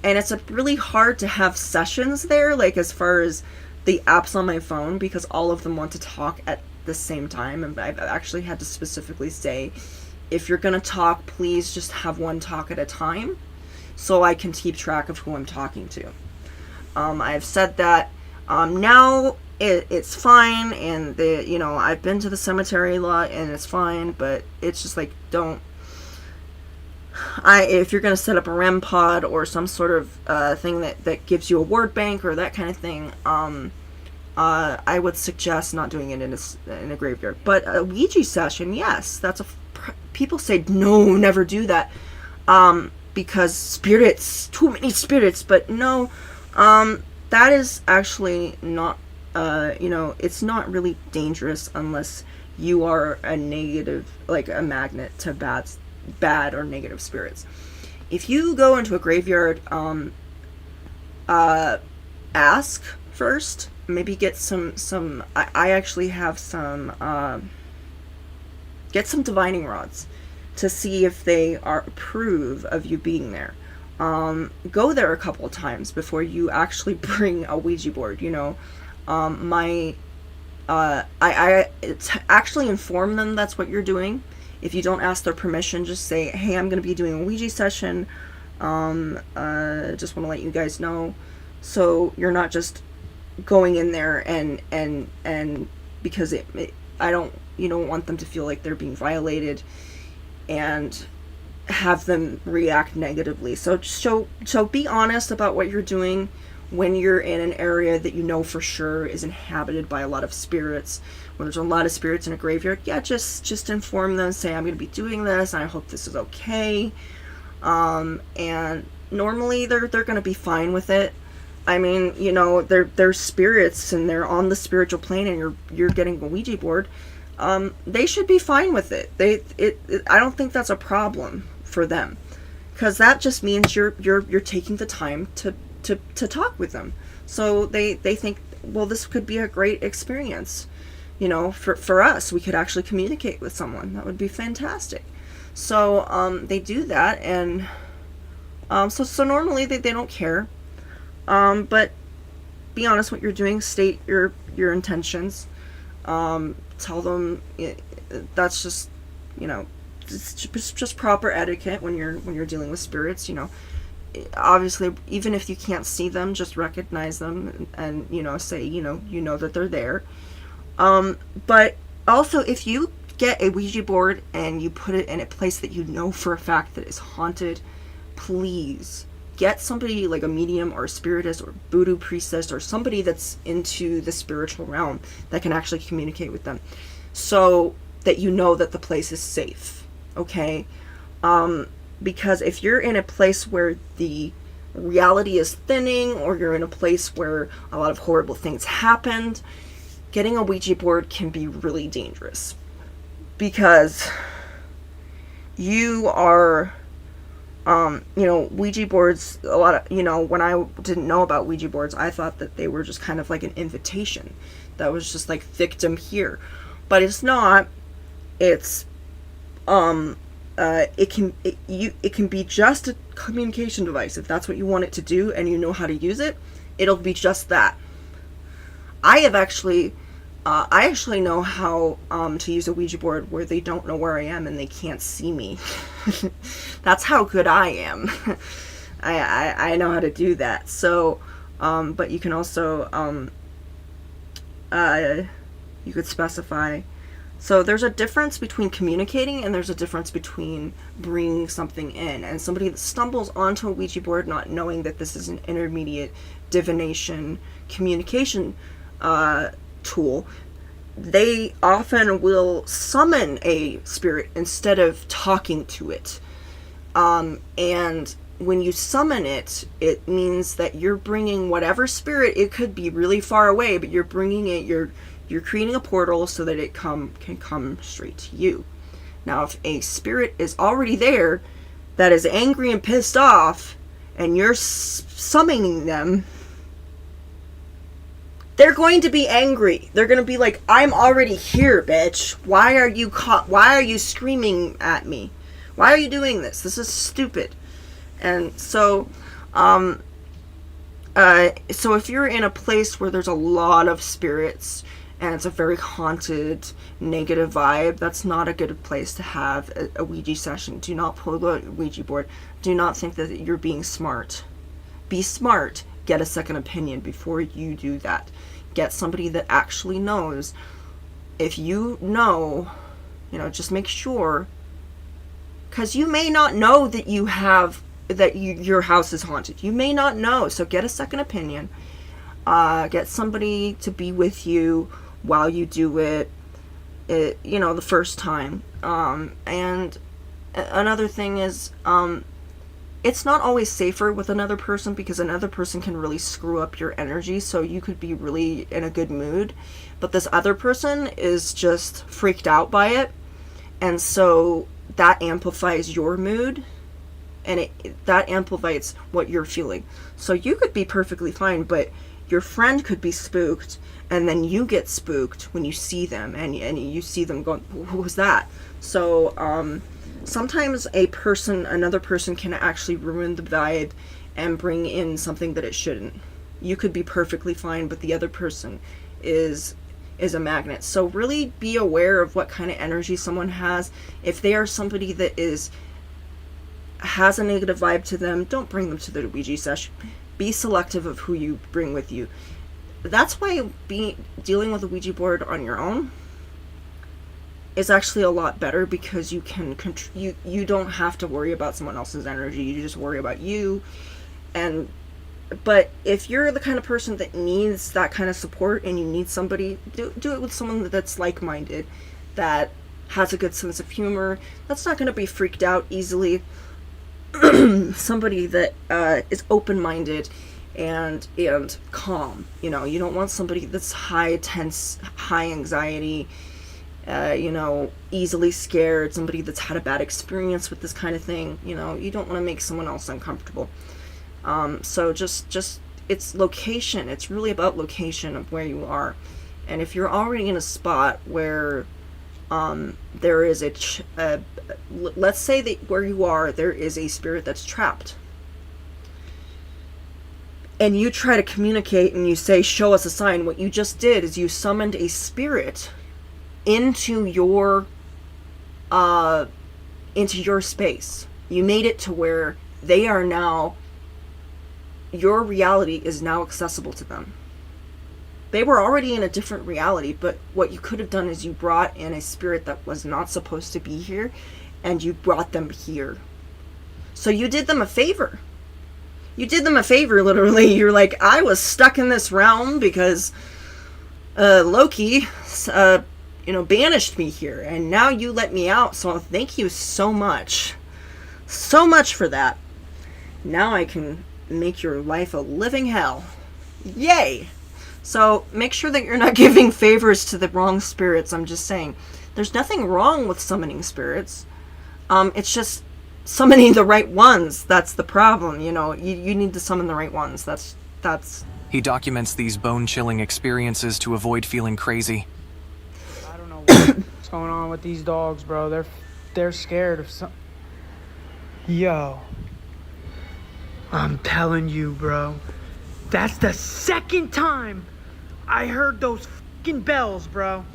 And it's really hard to have sessions there, like as far as the apps on my phone, because all of them want to talk at the same time. And I've actually had to specifically say, if you're going to talk, please just have one talk at a time, so I can keep track of who I'm talking to. I've said that. Now it's fine, and I've been to the cemetery a lot, and it's fine, but it's just like, if you're going to set up a REM pod or some sort of thing that gives you a word bank or that kind of thing, I would suggest not doing it in a graveyard. But a Ouija session, yes, people say no, never do that, because spirits, too many spirits. But no, that is actually not, it's not really dangerous unless you are a negative, like a magnet to bad or negative spirits. If you go into a graveyard, ask first, maybe get some I actually have some, get some divining rods to see if they approve of you being there. Go there a couple of times before you actually bring a Ouija board. I actually inform them that's what you're doing. If you don't ask their permission, just say, hey, I'm going to be doing a Ouija session. Just want to let you guys know. So you're not just going in there and because you don't want them to feel like they're being violated and have them react negatively. So be honest about what you're doing when you're in an area that you know for sure is inhabited by a lot of spirits. When there's a lot of spirits in a graveyard, just inform them, say, I'm going to be doing this, and I hope this is okay. And normally they're going to be fine with it. I mean, they're spirits and they're on the spiritual plane, and you're getting a Ouija board. They should be fine with it. I don't think that's a problem for them, because that just means you're taking the time to talk with them. So they think, well, this could be a great experience. For us, we could actually communicate with someone. That would be fantastic. So they do that, and so normally they don't care. But be honest what you're doing. State your intentions. Tell them that's just it's just proper etiquette when you're dealing with spirits. Obviously, even if you can't see them, just recognize them and say that they're there. But also, if you get a Ouija board and you put it in a place that you know for a fact that is haunted, please get somebody like a medium or a spiritist or voodoo priestess or somebody that's into the spiritual realm that can actually communicate with them, so that that the place is safe. Okay? Because if you're in a place where the reality is thinning, or you're in a place where a lot of horrible things happened, getting a Ouija board can be really dangerous, because you are Ouija boards, a lot of, when I didn't know about Ouija boards, I thought that they were just kind of like an invitation that was just like victim here. but it's not. It's it can be just a communication device. If that's what you want it to do and you know how to use it, it'll be just that. I actually know how to use a Ouija board where they don't know where I am and they can't see me. That's how good I am. I know how to do that. So, but you can also you could specify. So there's a difference between communicating and there's a difference between bringing something in. And somebody that stumbles onto a Ouija board not knowing that this is an intermediate divination communication tool, they often will summon a spirit instead of talking to it. And when you summon it, it means that you're bringing whatever spirit, it could be really far away, but you're bringing it, you're creating a portal so that it can come straight to you. Now, if a spirit is already there that is angry and pissed off, and you're summoning them, they're going to be angry. They're going to be like, I'm already here, bitch. Why are you screaming at me? Why are you doing this? This is stupid. And so, so if you're in a place where there's a lot of spirits, and it's a very haunted, negative vibe, that's not a good place to have a Ouija session. Do not pull the Ouija board. Do not think that you're being smart. Be smart. Get a second opinion before you do that. Get somebody that actually knows. If you know, just make sure. Because you may not know that your house is haunted. You may not know. So get a second opinion. Get somebody to be with you while you do it, the first time. And another thing is, it's not always safer with another person because another person can really screw up your energy, so you could be really in a good mood, but this other person is just freaked out by it, and so that amplifies your mood, and that amplifies what you're feeling. So you could be perfectly fine, but your friend could be spooked, and then you get spooked when you see them, and you see them going, "Who was that?" So sometimes another person can actually ruin the vibe and bring in something that it shouldn't. You could be perfectly fine, but the other person is a magnet. So really be aware of what kind of energy someone has. If they are somebody that has a negative vibe to them, don't bring them to the Ouija session. Be selective of who you bring with you. That's why dealing with a Ouija board on your own is actually a lot better, because you can you don't have to worry about someone else's energy. You just worry about you. But if you're the kind of person that needs that kind of support and you need somebody, do it with someone that's like-minded, that has a good sense of humor, that's not going to be freaked out easily. Somebody that is open-minded and calm. You don't want somebody that's high tense, high anxiety, easily scared, somebody that's had a bad experience with this kind of thing. You don't want to make someone else uncomfortable. So just it's location. It's really about location of where you are. And if you're already in a spot where there is let's say that where you are, there is a spirit that's trapped, and you try to communicate and you say, show us a sign, what you just did is you summoned a spirit into your space. You made it to where they are now, your reality is now accessible to them. They were already in a different reality, but what you could have done is you brought in a spirit that was not supposed to be here, and you brought them here. So you did them a favor. You did them a favor, literally. You're like, I was stuck in this realm because Loki banished me here, and now you let me out, so thank you so much. So much for that. Now I can make your life a living hell. Yay! So make sure that you're not giving favors to the wrong spirits. I'm just saying, there's nothing wrong with summoning spirits. It's just summoning the right ones. That's the problem. You need to summon the right ones. That's. He documents these bone-chilling experiences to avoid feeling crazy. I don't know what going on with these dogs, bro. They're scared of some. Yo, I'm telling you, bro. That's the second time I heard those fucking bells, bro.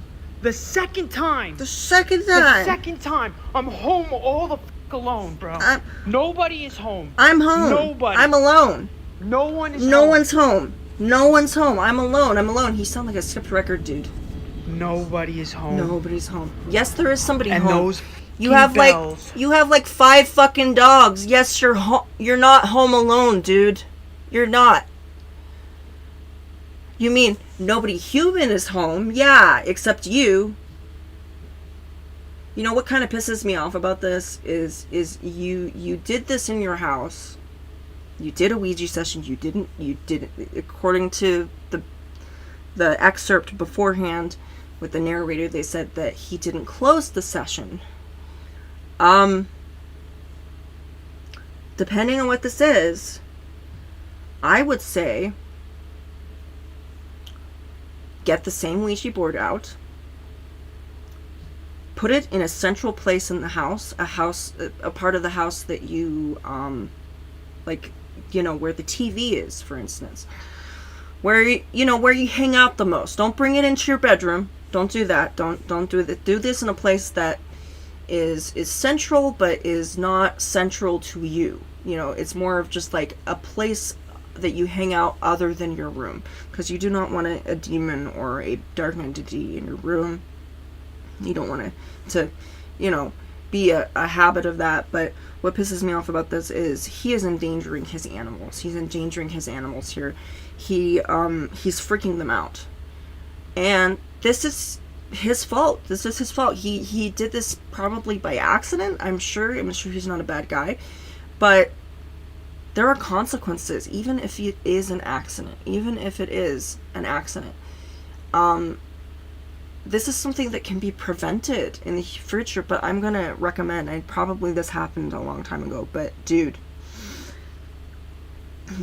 The second time. The second time. The second time. I'm home all the fuck alone, bro. Nobody is home. I'm home. Nobody. I'm alone. No one is No home. one's home. No one's home. I'm alone. I'm alone. He sounds like a skipped record, dude. Nobody is home. Nobody's home. Yes, there is somebody And home. those You have bells. like 5 fucking dogs. Yes, you're not home alone, dude. You're not. You mean nobody human is home? Yeah, except you. You know what kind of pisses me off about this is you did this in your house. You did a Ouija session. You didn't according to the excerpt beforehand with the narrator, they said that he didn't close the session. Depending on what this is, I would say get the same Ouija board out, put it in a central place in the house, a part of the house that you, like, you know, where the TV is, for instance, where you hang out the most. Don't bring it into your bedroom. Don't do that. Don't do that. Do this in a place that is central, but is not central to you. You know, it's more of just like a place that you hang out other than your room, because you do not want a demon or a dark entity in your room. You don't want to you know, be a habit of that. But what pisses me off about this is he is endangering his animals. He's endangering his animals here. He's freaking them out, and this is his fault. This is his fault. He did this probably by accident. I'm sure he's not a bad guy, but there are consequences, even if it is an accident. This is something that can be prevented in the future, but I'm gonna recommend, and probably this happened a long time ago, but dude,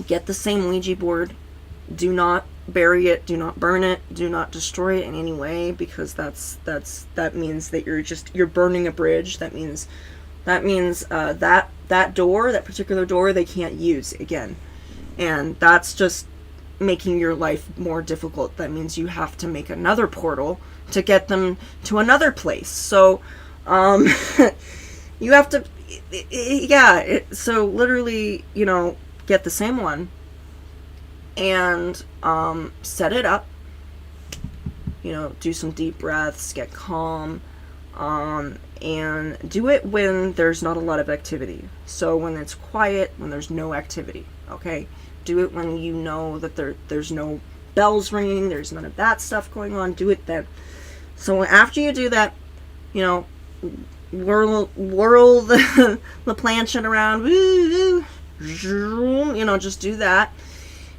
get the same Ouija board. Do not bury it, do not burn it, do not destroy it in any way, because that means that you're burning a bridge. That means that door, that particular door, they can't use again. And that's just making your life more difficult. That means you have to make another portal to get them to another place. So, you have to, so literally, you know, get the same one and set it up. You know, do some deep breaths, get calm, and do it when there's not a lot of activity. So when it's quiet, when there's no activity, okay? Do it when you know that there's no bells ringing, there's none of that stuff going on. Do it then. So after you do that, you know, whirl the planchette around, you know, just do that.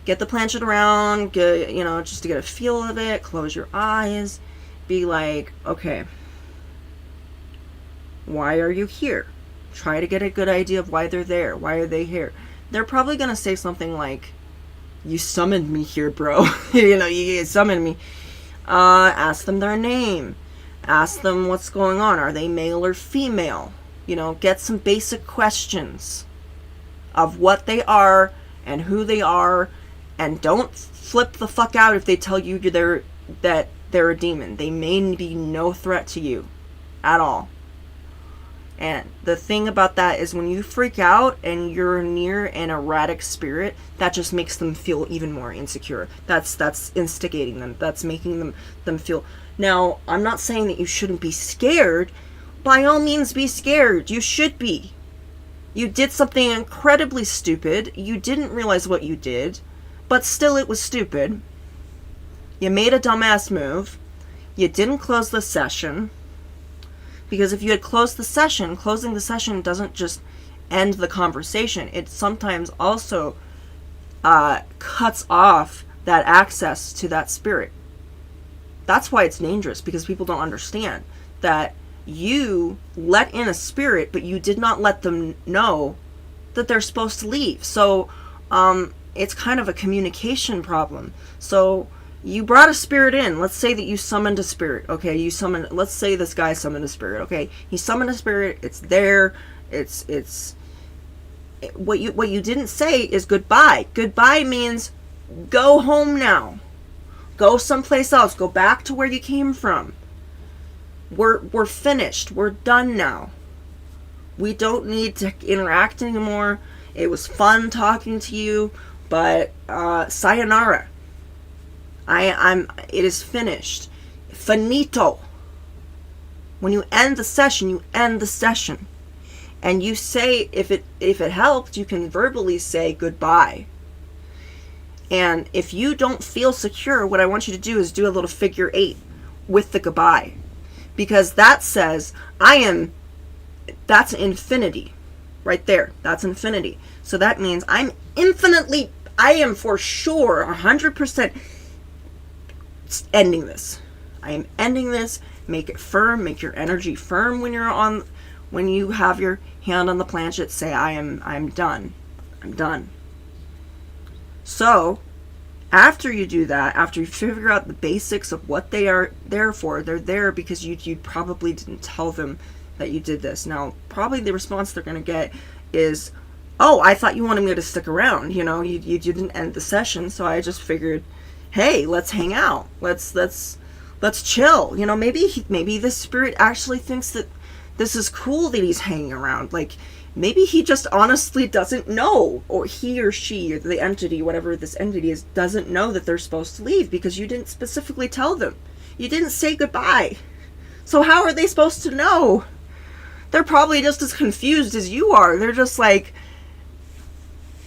Get the planchette around, just to get a feel of it. Close your eyes. Be like, okay, why are you here? Try to get a good idea of why they're there. Why are they here? They're probably going to say something like, you summoned me here, bro. You know, you summoned me. Ask them their name. Ask them what's going on. Are they male or female? You know, get some basic questions of what they are and who they are. And don't flip the fuck out if they tell you that they're a demon. They may be no threat to you at all. And the thing about that is when you freak out and you're near an erratic spirit, that just makes them feel even more insecure. That's instigating them. That's making them feel. Now, I'm not saying that you shouldn't be scared. By all means, be scared. You should be. You did something incredibly stupid. You didn't realize what you did, but still it was stupid. You made a dumbass move. You didn't close the session. Because if you had closed the session, closing the session doesn't just end the conversation. It sometimes also cuts off that access to that spirit. That's why it's dangerous, because people don't understand that you let in a spirit, but you did not let them know that they're supposed to leave. So it's kind of a communication problem. So You brought a spirit in. Let's say that you summoned a spirit. Okay, let's say this guy summoned a spirit. Okay, he summoned a spirit. It's there. It's what you didn't say is goodbye. Goodbye means go home now. Go someplace else. Go back to where you came from. We're finished. We're done now. We don't need to interact anymore. It was fun talking to you, but sayonara. It is finished. Finito. When you end the session, you end the session. And you say, if it helped, you can verbally say goodbye. And if you don't feel secure, what I want you to do is do a little figure 8 with the goodbye. Because that says, that's infinity. Right there. That's infinity. So that means I am for sure 100% ending this. I am ending this. Make it firm. Make your energy firm when you have your hand on the planchette. Say, I'm done. I'm done. So, after you do that, after you figure out the basics of what they are there for, they're there because you probably didn't tell them that you did this. Now, probably the response they're going to get is, oh, I thought you wanted me to stick around. You didn't end the session, so I just figured, hey, let's hang out. Let's chill. Maybe this spirit actually thinks that this is cool that he's hanging around. Like, maybe he just honestly doesn't know, or he or she, or the entity, whatever this entity is, doesn't know that they're supposed to leave because you didn't specifically tell them. You didn't say goodbye. So how are they supposed to know? They're probably just as confused as you are. They're just like,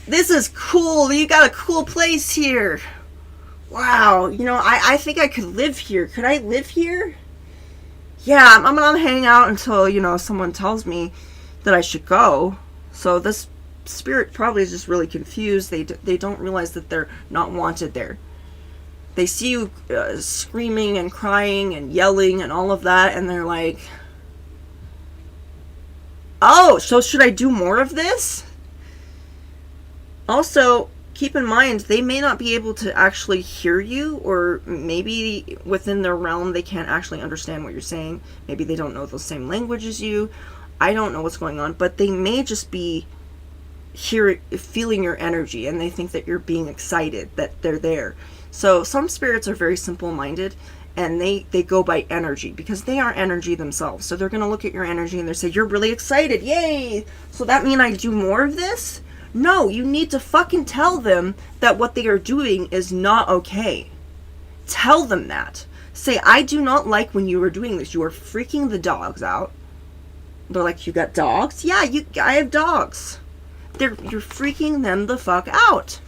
this is cool. You got a cool place here. Wow. I think I could live here. Could I live here? Yeah, I'm gonna hang out until, someone tells me that I should go. So this spirit probably is just really confused. They don't realize that they're not wanted there. They see you screaming and crying and yelling and all of that, and they're like, oh, so should I do more of this? Also, keep in mind, they may not be able to actually hear you, or maybe within their realm they can't actually understand what you're saying. Maybe they don't know the same language as you. I don't know what's going on, but they may just be feeling your energy, and they think that you're being excited, that they're there. So some spirits are very simple-minded, and they go by energy, because they are energy themselves. So they're going to look at your energy and they say, you're really excited, yay! So that mean I do more of this? No, you need to fucking tell them that what they are doing is not okay. Tell them that. Say, I do not like when you are doing this. You are freaking the dogs out. They're like, you got dogs? Yeah, I have dogs. You're freaking them the fuck out.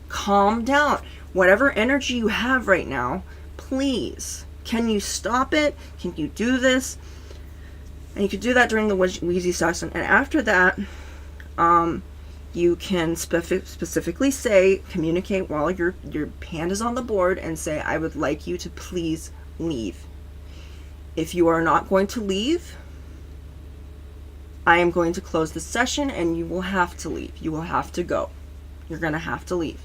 Calm down. Whatever energy you have right now, please, can you stop it? Can you do this? And you can do that during the Wheezy session. And after that, you can specifically say, communicate while your hand is on the board and say, I would like you to please leave. If you are not going to leave, I am going to close the session and you will have to leave. You will have to go. You're going to have to leave.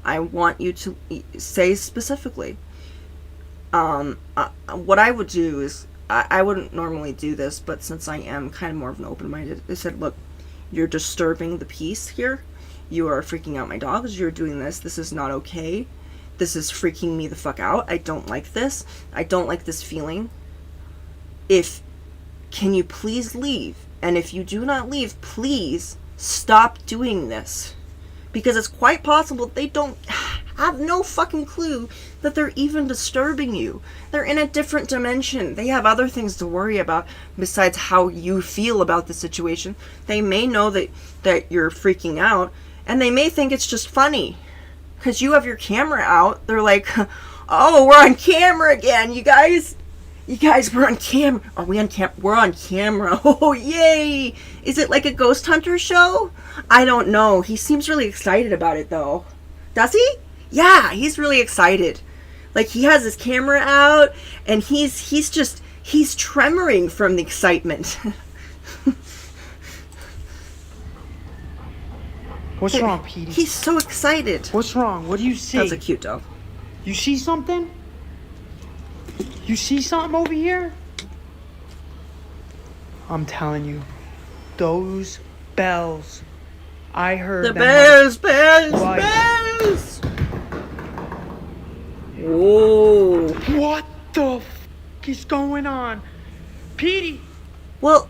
I want you to say specifically. What I would do is, I wouldn't normally do this, but since I am kind of more of an open-minded, I said, look, you're disturbing the peace here. You are freaking out my dogs. You're doing this. This is not okay. This is freaking me the fuck out. I don't like this. I don't like this feeling. Can you please leave? And if you do not leave, please stop doing this. Because it's quite possible they don't have no fucking clue that they're even disturbing you. They're in a different dimension. They have other things to worry about besides how you feel about the situation. They may know that you're freaking out, and they may think it's just funny. Because you have your camera out. They're like, oh, we're on camera again, you guys. You guys, we're on camera. Are we on camera? We're on camera. Oh, yay. Is it like a ghost hunter show? I don't know. He seems really excited about it, though. Does he? Yeah, he's really excited. Like, he has his camera out, and he's tremoring from the excitement. What's wrong, Petey? He's so excited. What's wrong? What do you see? That's a cute dog. You see something? You see something over here? I'm telling you, those bells. I heard the them bells. Whoa. What the f is going on? Petey! Well,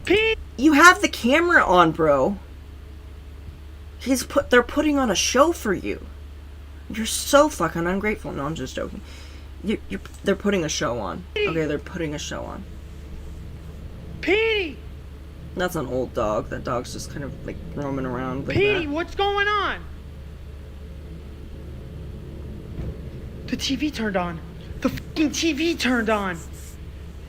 you have the camera on, bro. They're putting on a show for you. You're so fucking ungrateful. No, I'm just joking. They're putting a show on. Okay, they're putting a show on. Petey! That's an old dog. That dog's just kind of like roaming around. Like Petey, that. what's going on? The TV turned on. The fucking TV turned on.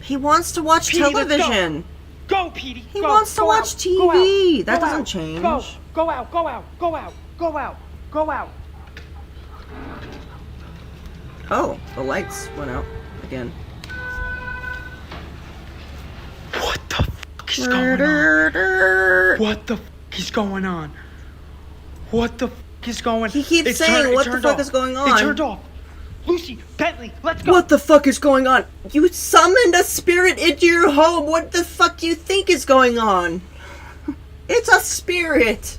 He wants to watch television. Go, Petey. He wants to watch TV. That doesn't change. Go out. Go out. Go out. Go out. Go out. Oh, the lights went out again. What the fuck is going on? What the fuck is going on? What the fuck is going on? He keeps saying, what the fuck is going on? It turned off. Lucy, Bentley, let's go. What the fuck is going on? You summoned a spirit into your home. What the fuck do you think is going on? It's a spirit.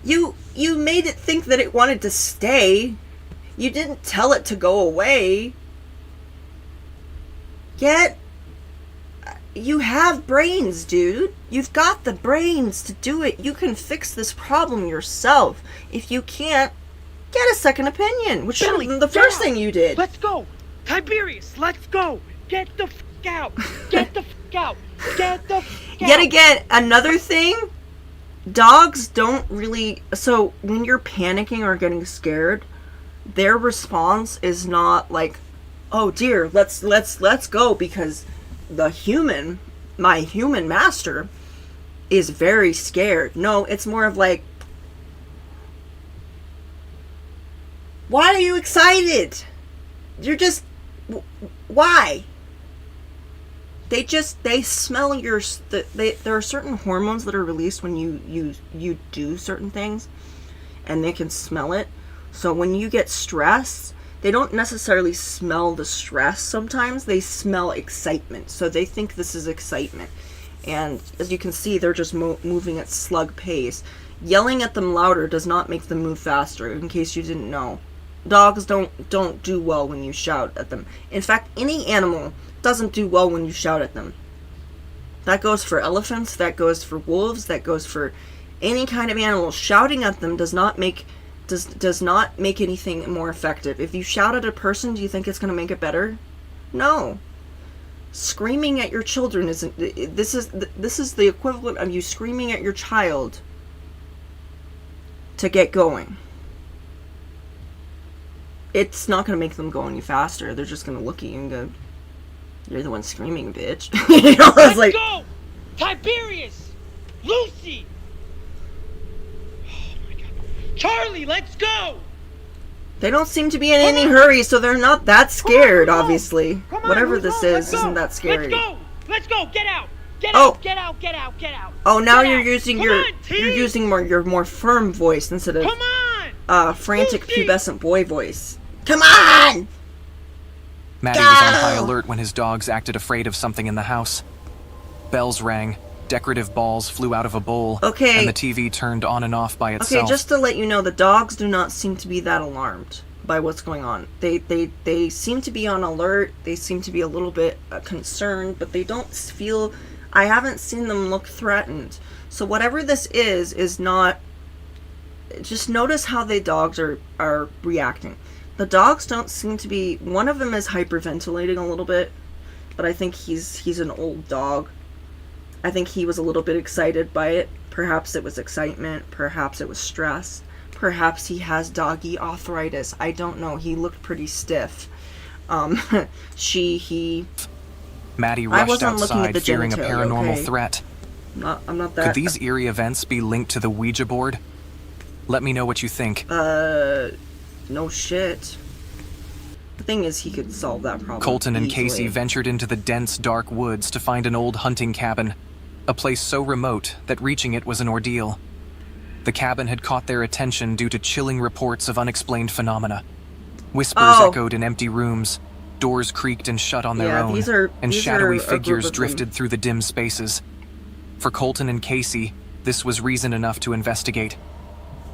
You made it think that it wanted to stay. You didn't tell it to go away. Yet, you have brains, dude. You've got the brains to do it. You can fix this problem yourself. If you can't, get a second opinion, which should have been the first thing you did. Let's go. Tiberius, let's go. Get the fuck out. Get the fuck out. Get the fuck out. Yet again, another thing, dogs don't really... So, when you're panicking or getting scared, their response is not like, oh dear, let's go, because my human master is very scared. No, it's more of like, why are you excited? You're just... Why? They smell your... There are certain hormones that are released when you do certain things, and they can smell it. So when you get stressed, they don't necessarily smell the stress sometimes. They smell excitement. So they think this is excitement. And as you can see, they're just moving at slug pace. Yelling at them louder does not make them move faster, in case you didn't know. Dogs don't do well when you shout at them. In fact, any animal doesn't do well when you shout at them. That goes for elephants, that goes for wolves, that goes for any kind of animal. Shouting at them does not make anything more effective. If you shout at a person, do you think it's going to make it better? No. Screaming at your children isn't... This is the equivalent of you screaming at your child to get going. It's not going to make them go any faster. They're just going to look at you and go, you're the one screaming, bitch. You know, Let's like, go! Tiberius! Lucy! Oh my god. Charlie, let's go! They don't seem to be in any hurry, so they're not that scared, obviously. Whatever this is, isn't that scary. Let's go! Let's go! Get out! Get out! Get out! Get out! Get out! Oh, now you're using your more firm voice instead of frantic pubescent boy voice. Come on! Matty was on high alert when his dogs acted afraid of something in the house. Bells rang, decorative balls flew out of a bowl, and the TV turned on and off by itself. Okay, just to let you know, the dogs do not seem to be that alarmed by what's going on. They seem to be on alert, they seem to be a little bit concerned, but they don't feel... I haven't seen them look threatened. So whatever this is not... Just notice how the dogs are reacting. The dogs don't seem to be... One of them is hyperventilating a little bit, but I think he's an old dog. I think he was a little bit excited by it. Perhaps it was excitement. Perhaps it was stress. Perhaps he has doggy arthritis. I don't know. He looked pretty stiff. Matty rushed outside fearing a paranormal threat. I'm not that... Could these eerie events be linked to the Ouija board? Let me know what you think. No shit. The thing is, he could solve that problem Colton and easily. Casey ventured into the dense, dark woods to find an old hunting cabin, a place so remote that reaching it was an ordeal. The cabin had caught their attention due to chilling reports of unexplained phenomena. Whispers echoed in empty rooms, doors creaked and shut on their own, and shadowy figures drifted through the dim spaces. For Colton and Casey, this was reason enough to investigate.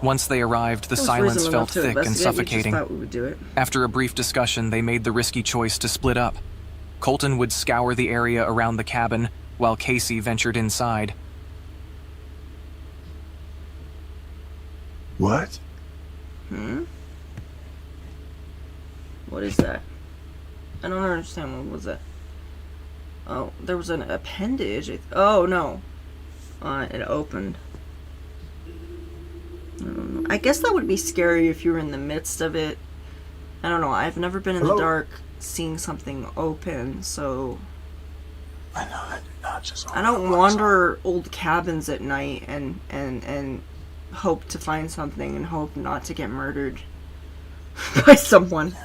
Once they arrived, the silence felt thick and suffocating. After a brief discussion, they made the risky choice to split up. Colton would scour the area around the cabin, while Casey ventured inside. What? What is that? I don't understand. What was that? Oh, there was an appendage. Oh, no. It opened. I guess that would be scary if you were in the midst of it. I don't know. I've never been in the dark seeing something open, so... I know that you're not just... I don't wander old cabins at night and hope to find something and hope not to get murdered by someone.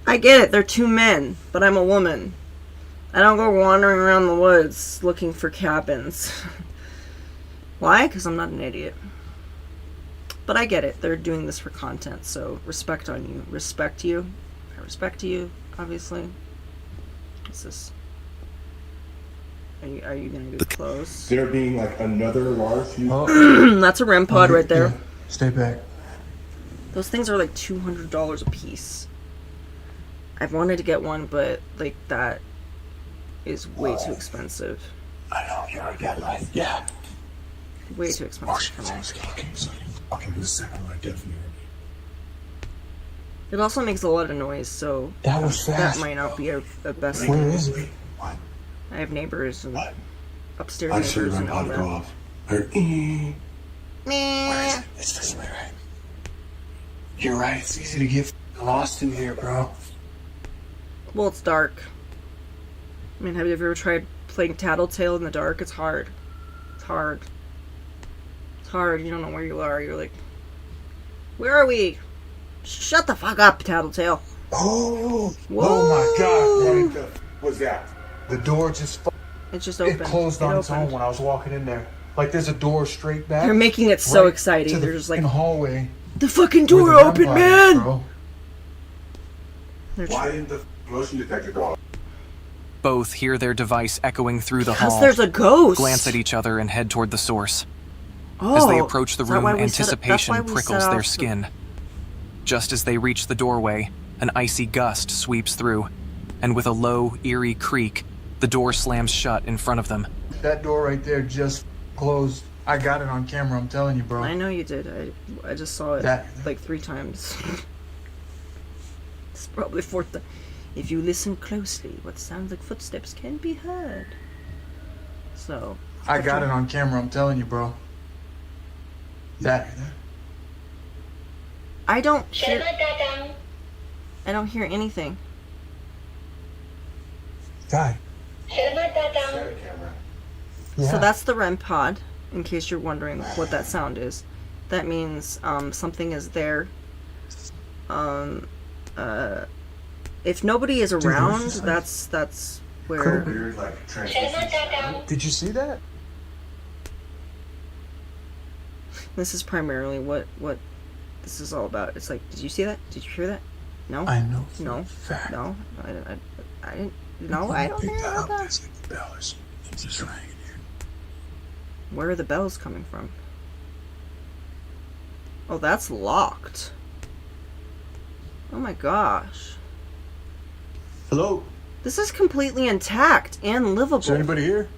I get it, they're two men, but I'm a woman. I don't go wandering around the woods looking for cabins. Why? Because I'm not an idiot. But I get it, they're doing this for content, so respect on you. Respect you. I respect you, obviously. What's this? Are you gonna get close? There being like another large... That's a REM pod right there. Yeah. Stay back. Those things are like $200 a piece. I've wanted to get one, but like that is way too expensive. I know, you already got life. Yeah. Way too expensive for me. Okay, the second one I definitely It also makes a lot of noise, so that was fast. That might not be a best thing. Where is it? I have neighbors and upstairs I should neighbors have and all to that. go off. Where is it? It's this way, right? You're right, it's easy to get lost in here, bro. Well, it's dark. I mean, have you ever tried playing Tattletale in the dark? It's hard. It's hard. It's hard. You don't know where you are. You're like, where are we? Shut the fuck up, Tattletale. Oh, whoa. Oh my god, what was that? The door just it just opened. It closed on its own when I was walking in there. Like there's a door straight back. They're making it so exciting. They're just like hallway. The fucking door open, man! Why didn't the motion detector go off? Both hear their device echoing through the hall. Because there's a ghost. Glance at each other and head toward the source. Oh, as they approach the room, why we anticipation prickles their skin. Just as they reach the doorway, an icy gust sweeps through, and with a low, eerie creak, the door slams shut in front of them. That door right there just closed. I got it on camera, I'm telling you, bro. I know you did. I just saw it like 3 times. It's probably 4th time. If you listen closely, what sounds like footsteps can be heard. So... I got it on camera, I'm telling you, bro. I don't hear... I don't hear anything. Guy. So that's the REM pod, in case you're wondering what that sound is. That means something is there. If nobody is around, that's where... Did you see that? This is primarily what this is all about. It's like, did you see that? Did you hear that? No? I know. No. Fact. No. I didn't. No, I don't hear that. The bell is just rang in here. Where are the bells coming from? Oh, that's locked. Oh my gosh. Hello? This is completely intact and livable. Is there anybody here?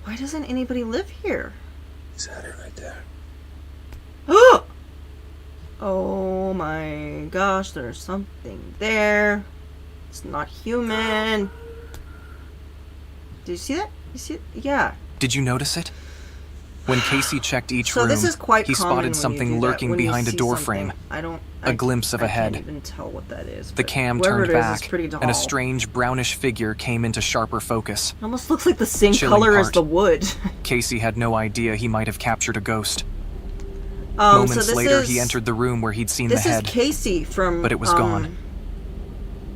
Why doesn't anybody live here? Is that it right there? Oh my gosh, there's something there. It's not human. Did you see that? You see it? Yeah. Did you notice it? When Casey checked each So room, this is quite he common when spotted something you do that, lurking when you behind a see door something. frame. A glimpse of a head. I can't even tell what that is. The but cam whoever turned it is back, pretty tall. and a strange brownish figure came into sharper focus. It almost looks like the same Chilling color as part. the wood. Casey had no idea he might have captured a ghost. So Moments this later, is, he entered the room where he'd seen the This head, is Casey from... but it was gone.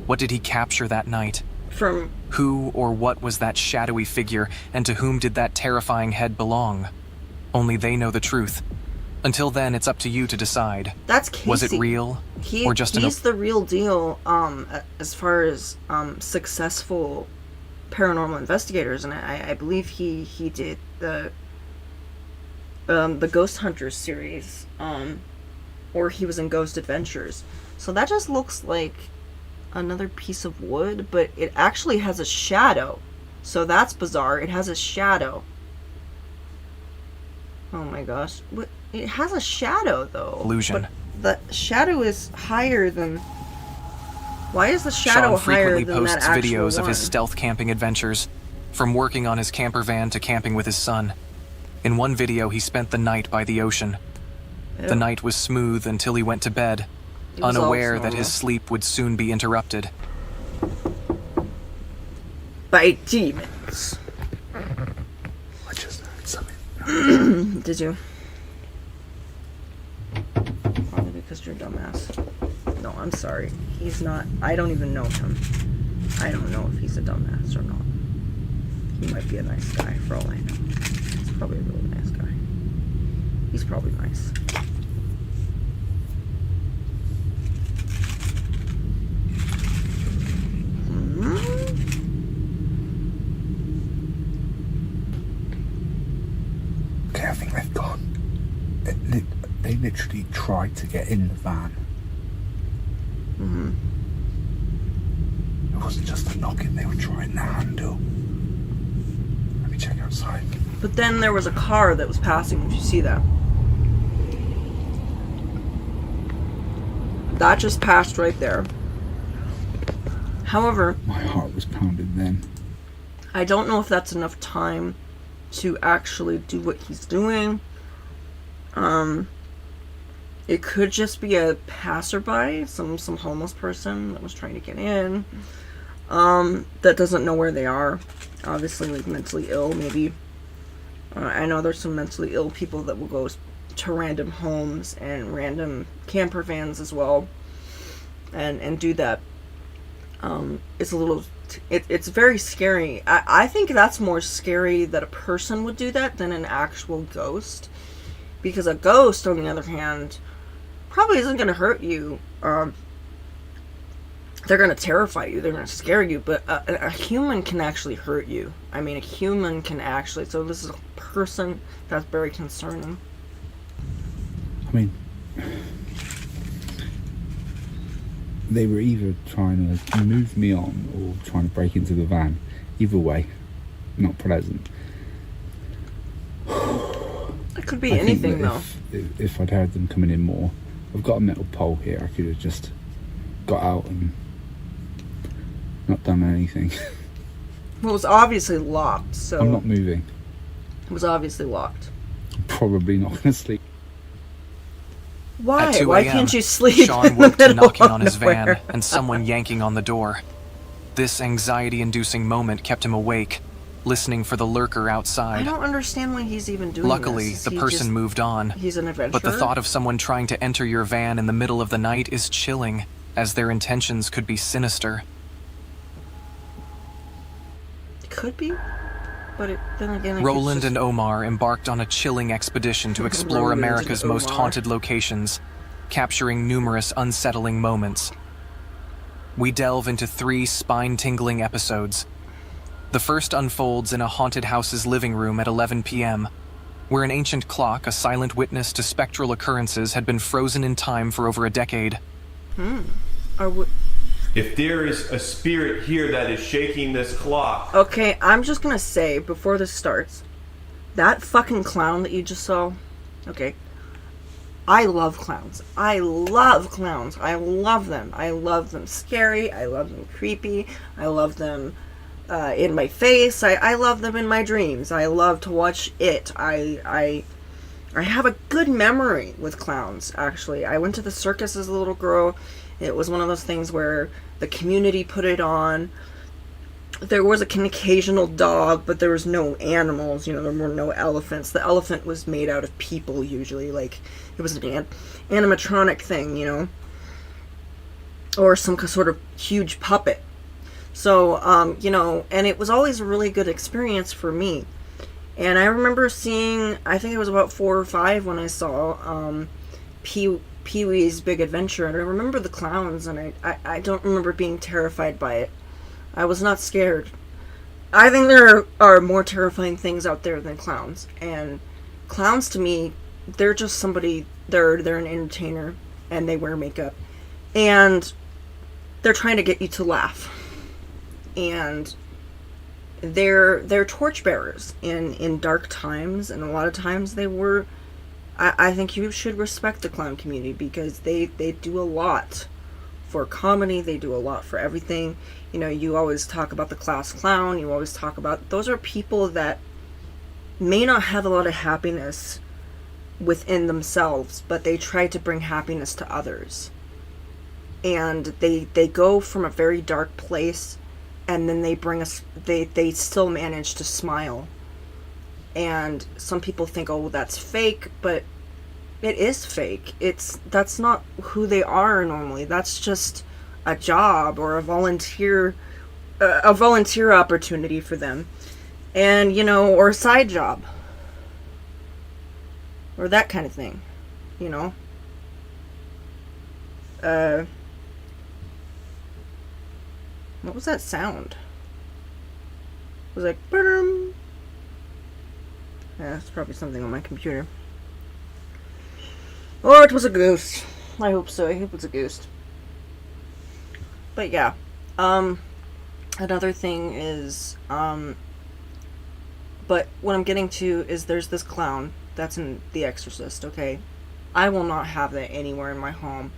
What did he capture that night? From... Who or what was that shadowy figure, and to whom did that terrifying head belong? Only they know the truth. Until then, it's up to you to decide. That's Casey. Was it real? Or just he's the real deal as far as successful paranormal investigators, and I believe he did the Ghost Hunters series, or he was in Ghost Adventures. So that just looks like another piece of wood, but it actually has a shadow. So that's bizarre. It has a shadow. Oh my gosh. What? It has a shadow though. Illusion. But the shadow is higher than... Why is the shadow Sean higher frequently than that posts actual videos of his one? stealth camping adventures, from working on his camper van to camping with his son. In one video, he spent the night by the ocean. Ew. The night was smooth until he went to bed, It was unaware all that his sleep would soon be interrupted. By demons. I just heard something. Did you? Probably because you're a dumbass. No, I'm sorry. He's not. I don't even know him. I don't know if he's a dumbass or not. He might be a nice guy for all I know. He's probably a really nice guy. He's probably nice. Okay, I think they've gone. They literally tried to get in the van. It wasn't just a knocking, they were trying the handle. Let me check outside. But then there was a car that was passing, if you see that. That just passed right there. However, My heart was pounding then. I don't know if that's enough time to actually do what he's doing. It could just be a passerby, some homeless person that was trying to get in, that doesn't know where they are. Obviously, like mentally ill, maybe. I know there's some mentally ill people that will go to random homes and random camper vans as well, and do that. It's a little... It's very scary. I think that's more scary that a person would do that than an actual ghost. Because a ghost, on the other hand, probably isn't going to hurt you. They're going to terrify you. They're going to scare you. But a human can actually hurt you. I mean, a human can actually... So this is a person. That's very concerning. I mean, they were either trying to move me on or trying to break into the van. Either way, not pleasant. It could be anything, though. If I'd heard them coming in more, I've got a metal pole here. I could have just got out and not done anything. Well, it was obviously locked, so... I'm not moving. It was obviously locked. I'm probably not going to sleep. Why? At 2 Why a.m., can't you sleep Sean in the woke to middle knocking of on his nowhere? van and someone yanking on the door. This anxiety-inducing moment kept him awake, listening for the lurker I outside. don't understand why he's even doing Luckily, this. the person moved on. He's an adventurer. But the thought of someone trying to enter your van in the middle of the night is chilling, as their intentions could be sinister. Could be, but then again... Roland and Omar embarked on a chilling expedition to explore Roland and America's most Omar. haunted locations, capturing numerous unsettling moments. We delve into 3 spine-tingling episodes. The first unfolds in a haunted house's living room at 11 p.m., where an ancient clock, a silent witness to spectral occurrences, had been frozen in time for over a decade. If there is a spirit here that is shaking this clock... Okay, I'm just gonna say, before this starts, that fucking clown that you just saw, okay, I love clowns. I love clowns. I love them. I love them scary. I love them creepy. I love them in my face. I love them in my dreams. I love to watch it. I have a good memory with clowns, actually. I went to the circus as a little girl. It was one of those things where the community put it on. There was an occasional dog, but there was no animals. You know, there were no elephants. The elephant was made out of people, usually. Like, it was an animatronic thing, you know? Or some sort of huge puppet. So, you know, and it was always a really good experience for me. And I remember seeing, I think it was about 4 or 5 when I saw Pee-wee's Big Adventure, and I remember the clowns, and I don't remember being terrified by it. I was not scared. I think there are more terrifying things out there than clowns, and clowns to me, they're just somebody, they're an entertainer, and they wear makeup, and they're trying to get you to laugh, and they're torchbearers in dark times, and a lot of times they were. I think you should respect the clown community because they do a lot for comedy. They do a lot for everything. You know, you always talk about the class clown. You always talk about, those are people that may not have a lot of happiness within themselves, but they try to bring happiness to others. And they go from a very dark place, and then they bring us, they still manage to smile. And some people think, oh, that's fake, but it is fake. That's not who they are normally. That's just a job or a volunteer opportunity for them. And, you know, or a side job. Or that kind of thing, you know. What was that sound? It was like, ba-dum. Yeah, it's probably something on my computer. Or it was a ghost. I hope so. I hope it's a ghost. But yeah. Another thing is, but what I'm getting to is there's this clown that's in The Exorcist, okay? I will not have that anywhere in my home.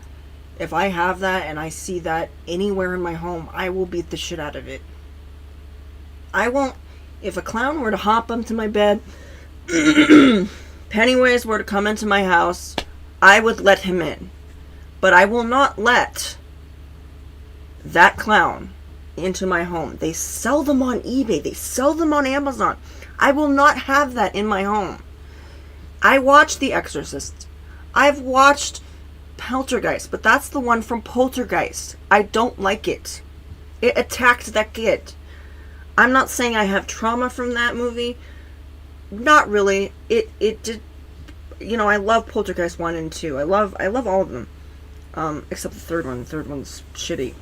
If I have that and I see that anywhere in my home, I will beat the shit out of it. I won't. If a clown were to hop onto my bed, Pennywise were to come into my house, I would let him in. But I will not let that clown into my home. They sell them on eBay. They sell them on Amazon. I will not have that in my home. I watched The Exorcist. I've watched Poltergeist, but that's the one from Poltergeist. I don't like it. It attacked that kid. I'm not saying I have trauma from that movie. Not really. It did. You know, I love Poltergeist 1 and 2. I love all of them. Except the third one. The third one's shitty.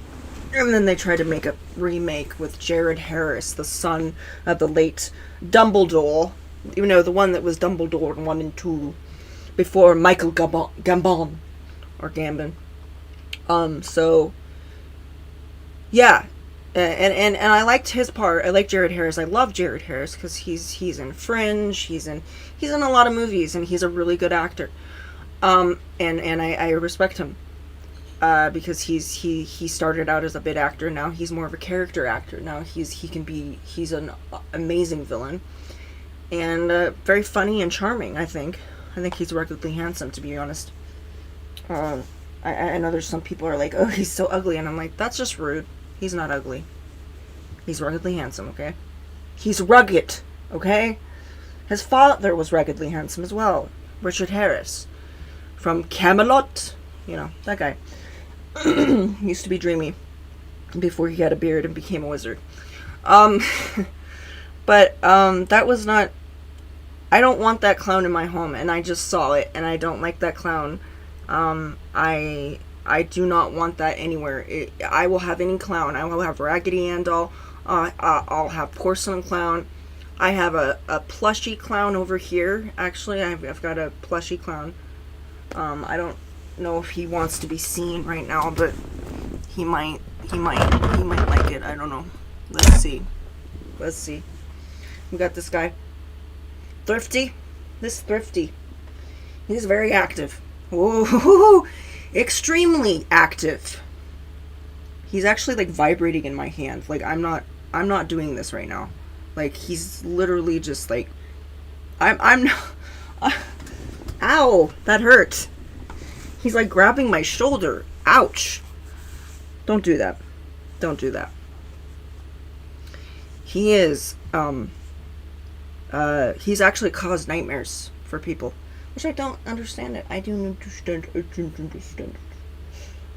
And then they tried to make a remake with Jared Harris, the son of the late Dumbledore. You know, the one that was Dumbledore in 1 and 2. Before Michael Gambon. Or Gambon. So, yeah. And I liked his part. I like Jared Harris. I love Jared Harris because he's in Fringe. He's in a lot of movies, and he's a really good actor. And I respect him because he started out as a bit actor. Now he's more of a character actor. Now he's an amazing villain, and very funny and charming. I think he's ruggedly handsome, to be honest. I know there's some people who are like, oh, he's so ugly, and I'm like, that's just rude. He's not ugly. He's ruggedly handsome, okay? He's rugged, okay? His father was ruggedly handsome as well. Richard Harris. From Camelot. You know, that guy. He used to be dreamy before he had a beard and became a wizard. But that was not... I don't want that clown in my home, and I just saw it, and I don't like that clown. I do not want that anywhere. I will have any clown. I will have Raggedy Ann doll. I'll have Porcelain Clown. I have a plushie clown over here. Actually, I've got a plushie clown. I don't know if he wants to be seen right now, but he might like it. I don't know. Let's see. We got this guy. Thrifty. This Thrifty. He's very active. Whoa. Extremely active. He's actually like vibrating in my hand. Like I'm not doing this right now. Like he's literally just like I'm not ow, that hurt. He's like grabbing my shoulder. Ouch. Don't do that. Don't do that. He is he's actually caused nightmares for people. Which I don't understand it. I don't understand.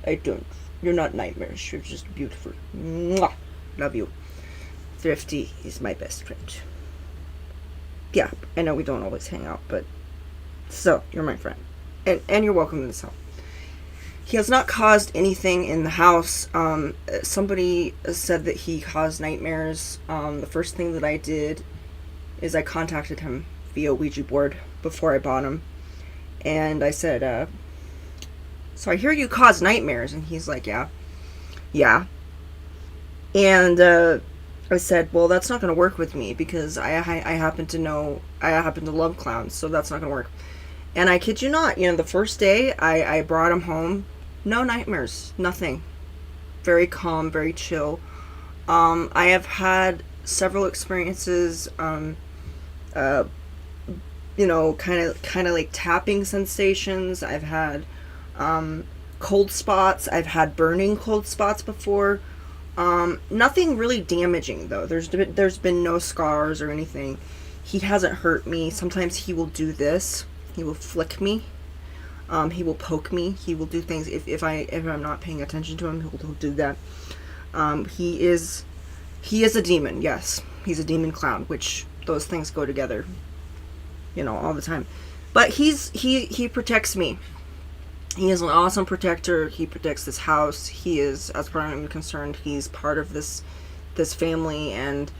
I don't. You're not nightmarish. You're just beautiful. Mwah. Love you. Thrifty is my best friend. Yeah, I know we don't always hang out, but still, you're my friend. And you're welcome to this house. He has not caused anything in the house. Somebody said that he caused nightmares. The first thing that I did is I contacted him via Ouija board before I bought him. And I said, so I hear you cause nightmares. And he's like, yeah. Yeah. And I said, well, that's not going to work with me because I happen to love clowns, so that's not going to work. And I kid you not, the first day I brought him home, no nightmares, nothing. Very calm, very chill. I have had several experiences, kind of like tapping sensations. I've had cold spots. I've had burning cold spots before. Nothing really damaging though. There's been no scars or anything. He hasn't hurt me. Sometimes he will do this. He will flick me. He will poke me. He will do things if I'm not paying attention to him. He'll do that. He is a demon. Yes, he's a demon clown, which those things go together. All the time. But he protects me. He is an awesome protector. He protects this house. He is, as far as I'm concerned, he's part of this family, and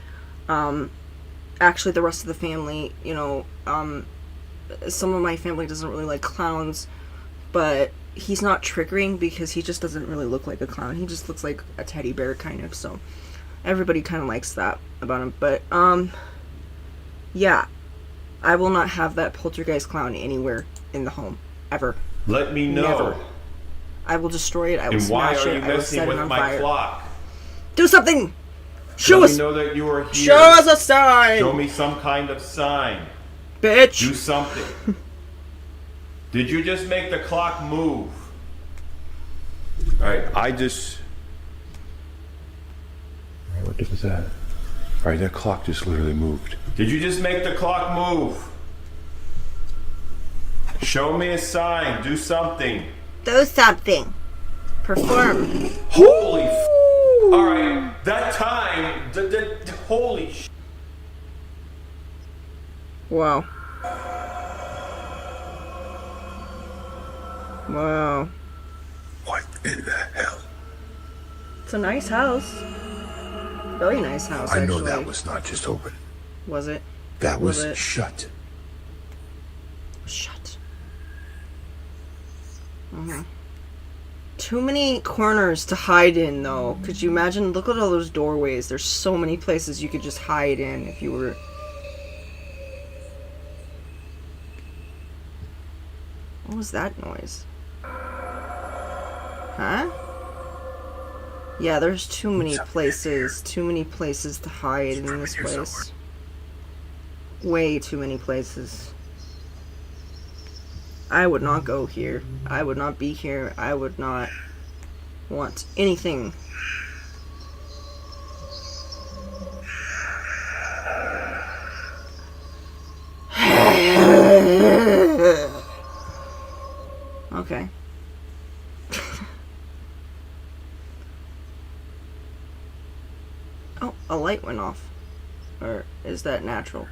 actually the rest of the family, some of my family doesn't really like clowns, but he's not triggering because he just doesn't really look like a clown. He just looks like a teddy bear kind of, so everybody kind of likes that about him. But yeah, I will not have that poltergeist clown anywhere in the home ever. Let me know. Never. I will destroy it. I will smash it. I will set it on fire. Clock? Do something. Show us. Let me know that you are here. Show us a sign. Show me some kind of sign. Bitch. Do something. Did you just make the clock move? Alright, what was that? Alright, that clock just literally moved. Did you just make the clock move? Show me a sign. Do something. Do something. Perform. Holy f***. Alright, that time, holy sh**. Wow. Wow. What in the hell? It's a nice house. Very nice house, I know actually. that was not just open. Was it? That was it? shut. Shut. Too many corners to hide in, though. Could you imagine? Look at all those doorways. There's so many places you could just hide in if you were... What was that noise? Huh? Yeah, there's too many places. Too many places to hide in this place. Way too many places. I would not go here. I would not be here. I would not want anything. Okay. Oh, a light went off. Or is that natural?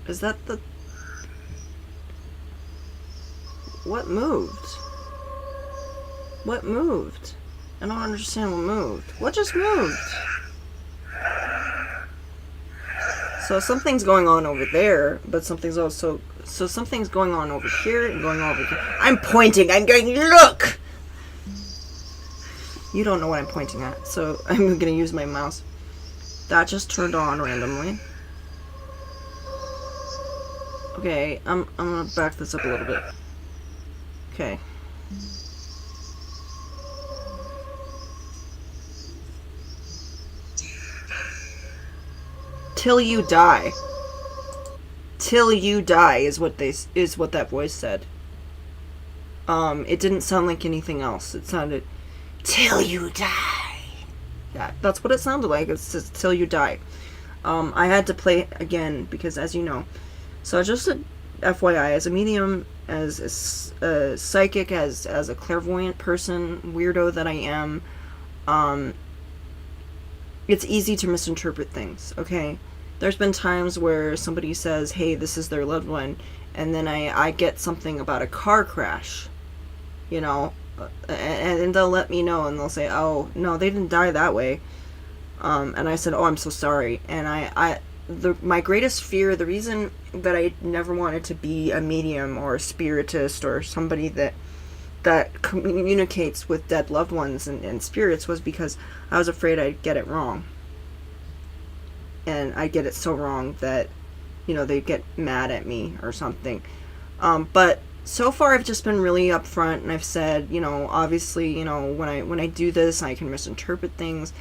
Is that the... What moved? What moved? I don't understand what moved. What just moved? So something's going on over there, but something's also... So something's going on over here and going over here. I'm pointing! I'm going, look! You don't know what I'm pointing at, so I'm gonna use my mouse. That just turned on randomly. Okay, I'm gonna back this up a little bit. Okay. Till you die. Till you die is what that voice said. It didn't sound like anything else. It sounded till you die. Yeah, that's what it sounded like. It's just till you die. I had to play again because, as you know, so just a FYI, as a medium, as a psychic, as a clairvoyant person, weirdo that I am, it's easy to misinterpret things, okay? there's been times where somebody says, hey, this is their loved one, and then I get something about a car crash, you know, and they'll let me know, and they'll say, oh, no, they didn't die that way. And I said, oh, I'm so sorry. And my greatest fear, the reason that I never wanted to be a medium or a spiritist or somebody that communicates with dead loved ones and spirits was because I was afraid I'd get it wrong. And I'd get it so wrong that, you know, they'd get mad at me or something. But so far I've just been really upfront, and I've said, you know, obviously, you know, when I do this, I can misinterpret things.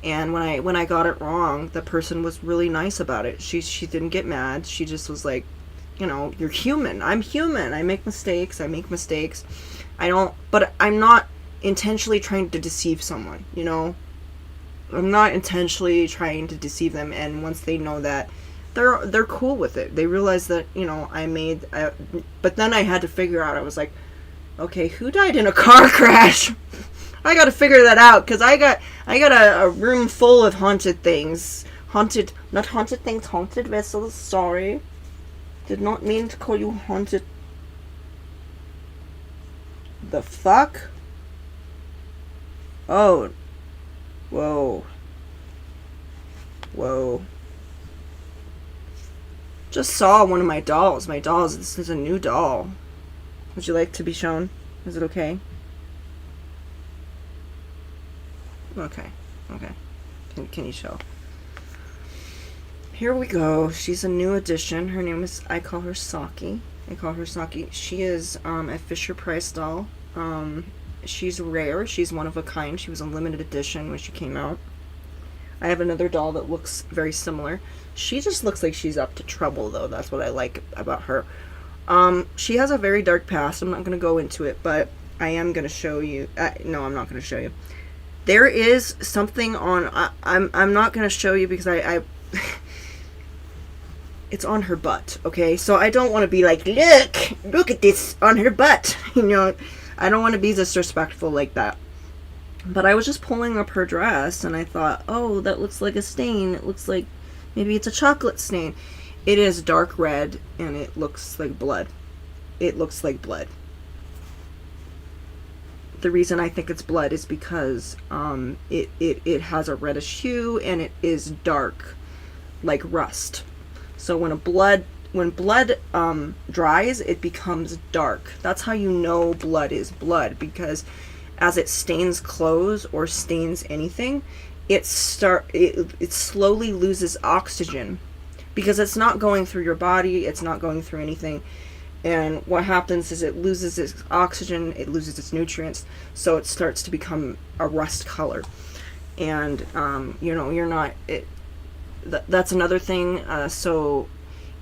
And when I got it wrong, the person was really nice about it. She didn't get mad. She just was like, you know, you're human. I'm human. I make mistakes. But I'm not intentionally trying to deceive someone, you know? I'm not intentionally trying to deceive them, and once they know that, they're cool with it. They realize that, you know, but then I had to figure out, I was like, okay, who died in a car crash? I gotta figure that out, because I got a room full of haunted things. Haunted vessels, sorry. Did not mean to call you haunted. The fuck? Oh. Whoa. Whoa. Just saw one of my dolls. This is a new doll. Would you like to be shown? Is it okay? Okay. Can you show? Here we go. She's a new addition. Her name is, I call her Saki. She is a Fisher-Price doll. She's rare. She's one of a kind. She was a limited edition when she came out. I have another doll that looks very similar. She just looks like she's up to trouble, though. That's what I like about her. She has a very dark past. I'm not going to go into it, but I am going to show you. No, I'm not going to show you. There is something on... I'm not going to show you because I it's on her butt, okay? So I don't want to be like, look at this on her butt. You know, I don't want to be disrespectful like that. But I was just pulling up her dress, and I thought, oh, that looks like a stain. It looks like maybe it's a chocolate stain. It is dark red, and it looks like blood. It looks like blood. The reason I think it's blood is because it has a reddish hue, and it is dark, like rust. So when blood dries, it becomes dark. That's how you know blood is blood, because as it stains clothes or stains anything, it slowly loses oxygen, because it's not going through your body, it's not going through anything. And what happens is it loses its oxygen, it loses its nutrients, so it starts to become a rust color. And, you know, you're not... that's another thing. So,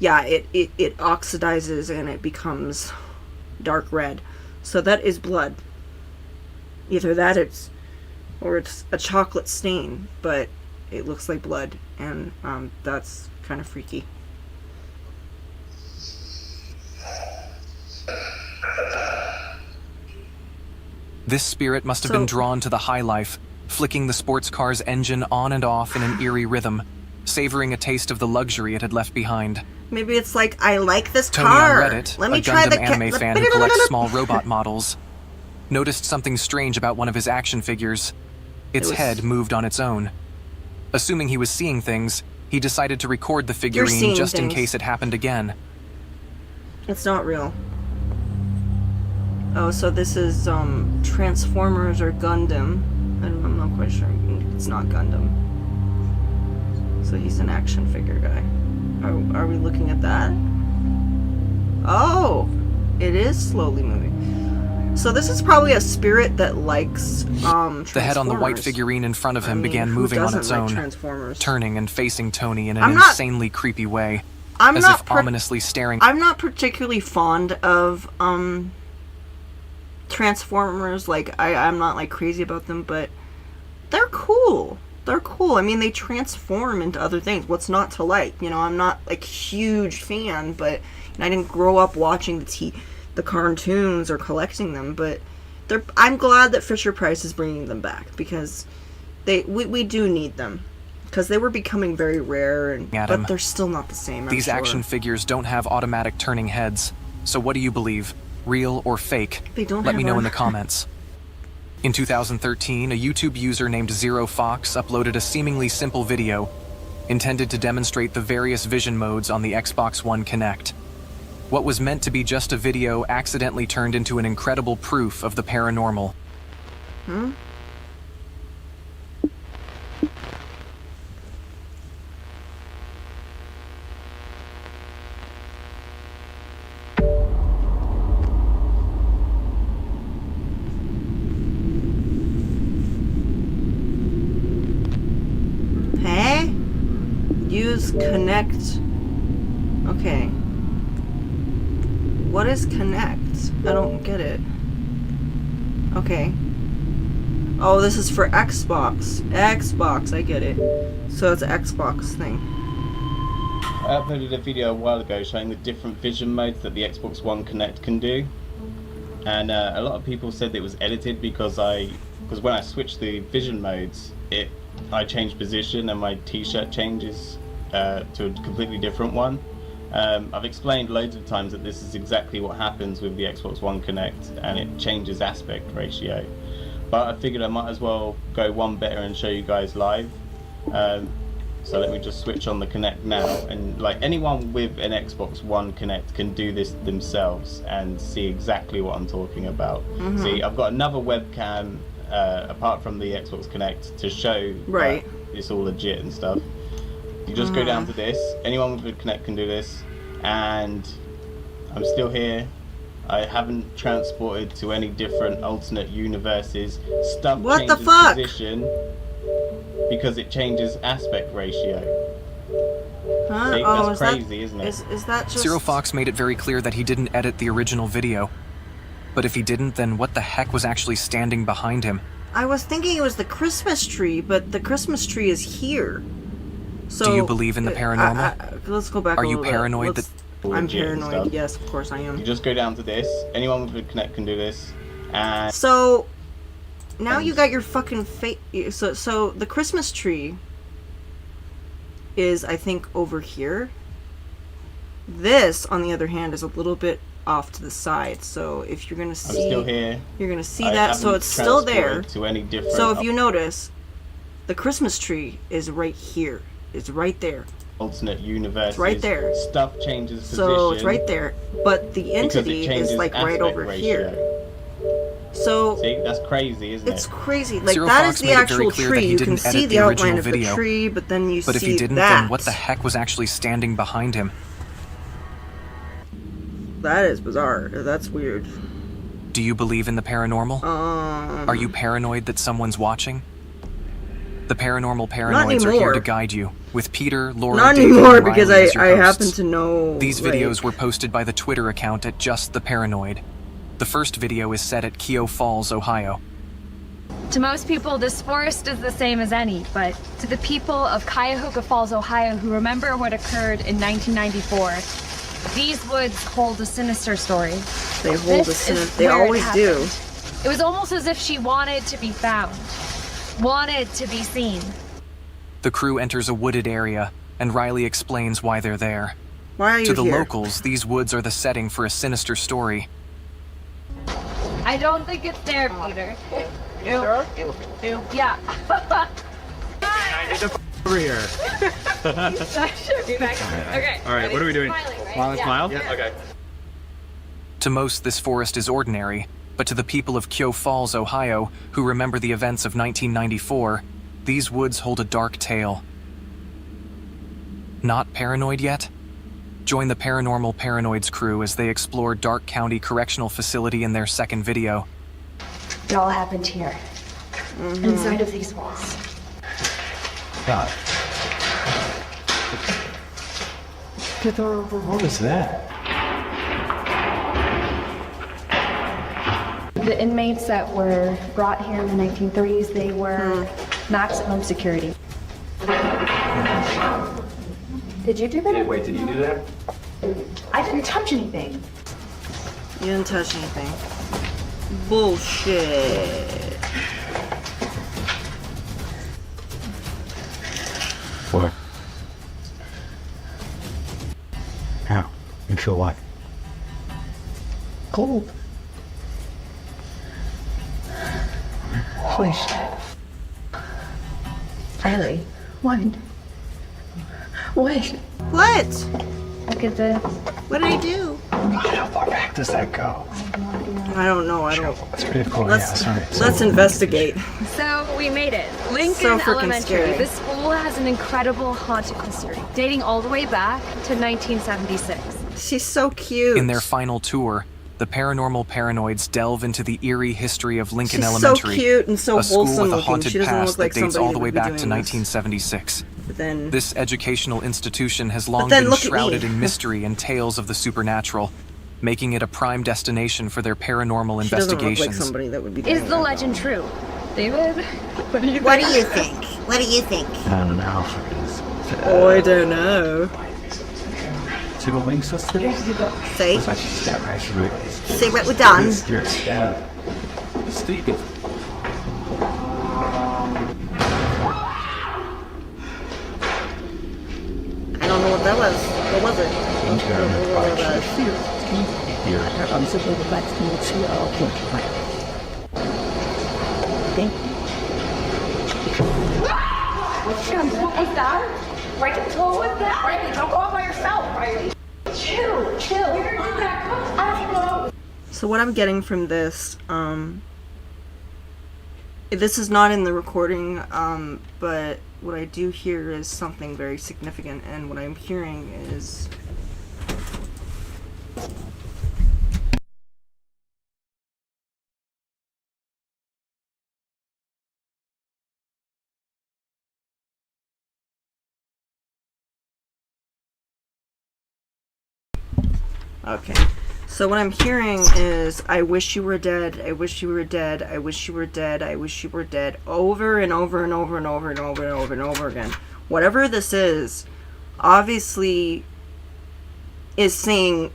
yeah, it oxidizes and it becomes dark red. So that is blood. Either that or it's a chocolate stain, but it looks like blood, and that's kind of freaky. This spirit must have been drawn to the high life, flicking the sports car's engine on and off in an eerie rhythm, savoring a taste of the luxury it had left behind. Maybe it's like, I like this Tony car. on Reddit, Let me a try Gundam the anime fan who collects small robot models, noticed something strange about one of his action figures. Its head moved on its own. Assuming he was seeing things, he decided to record the figurine just in case it happened again. It's not real. Oh, so this is Transformers or Gundam. I'm not quite sure. It's not Gundam. So he's an action figure guy. Are we looking at that? Oh! It is slowly moving. So this is probably a spirit that likes The head on the white figurine in front of him began moving on its own, turning and facing Tony in an insanely creepy way, as if ominously staring. I'm not particularly fond of Transformers. Like, I'm not like crazy about them, but they're cool. They're cool. I mean, they transform into other things. What's not to like? You know, I'm not like huge fan, but I didn't grow up watching the cartoons or collecting them. But I'm glad that Fisher-Price is bringing them back, because we do need them. Because they were becoming very rare, and but they're still not the same. These action figures don't have automatic turning heads. So what do you believe? Real or fake? They don't Let me have know a- in the comments. In 2013, a YouTube user named Zero Fox uploaded a seemingly simple video intended to demonstrate the various vision modes on the Xbox One Kinect. What was meant to be just a video accidentally turned into an incredible proof of the paranormal. Hmm? Hey? Use connect. Okay. What is connect? I don't get it. Okay. Oh, this is for Xbox. Xbox, I get it. So it's an Xbox thing. I uploaded a video a while ago showing the different vision modes that the Xbox One Kinect can do. And a lot of people said it was edited because when I switched the vision modes, I changed position and my t-shirt changes to a completely different one. I've explained loads of times that this is exactly what happens with the Xbox One Kinect, and it changes aspect ratio. But I figured I might as well go one better and show you guys live. So let me just switch on the Kinect now, and like anyone with an Xbox One Kinect can do this themselves and see exactly what I'm talking about. Mhm. See, I've got another webcam apart from the Xbox Kinect to show Right. that it's all legit and stuff. You just go down to this. Anyone with a Kinect can do this, and I'm still here. I haven't transported to any different alternate universes. Stuff What the changes fuck? position because it changes aspect ratio. Huh? See, Oh, that's is crazy, that, isn't it? Is that just... Zero Fox made it very clear that he didn't edit the original video. But if he didn't, then what the heck was actually standing behind him? I was thinking it was the Christmas tree, but the Christmas tree is here. So Do you believe in the paranormal? Let's go back Are a you little bit. paranoid Let's- that- I'm Legit and paranoid, stuff. yes, of course I am. You just go down to this. Anyone with a Kinect can do this. And So, now you got your fucking face... So the Christmas tree is, I think, over here. This, on the other hand, is a little bit off to the side. So if you're gonna see... I'm still here. You're gonna see I that, so haven't it's still there. transported to any different So if you notice, the Christmas tree is right here. It's right there. alternate universes. It's right there. Stuff changes position. So it's right there. But the because it entity changes is like right aspect over ratio. here. So See, that's crazy, isn't it's it? crazy. Like Zero that Fox is the made it very actual clear that tree. he You can didn't see edit the the outline original of the video. tree, but then you But if see he didn't, that. then what the heck was actually standing behind him? That is bizarre. That's weird. Do you believe in the paranormal? Are you paranoid that someone's watching? The paranormal paranoids are here anymore. to guide you. With Peter, Laura, Not David, anymore and Riley because as your I hosts. happen to know These like, videos were posted by the Twitter account at Just the Paranoid. The first video is set at Keogh Falls, Ohio. To most people, this forest is the same as any, but to the people of Cuyahoga Falls, Ohio, who remember what occurred in 1994, these woods hold a sinister story. They hold This a is sinister. They where it always do. happened. It was almost as if she wanted to be found, wanted to be seen. The crew enters a wooded area, and Riley explains why they're there. Why are you To the here? locals, these woods are the setting for a sinister story. I don't think it's there, Peter. Sure? Yeah. Over here. Okay. All right, what are we doing? Smiling, Smile? Yeah. Okay. To most, this forest is ordinary, but to the people of Keogh Falls, Ohio, who remember the events of 1994, these woods hold a dark tale. Not paranoid yet? Join the Paranormal Paranoids crew as they explore Dark County Correctional Facility in their second video. It all happened here, inside of these walls. God. What is that? The inmates that were brought here in the 1930s, they were maximum security. Did you do that? Wait, did you do that? I didn't touch anything. You didn't touch anything. Bullshit. How? You feel what? Cold. Holy shit. Ellie, what? What? What? Look at this. What did I do? God, how far back does that go? I don't know. I don't. That's pretty cool. Let's, yeah, sorry. let's investigate. So we made it. Lincoln So freaking Elementary. scary. This school has an incredible haunted history, dating all the way back to 1976. She's so cute. In their final tour, the paranormal paranoids delve into the eerie history of Lincoln She's Elementary, so cute and so a school wholesome with a looking. haunted She doesn't past look like that dates somebody all the that way would be back doing to this. 1976. But then, This educational institution has long then been look at me. shrouded in mystery and tales of the supernatural, making it a prime destination for their paranormal she doesn't look like investigations. somebody that would be doing Is the that. legend true? David, what do you think? What do you think? What do you think? I don't know how far it is. Oh, I don't know. Så går vi så stille. Say. Så step right through it. See what we've done. You're stupid. I don't know what that was. What was it? I'm super relaxed and we'll see all Hey, Dad. Right control with that. Riley, don't go out by yourself, Riley. Chill. I don't know. So what I'm getting from this, this is not in the recording, but what I do hear is something very significant, and what I'm hearing is okay. So what I'm hearing is, I wish you were dead, I wish you were dead, I wish you were dead, I wish you were dead, over and over and over and over and over and over and over again. Whatever this is, obviously is saying,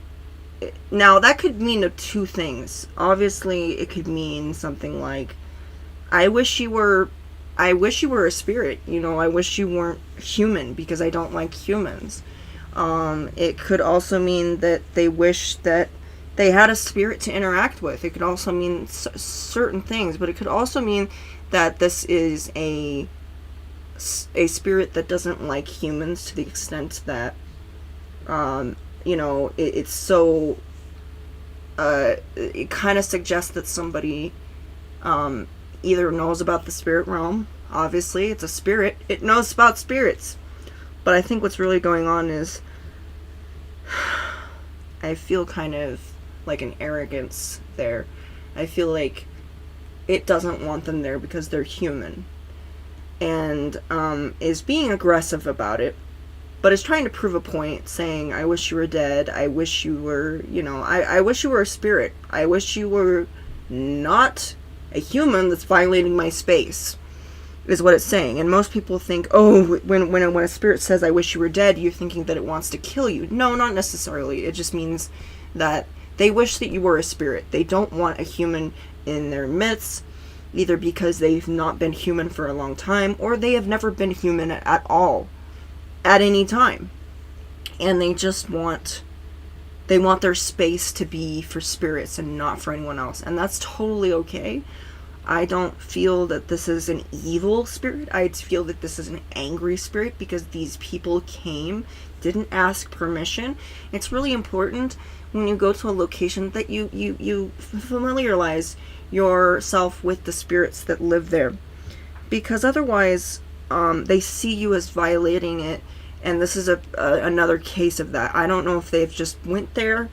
now that could mean two things. Obviously it could mean something like, I wish you were a spirit, you know, I wish you weren't human because I don't like humans. It could also mean that they wish that they had a spirit to interact with. It could also mean certain things, but it could also mean that this is a spirit that doesn't like humans to the extent that, you know, it's so, it kind of suggests that somebody either knows about the spirit realm. Obviously, it's a spirit. It knows about spirits. But I think what's really going on is, I feel kind of like an arrogance there. I feel like it doesn't want them there because they're human. And is being aggressive about it, but is trying to prove a point, saying, I wish you were dead, I wish you were, you know, I wish you were a spirit. I wish you were not a human that's violating my space, is what it's saying. And most people think, oh, when a spirit says, I wish you were dead, you're thinking that it wants to kill you. No, not necessarily. It just means that they wish that you were a spirit. They don't want a human in their midst, either because they've not been human for a long time, or they have never been human at all, at any time. And they just want, they want their space to be for spirits and not for anyone else. And that's totally okay. I don't feel that this is an evil spirit. I feel that this is an angry spirit because these people came, didn't ask permission. It's really important when you go to a location that you familiarize yourself with the spirits that live there, because otherwise they see you as violating it, and this is another case of that. I don't know if they've just went there.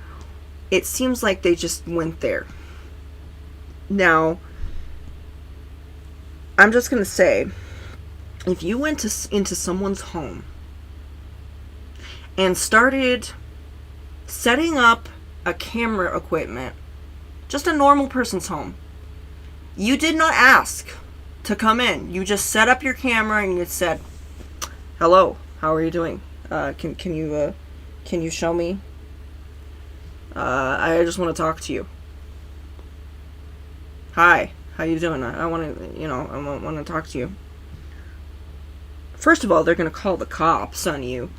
It seems like they just went there. Now, I'm just going to say, if you went into someone's home and started setting up a camera equipment, just a normal person's home, you did not ask to come in. You just set up your camera and you said, hello, how are you doing? Can you show me? I just want to talk to you. Hi. How you doing? I want to, you know, I want to talk to you. First of all, they're going to call the cops on you.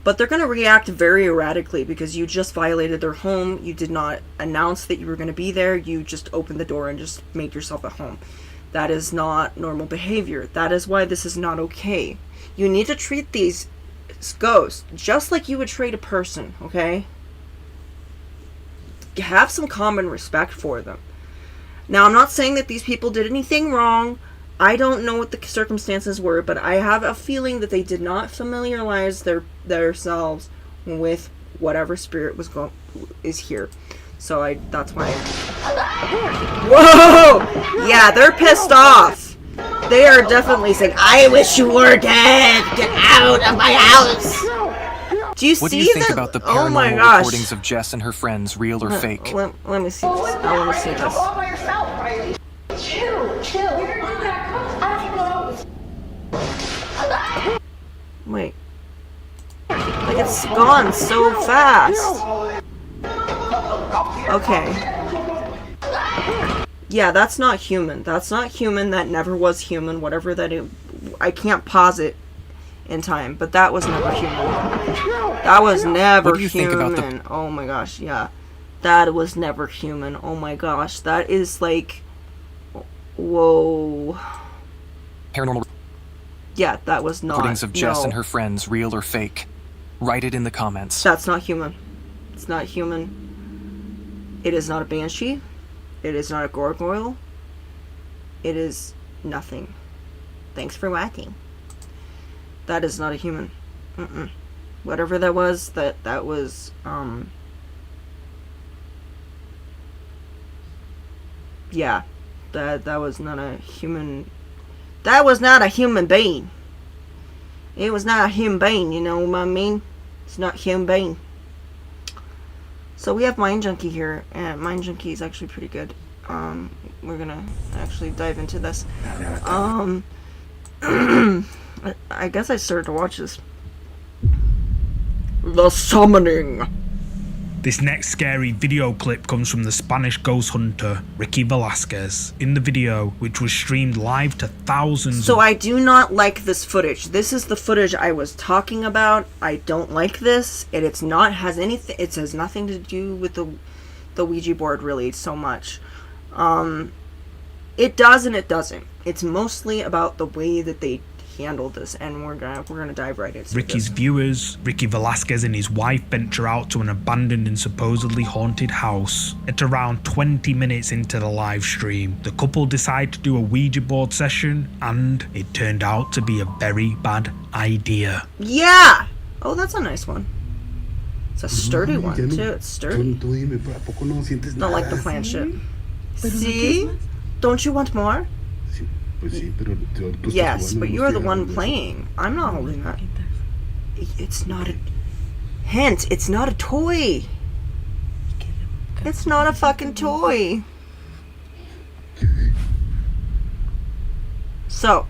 But they're going to react very erratically because you just violated their home. You did not announce that you were going to be there. You just opened the door and just made yourself at home. That is not normal behavior. That is why this is not okay. You need to treat these ghosts just like you would treat a person, okay? Have some common respect for them. Now, I'm not saying that these people did anything wrong. I don't know what the circumstances were, but I have a feeling that they did not familiarize themselves with whatever spirit is here. So that's why. Whoa! Yeah, they're pissed off. They are definitely saying, "I wish you were dead. Get out of my house." Do you see that? What do you think about the paranormal recordings of Jess and her friends, real or fake? Let me see this. I want to see this. Go by yourself, Riley. Chill. Wait. Like, it's gone so fast. Okay. Yeah, that's not human. That's not human. That never was human. Whatever that is. I can't pause it in time, but that was never human. That was never what do you human. Think about the... Oh my gosh, yeah. That was never human. Oh my gosh. That is like... Whoa. Paranormal... Yeah, that was not... Recordings of Jess and her friends, real or fake. Write it in the comments. That's not human. It's not human. It is not a banshee. It is not a gargoyle. It is nothing. Thanks for watching. That is not a human. Whatever that was, that was, yeah. That was not a human... That was not a human being. It was not a human being, you know what I mean? It's not human being. So we have Mind Junkie here, and Mind Junkie is actually pretty good. We're gonna actually dive into this. I guess I started to watch this. The Summoning. This next scary video clip comes from the Spanish ghost hunter Ricky Velasquez. In the video, which was streamed live to thousands. So I do not like this footage. This is the footage I was talking about. I don't like this. It has nothing to do with the Ouija board really so much. It does and it doesn't. It's mostly about the way that they handled this, and we're gonna dive right into Ricky's this. viewers, Ricky Velasquez and his wife venture out to an abandoned and supposedly haunted house. At around 20 minutes into the live stream, the couple decide to do a Ouija board session, and it turned out to be a very bad idea. Yeah! Oh, that's a nice one. It's a sturdy one too. It's sturdy. Not like the plant shit. See? Don't you want more? Yes, but you're the one playing. I'm not holding that. It's not a... Hint, it's not a toy. It's not a fucking toy. So,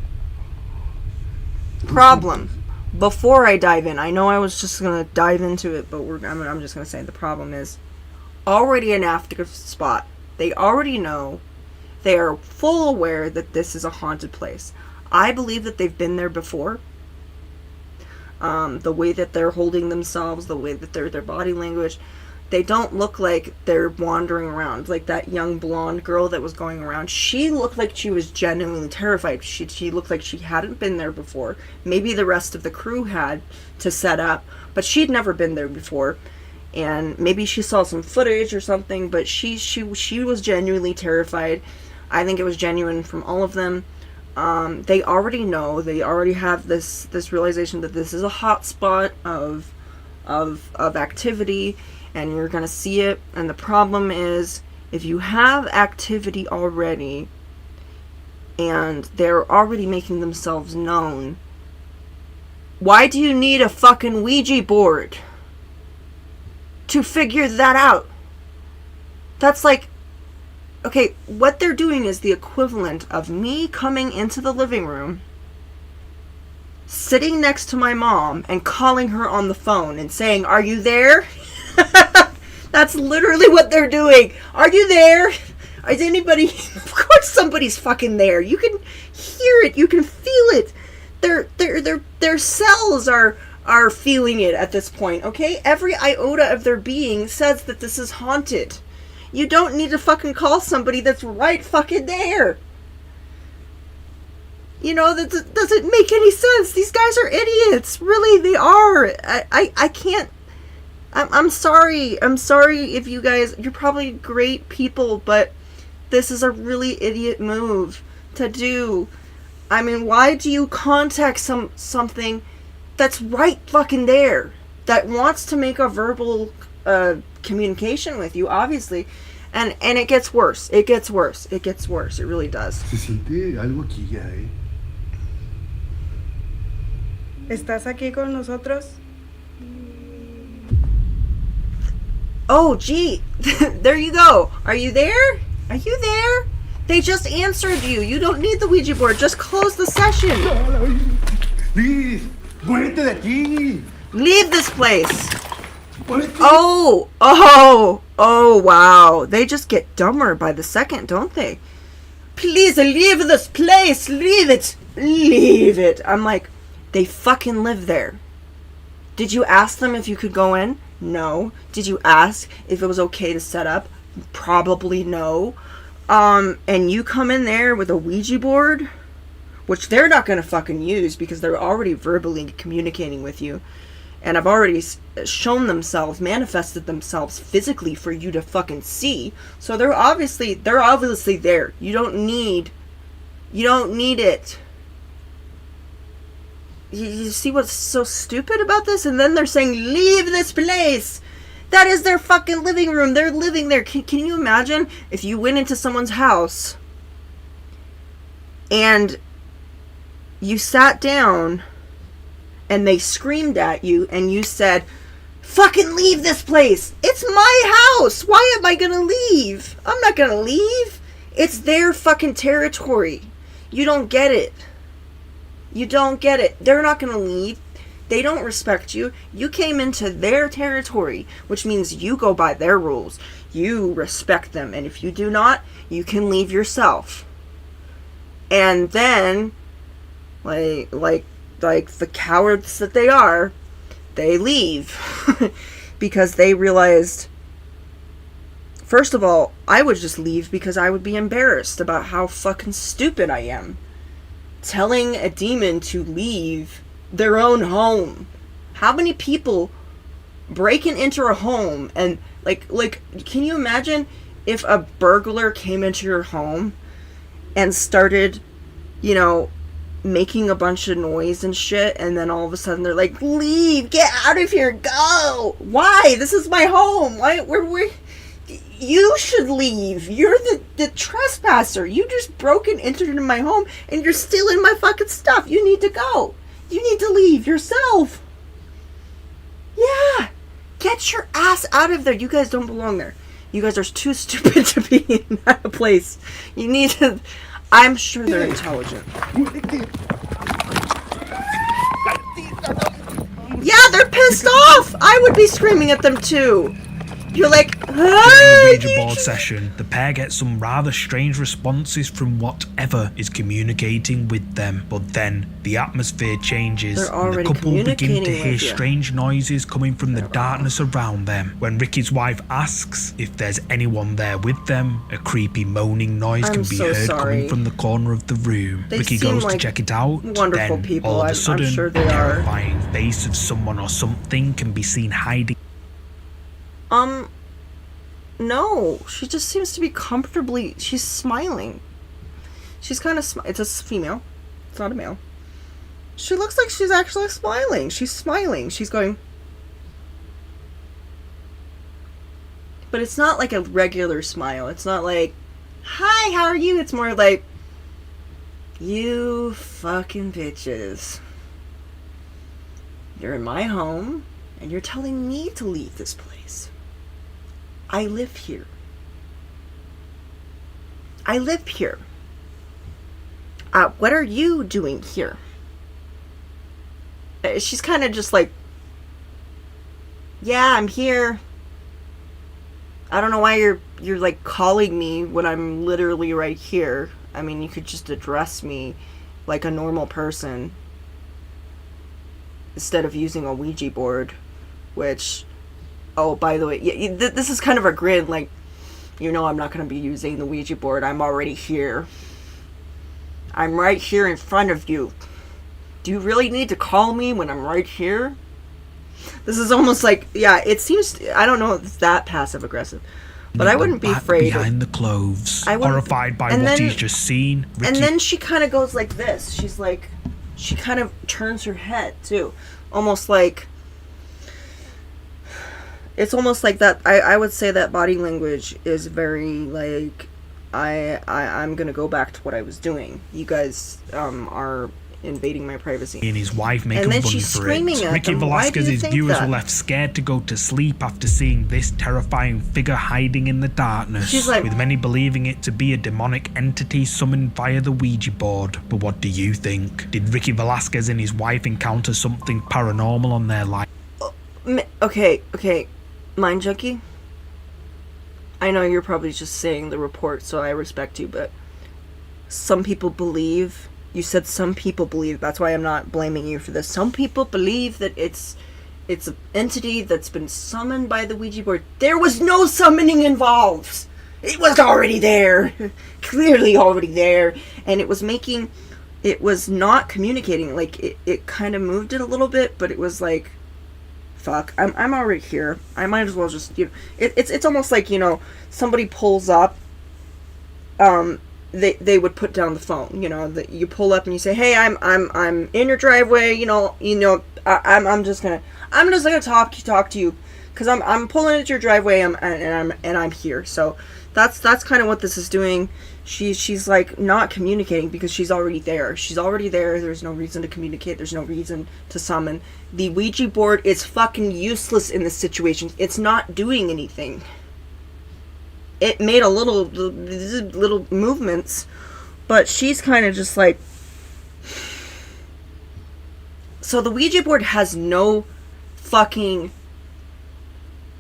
problem. Before I dive in, I know I was just gonna dive into it, but I'm just gonna say the problem is already an active spot. They already know. They are full aware that this is a haunted place. I believe that they've been there before. The way that they're holding themselves, the way that their body language, they don't look like they're wandering around. Like that young blonde girl that was going around, she looked like she was genuinely terrified. She looked like she hadn't been there before. Maybe the rest of the crew had to set up, but she'd never been there before. And maybe she saw some footage or something, but she was genuinely terrified. I think it was genuine from all of them. They already know. They already have this realization that this is a hot spot of activity, and you're gonna see it. And the problem is, if you have activity already, and they're already making themselves known, why do you need a fucking Ouija board to figure that out? That's like... Okay, what they're doing is the equivalent of me coming into the living room, sitting next to my mom, and calling her on the phone and saying, "Are you there?" That's literally what they're doing. Are you there? Is anybody... Of course somebody's fucking there. You can hear it. You can feel it. Their cells are are feeling it at this point, okay? Every iota of their being says that this is haunted. You don't need to fucking call somebody that's right fucking there. You know, that doesn't make any sense. These guys are idiots. Really, they are. I can't. I'm sorry. I'm sorry if you guys, you're probably great people, but this is a really idiot move to do. I mean, why do you contact something that's right fucking there, that wants to make a verbal communication with you, obviously, and it gets worse. It gets worse. It gets worse. It really does. Se siente algo aquí ya, eh. ¿Estás aquí con nosotros? Oh, gee. There you go. Are you there? Are you there? They just answered you. You don't need the Ouija board. Just close the session. Leave. Muérete de aquí. Leave this place. Oh, wow. They just get dumber by the second, don't they? Please leave this place. Leave it. Leave it. I'm like, they fucking live there. Did you ask them if you could go in? No. Did you ask if it was okay to set up? Probably no. And you come in there with a Ouija board, which they're not going to fucking use because they're already verbally communicating with you. And I've already shown themselves, manifested themselves physically for you to fucking see. So they're obviously there. You don't need it. You see what's so stupid about this? And then they're saying, leave this place. That is their fucking living room. They're living there. Can you imagine if you went into someone's house and you sat down and they screamed at you and you said, fucking leave this place. It's my house. Why am I gonna leave? I'm not gonna leave. It's their fucking territory. You don't get it. You don't get it. They're not gonna leave. They don't respect you. You came into their territory, which means you go by their rules. You respect them. And if you do not, you can leave yourself. And then, like the cowards that they are, they leave. Because they realized, first of all, I would just leave because I would be embarrassed about how fucking stupid I am. Telling a demon to leave their own home. How many people breaking into a home and like can you imagine if a burglar came into your home and started, you know, making a bunch of noise and shit, and then all of a sudden they're like, leave, get out of here, go. Why? This is my home. Why? You should leave. You're the trespasser. You just broke and entered into my home and you're stealing my fucking stuff. You need to go. You need to leave yourself. Yeah. Get your ass out of there. You guys don't belong there. You guys are too stupid to be in that place. You need to... I'm sure they're intelligent. Yeah, they're pissed off. I would be screaming at them too. You're like, during the Ouija board session, the pair get some rather strange responses from whatever is communicating with them. But then the atmosphere changes and the couple begin to hear strange noises coming from the darkness around them. When Ricky's wife asks if there's anyone there with them, a creepy moaning noise can be heard coming from the corner of the room. Ricky goes to check it out. Then all of a sudden, a terrifying face of someone or something can be seen hiding. No, she just seems to be comfortably, she's smiling. She's kind of, it's a female, it's not a male. She looks like she's actually smiling. She's smiling. She's going, but it's not like a regular smile. It's not like, hi, how are you? It's more like, you fucking bitches. You're in my home, and you're telling me to leave this place. I live here. I live here. What are you doing here? She's kind of just like, yeah, I'm here. I don't know why you're like calling me when I'm literally right here. I mean, you could just address me like a normal person. instead of using a Ouija board, which, oh, by the way, this is kind of a grin, like, you know I'm not going to be using the Ouija board. I'm already here. I'm right here in front of you. Do you really need to call me when I'm right here? This is almost like, yeah, it seems, I don't know if it's that passive aggressive, but I wouldn't be afraid. Behind the clothes, horrified by what he's just seen. And then she kind of goes like this. She's like, she kind of turns her head too. Almost like, it's almost like that. I would say that body language is very like, I'm gonna go back to what I was doing. You guys are invading my privacy. And his wife make and a then run she's for screaming it. at Ricky them. Velasquez's viewers that? were left scared to go to sleep after seeing this terrifying figure hiding in the darkness, She's like, with many believing it to be a demonic entity summoned via the Ouija board. But what do you think? Did Ricky Velasquez and his wife encounter something paranormal on their life? Okay, Mind Junkie? I know you're probably just saying the report, so I respect you, but some people believe. You said some people believe. That's why I'm not blaming you for this. Some people believe that it's an entity that's been summoned by the Ouija board. There was no summoning involved. It was already there. Clearly already there. And it was not communicating. Like, it kind of moved it a little bit, but it was like, fuck, I'm already here. I might as well just, it's almost like, somebody pulls up, they would put down the phone, that you pull up and you say, hey, I'm in your driveway, I'm just gonna talk to you, because I'm pulling at your driveway, and I'm here. So that's kind of what this is doing. She's like not communicating because she's already there. There's no reason to communicate. There's no reason to summon. The Ouija board is fucking useless in this situation. It's not doing anything. It made a little movements, but she's kind of just like, so the Ouija board has no fucking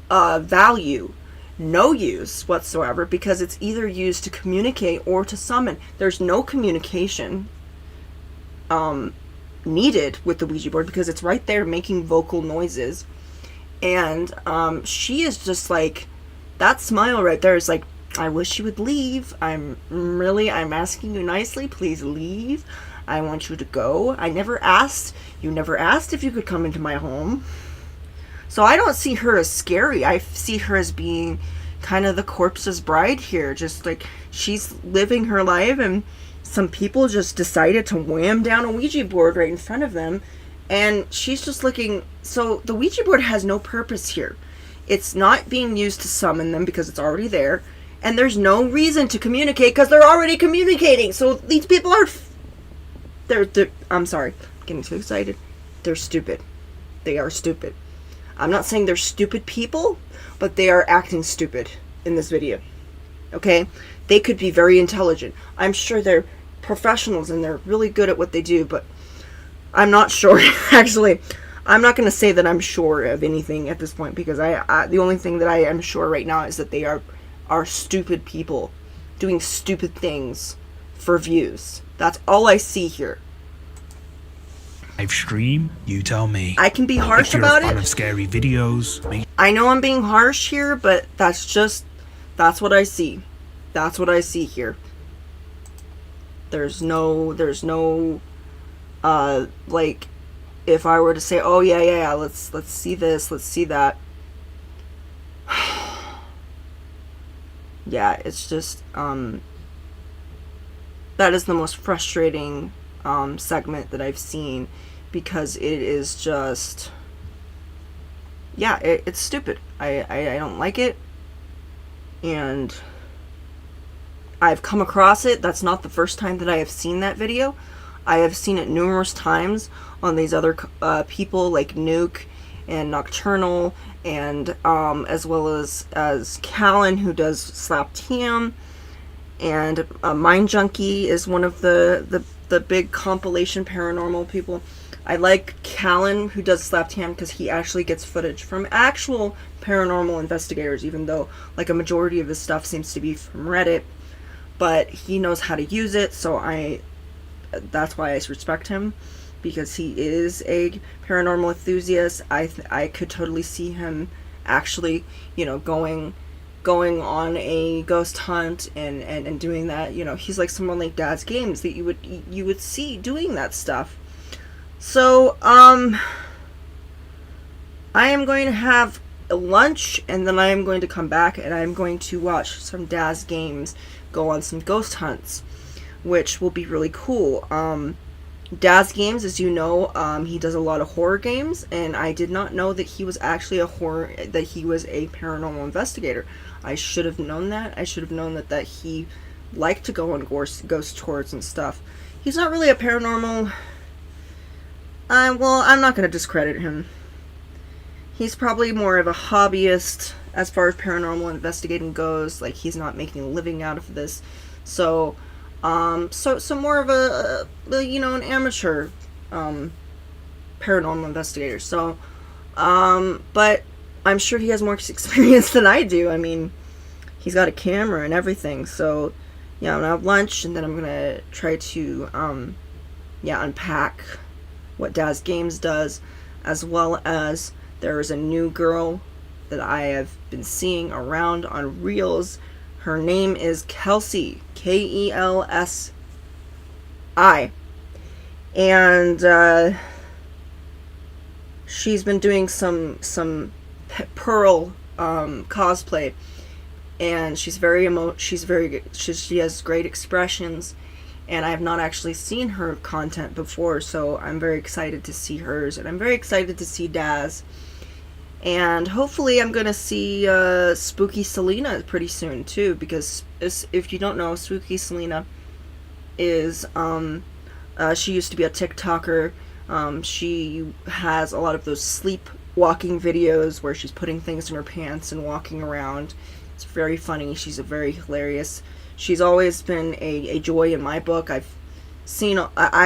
value, no use whatsoever, because it's either used to communicate or to summon. There's no communication needed with the Ouija board because it's right there making vocal noises, and she is just like, that smile right there is like, I wish you would leave. I'm asking you nicely, please leave. I want you to go. You never asked if you could come into my home. So I don't see her as scary. I see her as being kind of the corpse's bride here. Just like, she's living her life, and some people just decided to wham down a Ouija board right in front of them, and she's just looking. So the Ouija board has no purpose here. It's not being used to summon them because it's already there. And there's no reason to communicate because they're already communicating. So these people are... I'm sorry. I'm getting too excited. They're stupid. They are stupid. I'm not saying they're stupid people, but they are acting stupid in this video. Okay? They could be very intelligent. I'm sure they're professionals and they're really good at what they do, but I'm not sure. Actually, I'm not going to say that I'm sure of anything at this point, because the only thing that I am sure right now is that they are stupid people doing stupid things for views. That's all I see here. Live stream, you tell me. I can be harsh about it. If you're a fan of scary videos, I know I'm being harsh here, but that's what I see. That's what I see here. There's no like, if I were to say, oh yeah, let's see this, let's see that. Yeah, it's just, that is the most frustrating segment that I've seen, because it is just, yeah, it's stupid. I don't like it, and I've come across it. That's not the first time that I have seen that video. I have seen it numerous times on these other people like Nuke and Nocturnal, and as well as Callan, who does Slap Tam, and Mind Junkie is one of the big compilation paranormal people. I like Callan, who does Slap Tam, because he actually gets footage from actual paranormal investigators, even though like a majority of his stuff seems to be from Reddit, but he knows how to use it, so that's why I respect him. because he is a paranormal enthusiast. I could totally see him actually, you know, going on a ghost hunt and doing that. You know, he's like someone like Dad's Games that you would see doing that stuff. So I am going to have lunch, and then I am going to come back and I am going to watch some Dad's Games go on some ghost hunts, which will be really cool. Dad's Games, as you know, he does a lot of horror games, and I did not know that he was actually that he was a paranormal investigator. I should have known that. I should have known that he liked to go on ghost tours and stuff. He's not really a paranormal... well, I'm not going to discredit him. He's probably more of a hobbyist as far as paranormal investigating goes. Like, he's not making a living out of this. So more of a you know, an amateur paranormal investigator. So but I'm sure he has more experience than I do. I mean, he's got a camera and everything. So yeah, I'm gonna have lunch, and then I'm gonna try to unpack what Dad's Games does, as well as there is a new girl that I have been seeing around on Reels. Her name is Kelsey, Kelsi, and she's been doing some Pearl cosplay, and she has great expressions, and I have not actually seen her content before, so I'm very excited to see hers, and I'm very excited to see Daz. And hopefully I'm going to see Spooky Selena pretty soon, too, because if you don't know, Spooky Selena is, she used to be a TikToker. She has a lot of those sleepwalking videos where she's putting things in her pants and walking around. It's very funny. She's very hilarious. She's always been a joy in my book. I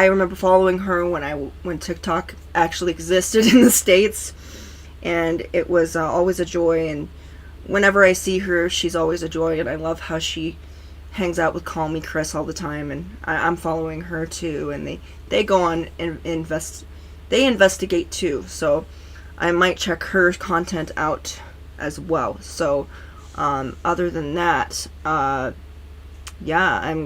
remember following her when TikTok actually existed in the States. And it was always a joy, and whenever I see her, she's always a joy, and I love how she hangs out with Call Me Chris all the time, and I'm following her too, and they go on and they investigate too, so I might check her content out as well. So other than that, yeah, I'm